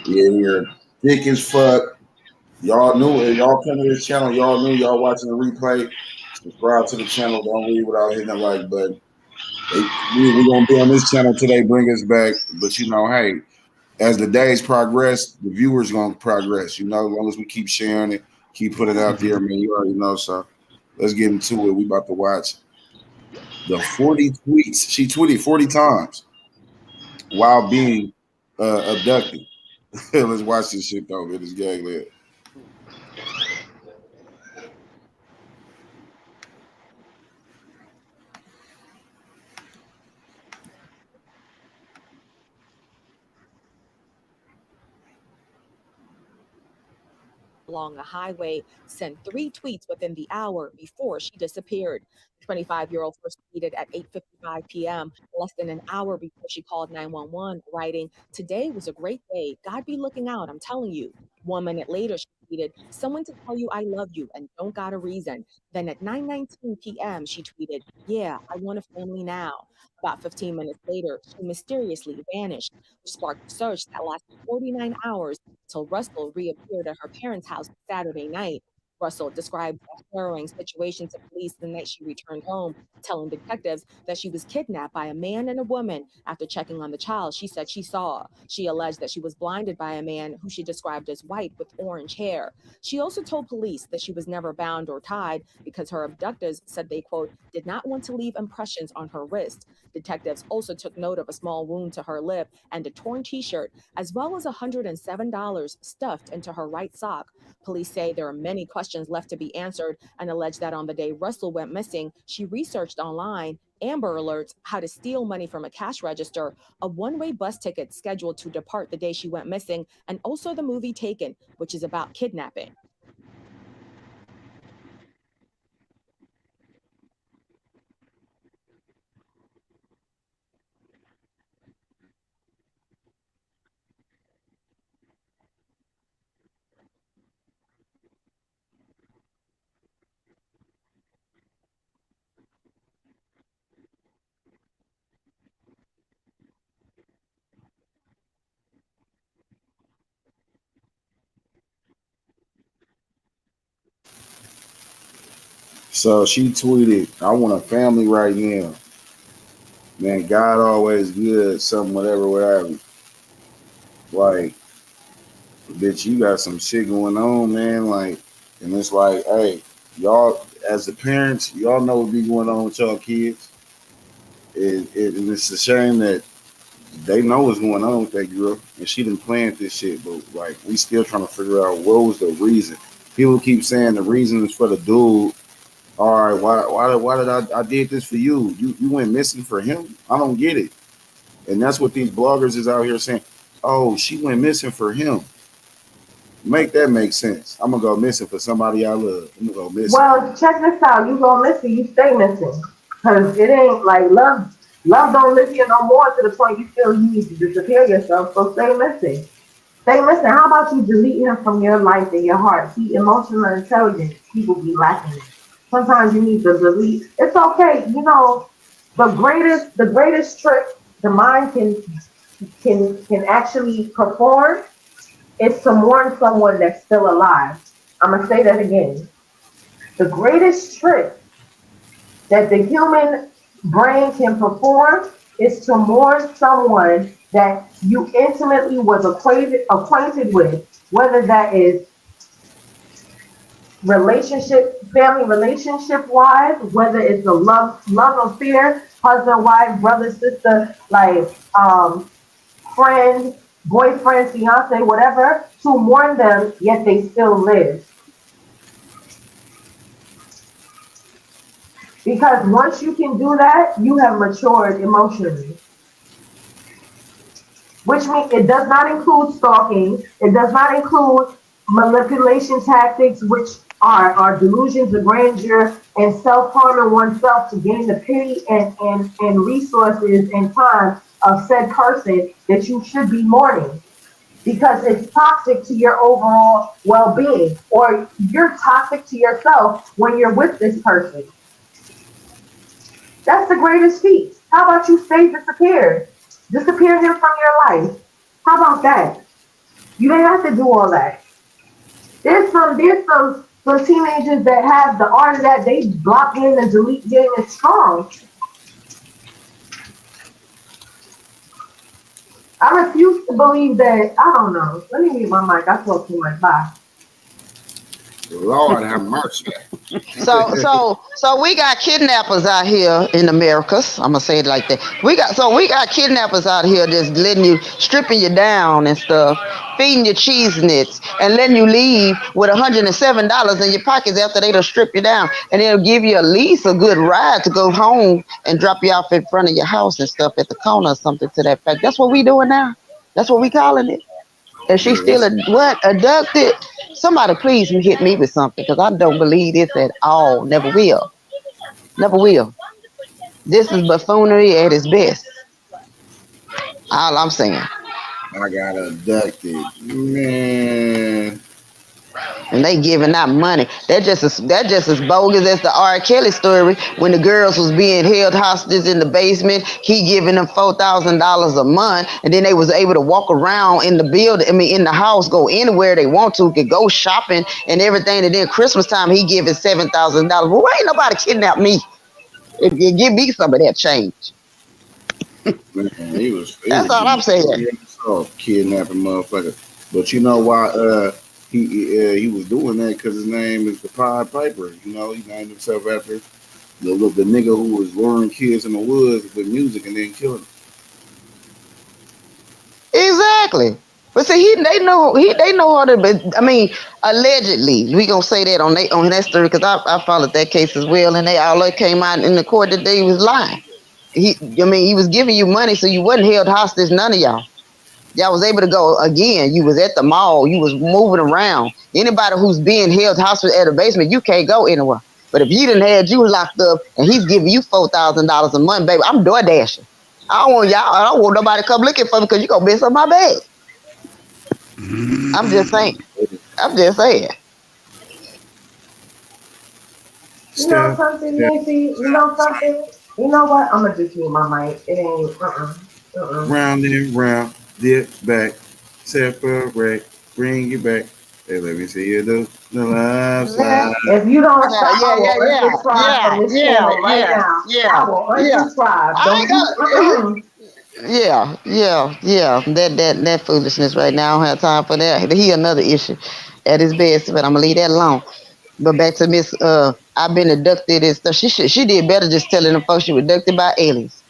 We're thick as fuck. Y'all knew it. Y'all come to this channel. Y'all knew y'all watching the replay. Subscribe to the channel. Don't leave without hitting the like button. We're going to be on this channel today, bring us back. But, hey, as the days progress, the viewers going to progress. As long as we keep sharing it, keep putting it out there, man. You already know. So let's get into it. We about to watch the 40 tweets. She tweeted 40 times while being abducted. Let's watch this shit, though, man. It's gang lit. Along a highway sent 3 tweets within the hour before she disappeared. The 25-year-old first tweeted at 8:55 p.m., less than an hour before she called 911, writing, "Today was a great day. God be looking out, I'm telling you." 1 minute later, she tweeted, "Someone to tell you I love you and don't got a reason." Then at 9:19 p.m., she tweeted, "Yeah, I want a family now." About 15 minutes later, she mysteriously vanished, which sparked a search that lasted 49 hours until Russell reappeared at her parents' house Saturday night. Russell described a harrowing situation to police the night she returned home, telling detectives that she was kidnapped by a man and a woman. After checking on the child she said she saw, she alleged that she was blinded by a man who she described as white with orange hair. She also told police that she was never bound or tied because her abductors said they, quote, did not want to leave impressions on her wrist. Detectives also took note of a small wound to her lip and a torn t-shirt, as well as $107 stuffed into her right sock. Police say there are many questions left to be answered and allege that on the day Russell went missing, she researched online Amber Alerts, how to steal money from a cash register, a one-way bus ticket scheduled to depart the day she went missing, and also the movie Taken, which is about kidnapping. So she tweeted, "I want a family right now. Man, God always good, something, whatever. Like, bitch, you got some shit going on, man. Like, and it's like, hey, y'all, as the parents, y'all know what be going on with y'all kids. And it's a shame that they know what's going on with that girl, and she didn't plan this shit. But like, we still trying to figure out what was the reason. People keep saying the reason is for the dude. All right, why did I did this for you? You went missing for him? I don't get it. And that's what these bloggers is out here saying. Oh, she went missing for him. Make that make sense. I'm gonna go missing for somebody I love. I'm gonna go missing. Well, check this out. You go missing, you stay missing. Cause it ain't like love. Love don't live here no more to the point you feel you need to disappear yourself. So stay missing. Stay missing. How about you delete him from your life and your heart? See, emotional intelligence, people be lacking it. Sometimes you need to delete. It's okay. The greatest trick the mind can actually perform is to mourn someone that's still alive. I'm gonna say that again. The greatest trick that the human brain can perform is to mourn someone that you intimately was acquainted with, whether that is family relationship wise, whether it's a love affair, husband, wife, brother, sister, like friend, boyfriend, fiance, whatever, to mourn them, yet they still live. Because once you can do that, you have matured emotionally. Which means it does not include stalking. It does not include manipulation tactics, which are delusions of grandeur and self-harming oneself to gain the pity and resources and time of said person that you should be mourning. Because it's toxic to your overall well-being, or you're toxic to yourself when you're with this person. That's the greatest feat. How about you stay disappeared? Disappear him from your life. How about that? You didn't have to do all that. There's some teenagers that have the art of that. They block in and delete game is strong. I refuse to believe that. I don't know. Let me mute my mic. I talk too much. Bye. Lord have mercy. So we got kidnappers out here in Americas. I'm gonna say it like that. We got kidnappers out here just letting you, stripping you down and stuff, feeding you cheese nits, and letting you leave with $107 in your pockets after they done strip you down, and they'll give you at least a good ride to go home and drop you off in front of your house and stuff at the corner or something to that fact. That's what we doing now. That's what we calling it. And she's still abducted. Somebody please hit me with something because I don't believe this at all. Never will. Never will. This is buffoonery at its best. All I'm saying. I got abducted, man. And they giving out money. That just as bogus as the R. Kelly story when the girls was being held hostage in the basement. He giving them $4,000 a month, and then they was able to walk around in the building. I mean, in the house, go anywhere they want to, could go shopping and everything. And then Christmas time, he giving $7,000. Well, why ain't nobody kidnap me? Give me some of that change. Man, he was That's all I'm saying. Kidnapping motherfucker. But you know why? He was doing that because his name is the Pied Piper. You know, he named himself after the nigga who was luring kids in the woods with music and then killing them. Exactly. But see, they know how to. But I mean, allegedly, we gonna say that on that story because I followed that case as well, and they all came out in the court that they was lying. He was giving you money, so you wasn't held hostage. None of y'all. Y'all was able to go again. You was at the mall. You was moving around. Anybody who's being held hostage at a basement, you can't go anywhere. But if you didn't had you locked up and he's giving you $4,000 a month, baby, I'm door dashing. I don't want y'all. I don't want nobody to come looking for me because you gonna mess up my bag. I'm just saying. You know something, Nancy? You know something? You know what? I'm gonna just mute my mic. It ain't. Round and round, dip back, separate, bring you back. Hey, let me see you do the left side. If you don't stop, I will unsubscribe from this channel right now. I will unsubscribe. Don't you? Yeah. That foolishness right now. I don't have time for that. He another issue at his best, but I'm gonna leave that alone. But back to Miss I've been abducted and stuff. She did better just telling them folks she was abducted by aliens.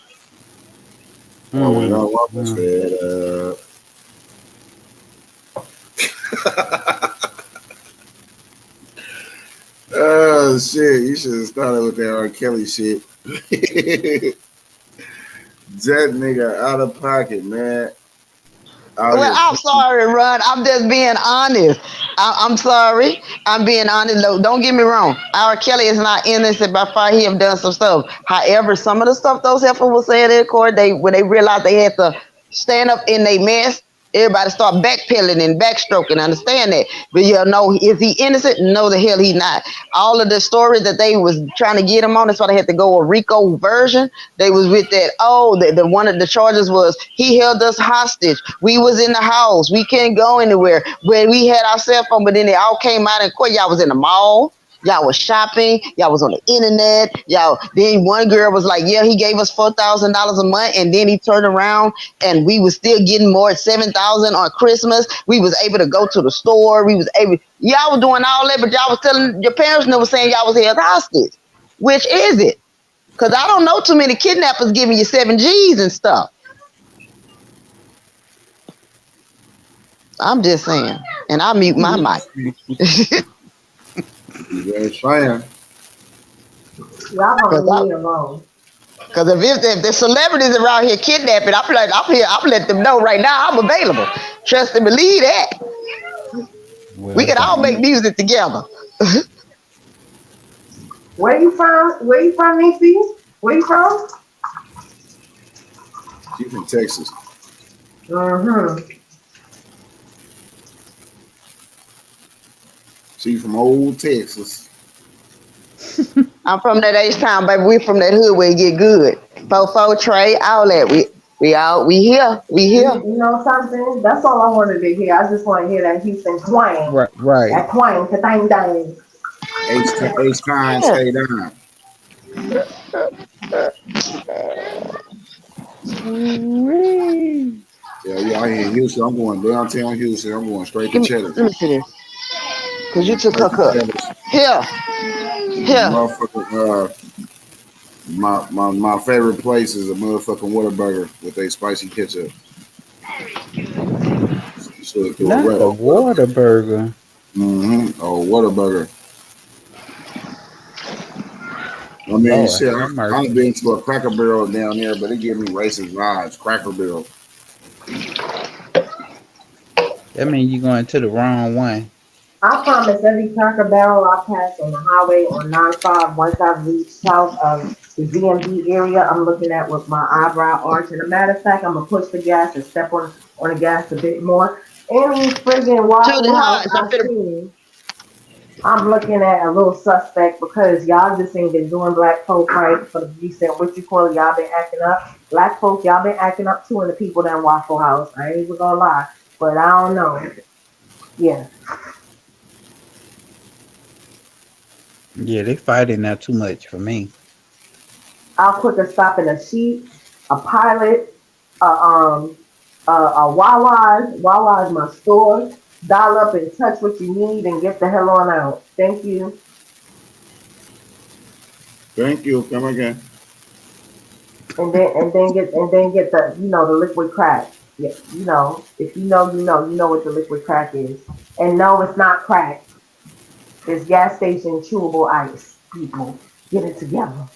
Oh, we don't want this fed Oh shit! You should have started with that R. Kelly shit. That nigga out of pocket, man. Well, I'm sorry, Ron. I'm just being honest. I'm sorry. I'm being honest. Don't get me wrong. R. Kelly is not innocent by far. He have done some stuff. However, some of the stuff those heifers were saying in court, when they realized they had to stand up in their mess Everybody start backpedaling and backstroking. Understand that. But you know, is he innocent? No, the hell he's not. All of the stories that they was trying to get him on, that's why they had to go a RICO version. They was with that, the one of the charges was he held us hostage. We was in the house. We couldn't go anywhere. When we had our cell phone, but then they all came out in court. Y'all was in the mall. Y'all was shopping. Y'all was on the internet. Y'all. Then one girl was like, "Yeah, he gave us $4,000 a month," and then he turned around and we was still getting more at $7,000 on Christmas. We was able to go to the store. We was able. Y'all was doing all that, but y'all was telling your parents never saying y'all was held hostage. Which is it? Because I don't know too many kidnappers giving you 7Gs and stuff. I'm just saying, and I mute my mic. Yeah, fine. Y'all gonna leave me alone. Because if the celebrities around here kidnapping, I'm let them know right now I'm available. Trust and believe that. Well, We can all make music together. Where you from? Where you from, Nisi? Where you from? She's from Texas. Mm-hmm. She's from old Texas. I'm from that H-Town, baby. We from that hood where it get good. Fofo, Trey, all that. We here. You know something? That's all I wanted to hear. I just want to hear that Houston twang. Right. That twang, the thing dang. H-Time, stay down. Yeah, I here in Houston. I'm going downtown Houston. I'm going straight to Cheddar. Let me see this. Because you took her cup. Here. My favorite place is a motherfucking Whataburger with a spicy ketchup. Not the Whataburger. Oh, Whataburger. I mean, Lord, shit, I've been to a Cracker Barrel down there, but it gave me racist vibes. Cracker Barrel. That means you're going to the wrong one. I promise every Cracker Barrel I pass on the highway on 95, once I reach south of the DMV area, I'm looking at with my eyebrow arch. And a matter of fact, I'm going to push the gas and step on the gas a bit more. Any friggin' Waffle House I see, I'm looking at a little suspect because y'all just ain't been doing black folk right for the recent, what you call it, y'all been acting up. Black folk, y'all been acting up too, and the people that Waffle House. I ain't even gonna lie, but I don't know. Yeah. Yeah, they fighting now too much for me. I'll quicker stop in a Sheet, a Pilot, a Wawa's. Wawa's my store. Dial up and touch what you need and get the hell on out. Thank you. Thank you. Come again. And then get the the liquid crack. Yeah, if you know what the liquid crack is. And no, it's not crack. It's gas station chewable ice. People, get it together.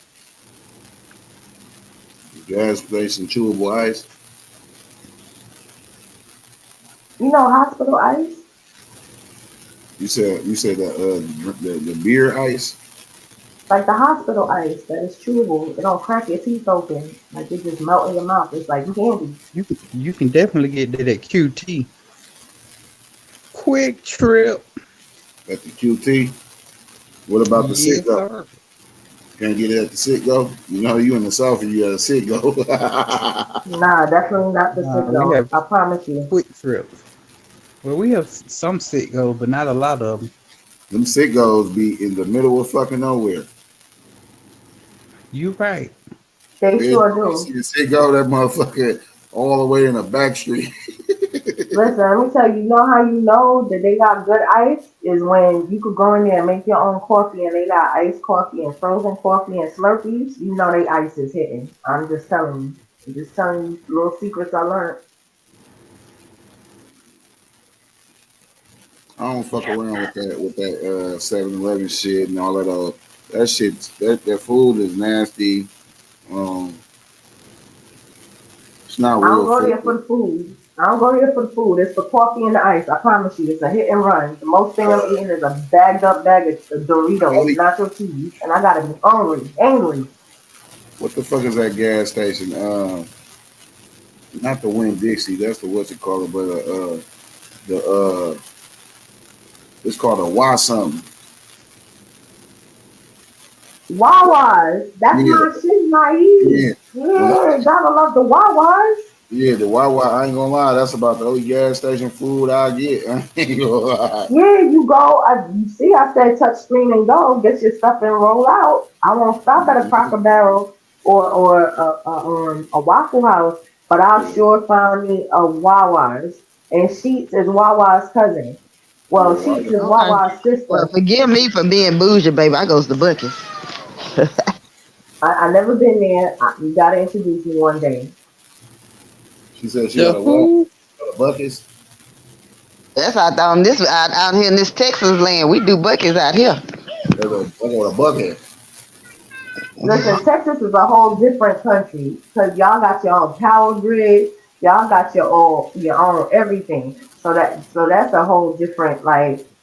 Gas station chewable ice. Hospital ice. You said the beer ice. Like the hospital ice that is chewable. It don't crack your teeth open. Like it just melt in your mouth. It's like candy. You can definitely get that at QT. Quick Trip. At the QT. What about the Citgo? Can't get it at the Citgo. You in the South and you at a Citgo. Nah, definitely not the Citgo. I promise you. Quick Trip. Well, we have some Citgo, but not a lot of them. Them Citgos be in the middle of fucking nowhere. You right. They sure do. You see the Citgo, that motherfucker all the way in the back street. Listen, let me tell you, how you know that they got good ice is when you could go in there and make your own coffee and they got iced coffee and frozen coffee and Slurpees. You know they ice is hitting. I'm just telling you little secrets I learned. I don't fuck around with that 7-Eleven shit and all that that shit. That food is nasty. It's not real. I don't go there for the food. It's the coffee and the ice. I promise you, it's a hit and run. The most thing I'm eating is a bagged up bag of Doritos, nacho cheese, and I gotta be angry. What the fuck is that gas station? Not the Win Dixie. That's the what's it called, but the it's called a Y something. Wawas. That's Yeah, my shit, naive. yeah. When I, Yeah, gotta love the Wawas. yeah, the Wawa. I ain't gonna lie. That's about the only gas station food I get. I ain't gonna lie. Yeah, you go. You see, I said touch screen and go. Get your stuff and roll out. I won't stop at a Cracker Barrel or a Waffle House, but I'll sure find me a Wawa's. And Sheets is Wawa's cousin. Well, Yeah, Sheets is Okay. Wawa's Well, sister. forgive me for being bougie, baby. I goes to Bucky's. I never been there. You gotta introduce me one day. she said she got The a what? who? Got a Buckets. That's out here in this Texas land. We do Bucky's out here. I got a bucket. Listen, Texas is a whole different country because y'all got your own power grid. Y'all got your own everything. So that's a whole different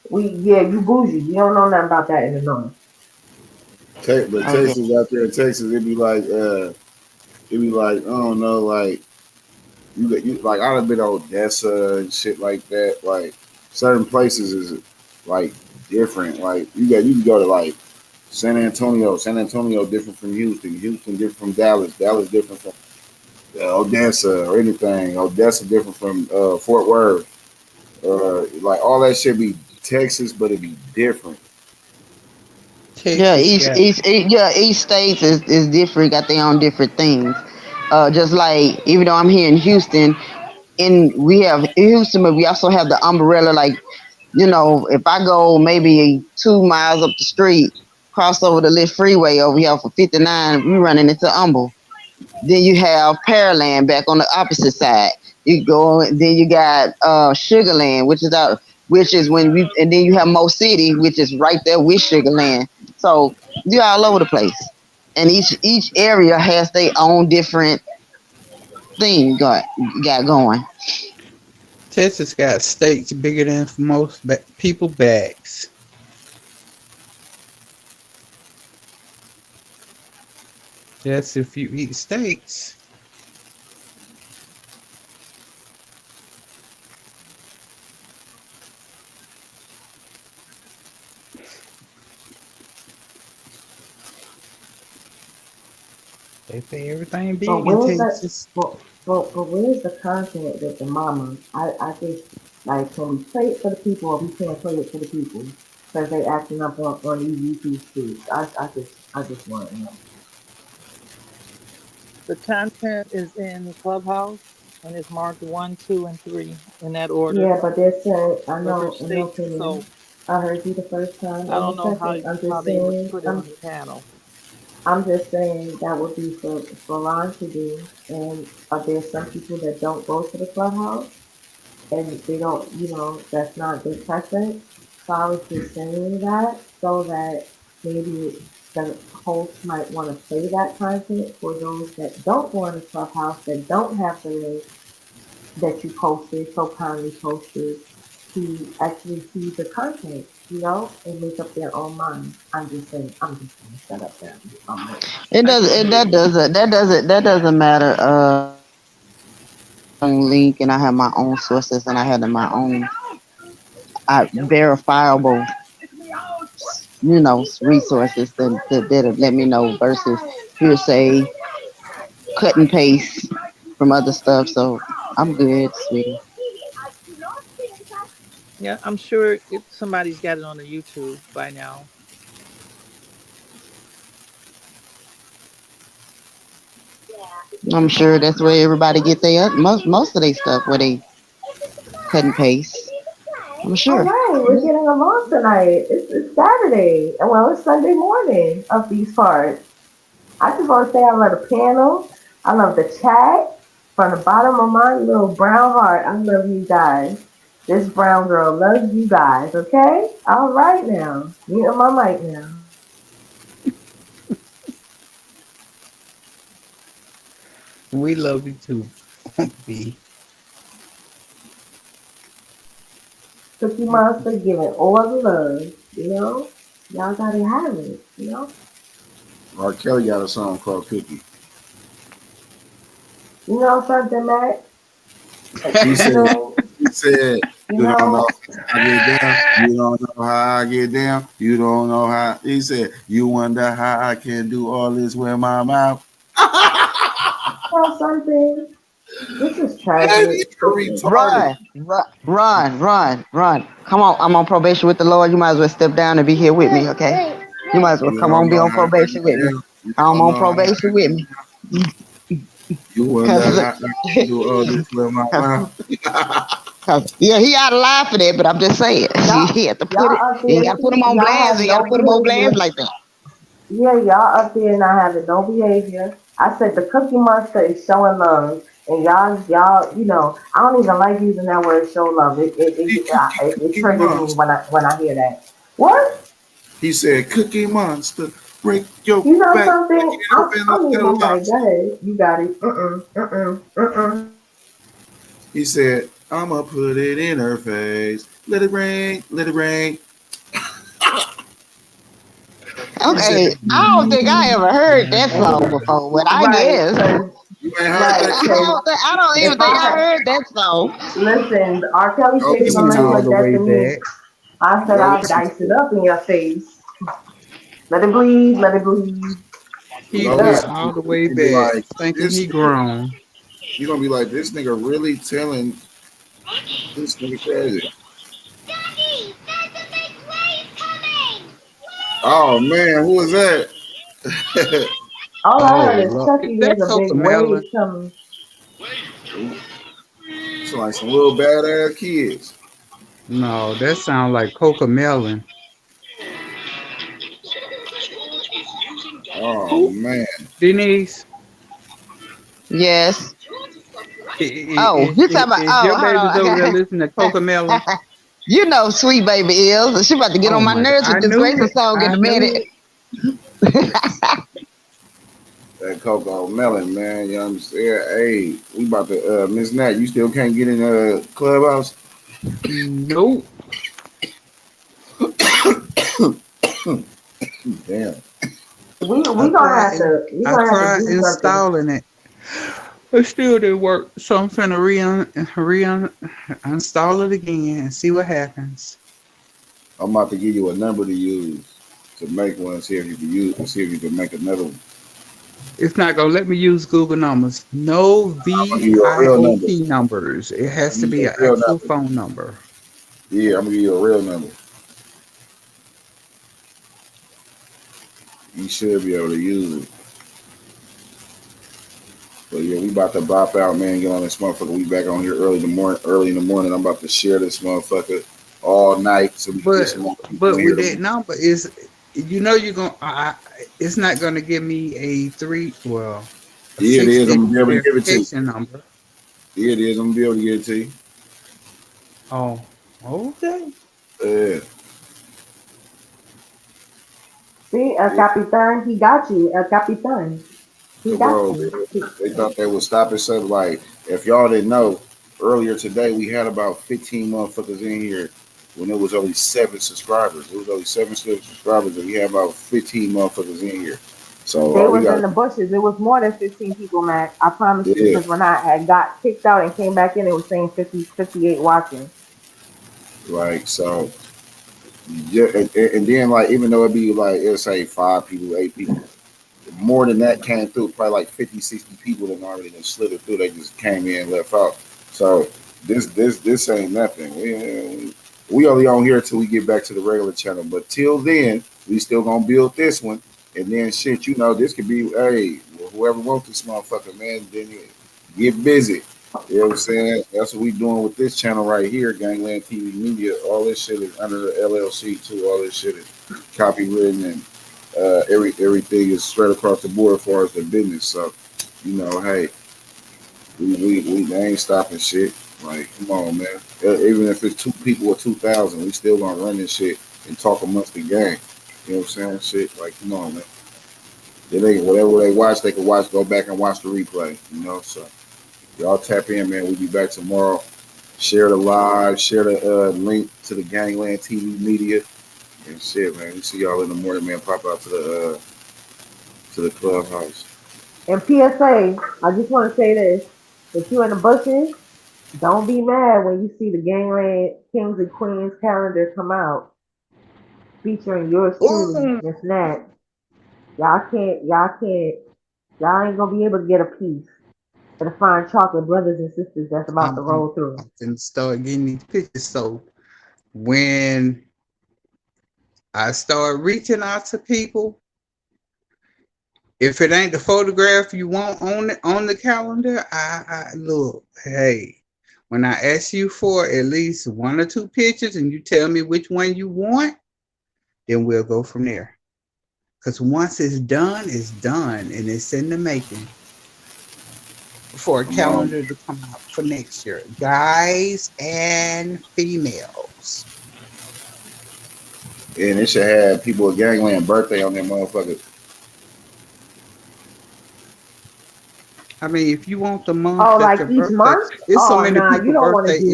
you bougie. You don't know nothing about that in the north. But Okay. Texas out there in Texas, it'd be like I don't know, like you like I'd have been on Odessa and shit like that. Like certain places is like different. Like you can go to like San Antonio. San Antonio different from Houston. Houston different from Dallas. Dallas different from Odessa or anything. Odessa different from Fort Worth. Like all that should be Texas, but it'd be different. Yeah, Texas got each states is different, got their own different things. Just like even though I'm here in Houston, we have Houston, but we also have the umbrella. Like if I go maybe 2 miles up the street, cross over the Lit Freeway over here for 59, we running into Humble. Then you have Pearland back on the opposite side. You go, then you got Sugarland, which is when we, and then you have Mo City, which is right there with Sugarland. So you're all over the place, and each area has their own different thing got going. Texas got states bigger than most people bags. That's if you eat steaks. They say everything But big in where's the Texas. but where's the content with the mama? I just like can we play it for the people or we can't play it for the people because they acting up on these YouTube streets. I just want to know. The content is in Clubhouse and it's marked 1, 2, and 3 in that order. Yeah, but they're saying But there's I know, states, Kenny. so I heard you the first time I and don't the know second. I'm how just they would saying put it on the panel. I'm just saying that would be for Ron to do. And there's some people that don't go to the clubhouse and they don't, that's not their preference. So I was just saying that so that maybe the host might want to play that content for those that don't go on the clubhouse, that don't have the link that you posted, so kindly posted, to actually see the content, and make up their own mind. I'm just gonna shut up there. It I does. can It, hear you. that doesn't matter. Link, and I have my own sources, and I have my own verifiable, resources that'll let me know versus hearsay, cut and paste from other stuff. So I'm good, sweetie. Yeah, I'm sure somebody's got it on the YouTube by now. I'm sure that's where everybody get their most of their stuff where they cut and paste. I'm All sure. right, we're getting along tonight. It's Saturday. Well, it's Sunday morning of these parts. I just want to say I love the panel. I love the chat. From the bottom of my little brown heart, I love you guys. This brown girl loves you guys, okay? All right now. Mute my mic now. We love you too. B. Cookie Monster giving all the love, Y'all gotta have it. R. Kelly got a song called Cookie. You know something, Matt? He said, You you don't know, know how I get down. You don't know how I get down. You don't know how. He said, you wonder how I can do all this with my mouth. you know something? This is tragic. Run, run. Come on, I'm on probation with the Lord. You might as well step down and be here with me, okay? You might as well You come don't on, be know on how I probation with get me. down. You I'm don't on know how I probation with me. You wonder how I can do all this with my mouth. Yeah, he out of line for that, but I'm just saying. He had to put it. Y'all up You ain't there, got to put him on y'all blast. have You got to no put him on blast behavior. like that. Yeah, y'all up there not having no behavior. I said the Cookie Monster is showing love, and y'all, you know, I don't even like using that word "show love." It triggers me when I hear that. What? He said, Cookie Monster, break your You know back. something? Open I'm up moving your my mic. lungs. Go ahead. You got it. He said, I'ma put it in her face. Let it rain, let it rain. Okay, I don't think I ever heard that song before, but I Right, guess. You ain't heard that? I don't even if think I I had heard that song. listen, R. Kelly Oh, said He something went all like the that way to me. back. I said go I'll listen dice it to it. up in your face. Let it bleed. Let it bleed. He Eat it Go went listen up. to all the it. way And be back, like, thinking this he nigga, grown. you're gonna be like, this nigga really telling this nigga crazy. Oh man, who was that? All I Oh, heard is Lord. Is Chucky that has a big wave Cocomelon? coming. It's like some little badass kids. No, that sounds like Cocomelon. Oh man. Denise, Yes. Oh, you talking about? if Oh, your hold baby's over there on. listening to Cocomelon, You know, sweet baby is. She about to get oh on my my God, nerves with I this knew racist it. song in I a knew minute. it. That Coco Melon, man. You understand? Hey, we about to Miss Nat, you still can't get in the clubhouse? Nope. Damn. We I gonna have tried. to I tried do something. installing it. It still didn't work. So I'm finna uninstall it again and see what happens. I'm about to give you a number to use to make one, see if you can use and see if you can make another one. It's not gonna let me use Google numbers. No I'm gonna give you a real number. VIOP numbers. It I'm has gonna to give be you an a real actual number. phone number. Yeah, I'm gonna give you a real number. You should be able to use it. But yeah, we about to bop out, man. Get on this motherfucker. We back on here early in the morning. Early in the morning, I'm about to share this motherfucker all night so we can get But some more people but in with here. that number is, you know, you're gonna. It's not gonna give me a Yeah, it is. I'm gonna six-digit be able to give it to you. verification number. Yeah, it is. I'm gonna be able to get it to you. Oh, okay. Yeah. See, El Capitan, he got you. El Capitan, he got Bro, you. they thought they would stop it. So, like, if y'all didn't know, earlier today we had about 15 motherfuckers in here when it was only 7 subscribers. It was only 7 subscribers, and we had about 15 motherfuckers in here. So They all we was in got, the bushes. It was more than 15 people, Mac. I promise you, yeah, because when I had got kicked out and came back in, it was saying 58 watching. like so. Yeah, and then like even though it'd be like it'll say 5 people, 8 people, more than that came through. Probably like 50, 60 people that already done slithered through. They just came in and left out. So this ain't nothing. We only on here till we get back to the regular channel. But till then, we still gonna build this one. And then shit, you know, this could be whoever wants this motherfucker, man, then you get busy. You know what I'm saying? That's what we doing with this channel right here, Gangland TV Media. All this shit is under the LLC too. All this shit is copywritten and everything is straight across the board as far as the business. So, you know, hey, we ain't stopping shit. Like, come on, man. Even if it's 2 people or 2,000, we still gonna run this shit and talk amongst the gang. You know what I'm saying? Shit, like, come on, man. Whatever they watch, they can watch. Go back and watch the replay. You know, so y'all tap in, man. We'll be back tomorrow. Share the live. Share the link to the Gangland TV Media. And shit, man. We see y'all in the morning, man. Pop out to the clubhouse. And PSA, I just want to say this. If you in the bushes, don't be mad when you see the Gangland Kings and Queens calendar come out featuring yours truly, Ooh, Miss Nat. Y'all ain't gonna be able to get a piece of the fine chocolate brothers and sisters that's about to roll through. I'm finna start getting these pictures. So when I start reaching out to people, if it ain't the photograph you want on the calendar, I look, hey, when I ask you for at least 1 or 2 pictures and you tell me which one you want, then we'll go from there. Because once it's done and it's in the making for a calendar to come out for next year. Guys and females. And it should have people with gangland birthday on their motherfuckers. I mean, if you want the month Oh, that like your each birthday, month? it's so Oh, many nah, you people don't want to birthday do in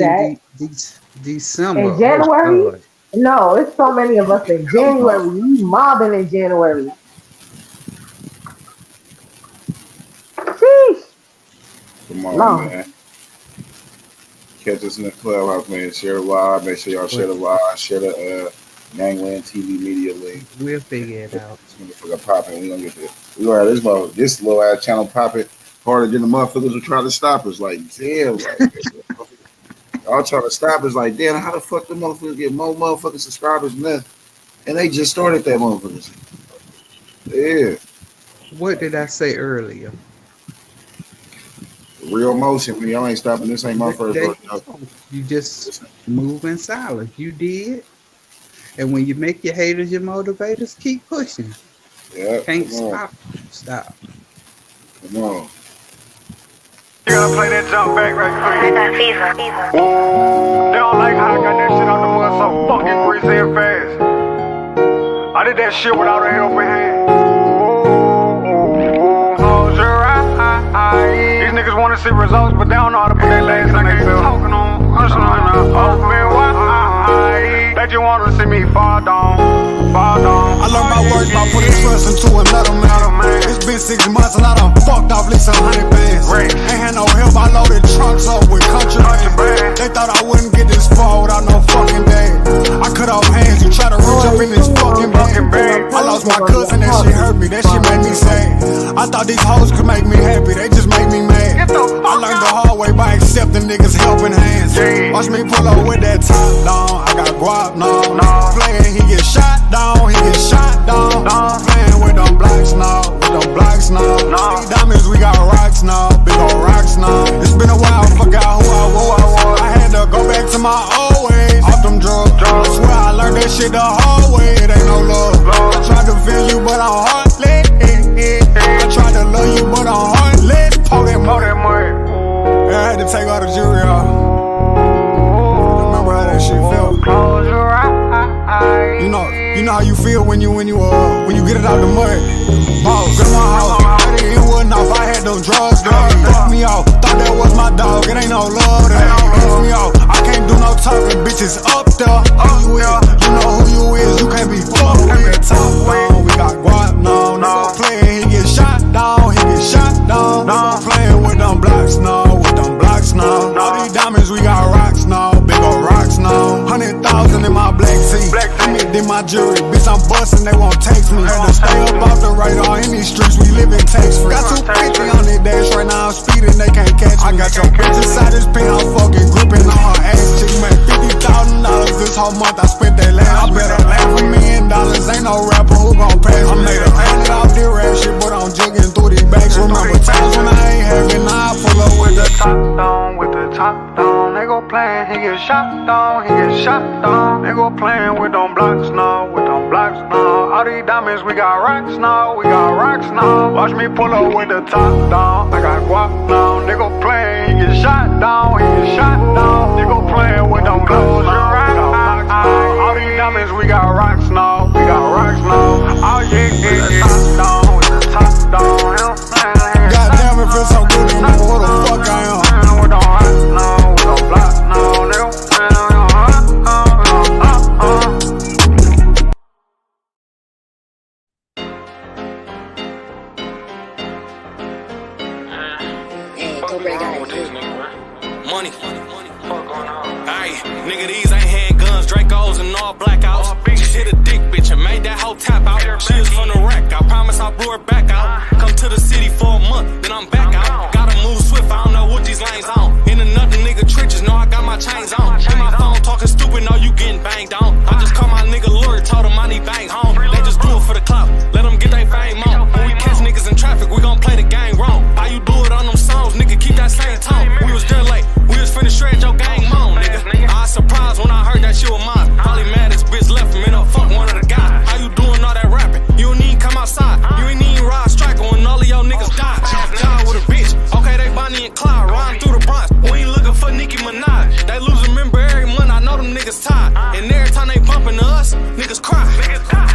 that. December. In Oh January? God. No, it's so many of us in January. We mobbing in January. Sheesh. Come on, Lord. man. Catch us in the clubhouse, man. Share the live. Make sure y'all share the live. Share the Gangland TV media link. We'll figure it out. This motherfucker popping. We gonna get this. We gonna have this little ass channel popping harder than the motherfuckers who try to stop us. Like, damn, like y'all trying to stop us. Like, damn, how the fuck the motherfuckers get more motherfucking subscribers than that? And they just started that motherfuckers. Yeah. What did I say earlier? Real motion, man. Y'all ain't stopping. This ain't my first rodeo. You just move in silence. You did. And when you make your haters your motivators, keep pushing. Yeah. Can't stop. Stop. Come on. You gotta play that jump back right quick. They don't like how I got that shit on the mud so fucking greasy and fast. I did that shit without a helping hand. Close your eyes. These niggas wanna see results, but they don't know how to put their legs on their belt. Talking on, open wide. That you wanna see me fall down, fall down. I learned my words by putting trust into another man. It's been 6 months and I done fucked off at least 100 bands. Ain't had no help, I loaded trunks up with contraband. They thought I wouldn't get this far without no fucking bag. I cut off hands, you try to reach up in this fucking bag. I lost my cousin, that shit hurt me, that shit made me sad. I thought these hoes could make me happy, they just made me mad. I learned the hard way by accepting niggas helping hands. Watch me pull up with that top down, I got guap now. Playing, he get shot down, he get shot down. Playing with them blacks now, with them blacks now. These diamonds, we got rocks now, big old rocks now. It's been a while, forgot who I was. I had to go back to my old ways, off them drugs. I swear I learned that shit the hard way, it ain't no love. I tried to feel you, but I'm heartless. I tried to love you, but I'm heartless. Pour that mud. Yeah, I had to take all the jewelry off. Remember how that shit felt. Close your eyes. You know how you feel when you get it out the mud. Boss, in my house, it wasn't off. I had them drugs that fucked me off. Thought that was my dog. It ain't no love that pissed me off. I can't do no talking, bitches up there. Who you is? You know who you is. You can't be fucked with. Top down, we got guap now. Nigga playing, he get shot down. He get shot down. Nigga playing with them blocks now, with them blocks now. All these diamonds, we got rocks now, big old rocks now. 100,000 in my black tee. In my jewelry, bitch, I'm bustin', they won't tax me. Had to stay up off the radar in these streets, we live in tax free. Got 250 on the dash right now, I'm speeding, they can't catch me. I got your bitch inside this pen, I'm fucking gripping on her ass. Chick made $50,000 this whole month, I spent that last. I better laugh $1 million, ain't no rapper who gon' pass me. I made 100 off this rap shit, but I'm jugging through these bags. Remember times when I ain't having, now I pull up with the top down, with the top down. They go playin', he get shot down, he get shot down. They go playin' with them blocks now, with them blocks now. All these diamonds, we got rocks now, we got rocks now. Watch me pull up with the top down, I got guap now. Nigga playin', he get shot down, he get shot down. Nigga playin' with them blocks now. All these diamonds, we got rocks now, we got rocks now. Oh yeah, with the top down, with the top down. Goddamn, it feels so good to know who the fuck I am. With them rocks now, with them blocks now. Nigga Money. Ayy, nigga, these ain't handguns, Dracos and all blackouts. Just hit a dick bitch and made that whole tap out. She was from the wreck, I promise I'll blew her back out. Come to the city for a month, then I'm back out. Gotta move swift, I don't know what these lanes on. In another nigga trenches, know I got my chains on. In my phone talking stupid, know you getting banged on. I just called my nigga lawyer, told him I need bang home. They just do it for the clout, let them get their fame on. When we catch niggas in traffic, we gon' play the game wrong. How you do it on them songs, nigga, keep that same tone. We was there late, we was finna shred your gang moan, nigga. I was surprised when I heard that shit was mine. Probably mad this bitch left him in a fuck one of the guys. How you doing all that rapping? You don't even come outside. You ain't even ride striker when all of your niggas died. Die with a bitch. Okay, they Bonnie and Clyde riding through the Bronx. We ain't looking for Nicki Minaj. They lose a member every month. I know them niggas tired. And every time they bumping to us, niggas cry.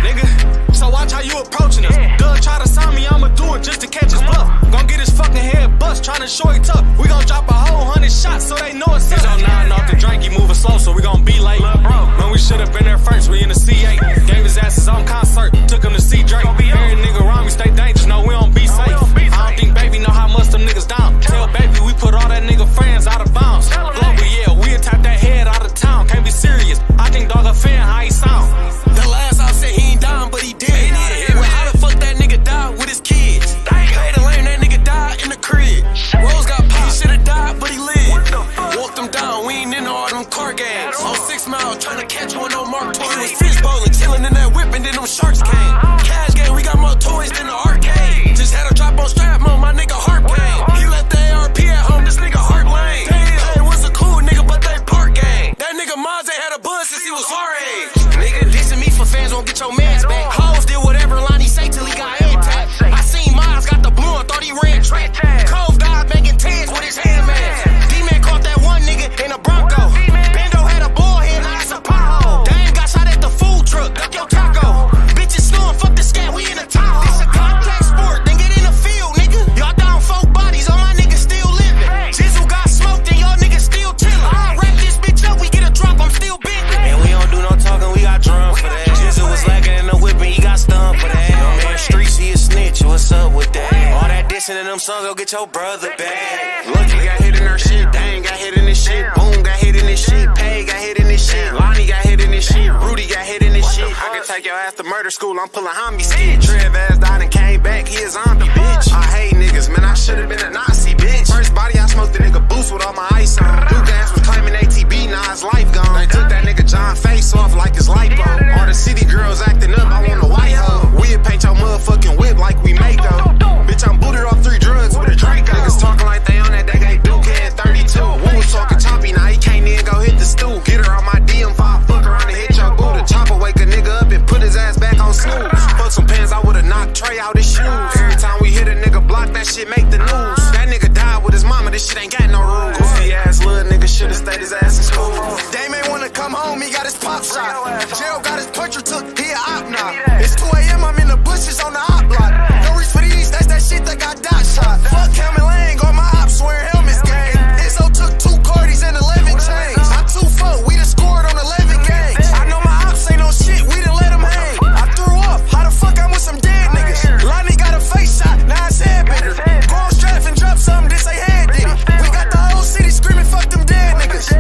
Nigga, so watch how you approaching us. Doug try to sign me, I'ma do it just to catch his bluff. Gon' get his fucking head bust, trying to show he tough. We gon' drop a whole 100 shots so they know it's up. Y'all nodding off the drink, he moving slow, so we gon' be late. When we should've been there first, we in the C8. Gave his ass his own concert, took him to see Drake. Every nigga around me stay dangerous, no, we don't be safe. I don't think baby know how much them niggas down. Tell baby we put all that nigga friends out of bounds. Global, yeah, we'll tap that head out of town. Can't be serious, I think dog a fan, how he sound. The last I said he ain't dying, but he did. Well, how the fuck that nigga died with his kids? Hey, the lame, that nigga died in the crib. Rose got popped, he should've died, but he lived. Walked them down, we ain't into all them car games. On 6 Mile, trying to catch one on Mark Twain. He was fish bowling, chilling in that whip, and then them sharks came. Cash game, we got more toys than the arcade. Just had a drop on strap mode, my nigga heart pain. He left the ARP at home, this nigga heart lame. Hey, was a cool nigga, but they park gang. That nigga Maz had a buzz since he was our age. Nigga, dissing me for fans, won't get your mans back. Hoes did whatever line he say till he got head tapped. I seen Maz got the blue and thought he ran track. Cove died making tens with his handman. D-Man caught that one nigga in a Bronco. Bando had a ball head, now that's a pothole. Dame got shot at the food truck, duck your taco. Bitches snoring, fuck the scat, we in a Tahoe. This a contact sport, then get in the field, nigga. Y'all down 4 bodies, all my niggas still living. Jizzle got smoked and y'all niggas still chillin'. I wrap this bitch up, we get a drop, I'm still big. And we don't do no talking, we got drunk for that. Jizzle was lacking in the whip and he got stumped for that. Young man streets, he a snitch, what's up with that? All that dissing in them songs, go get your brother back. Lucky got hit in her shit, Dang got hit in this shit, Boom got hit in this shit, Pay got hit in this shit, Lonnie got hit in this shit, Rudy got hit in this shit. I can take your ass to murder school, I'm pulling homie skid. Trev ass died and came back, he a zombie, bitch. I hate niggas, man, I should've been a Nazi, bitch. First body, I smoked the nigga boost with all my ice on. Duke ass was claiming ATB, now his life gone. They took that nigga John face off like his lipo. All the city girls acting up, I want a white hoe. We'll paint your motherfucking whip like we Mako. Bitch, I'm booted off 3 drugs with a Draco. Niggas talking like they on that, they got Duke and 32. Woo was talking choppy, now he can't even go hit the stool. Get her on my DM, 5 fuck around and hit your boo. The chopper wake a nigga up and put his ass back on snooze. Fuck some pants, I would've knocked Trey out his shoes. Every time we hit a nigga block, that shit make the news. That nigga died with his mama, this shit ain't got no rules. Goofy ass little nigga should've stayed his ass in school. Dame ain't wanna come home, he got his pop shot. Gerald got his portrait took, he a op now. It's 2 a.m., I'm in the bushes on the op block. No reach for these, that's that shit that got dot shot. Fuck Helmet Lang, all my ops wearing helmets, gang. Izzo took 2 Cardis and 11 chains. I'm 2-4, we done scored on 11 games. I know my ops ain't no shit, we done let them hang. I threw up, how the fuck I'm with some dead niggas? Lonnie got a face shot, now his head bigger. Go on strap and drop something, this ain't head did it. We got the whole city screaming, fuck them dead niggas.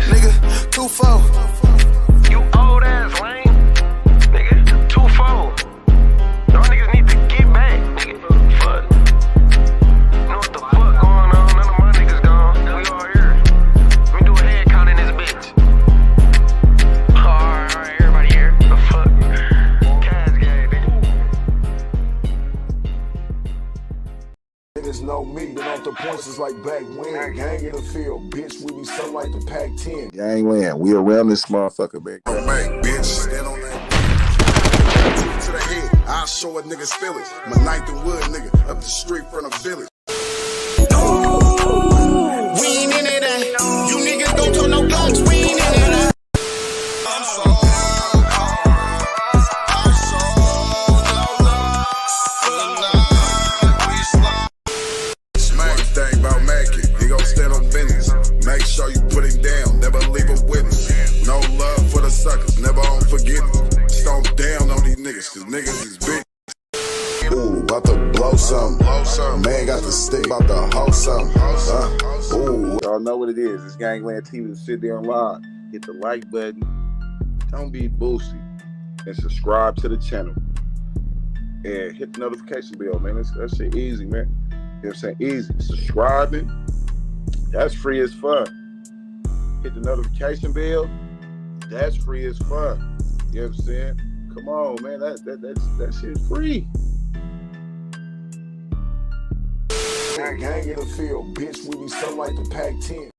Nigga, 2-4. You old ass lame. Nigga, 2-4. Y'all niggas need to get back, nigga. Fuck. Know what the fuck going on? None of my niggas gone. We all here. Let me do a head count in this bitch. Alright, everybody here. The fuck? Cash game, nigga. Niggas know me, been off the points is like back when. Gang in the field, bitch, we be so like the Pac-10. Gang win. We around this motherfucker, back. Oh, man, bitch, stand on that. To the head, I'll show a nigga's feelings. My 9th and Wood nigga, up the street from the village. We ain't in it, you niggas don't throw no blocks, we ain't in it. Smack thing about Mackie, he gon' stand on business. Make sure you put him down, never leave a witness. No love for the suckers, never on forgiveness. Stomp down on these niggas, cause niggas is big. Ooh, about to blow something. Man got the stick, about to hoe something. Ooh. Y'all know what it is. It's Gangland TV. Sit there and live. Hit the like button. Don't be boosty. And subscribe to the channel. And hit the notification bell, man. That shit easy, man. You know what I'm saying? Easy. Subscribing, that's free as fuck. Hit the notification bell, that's free as fuck. You know what I'm saying? Come on, man. That shit's free. Gang in the field, bitch. We be so like the Pac-10.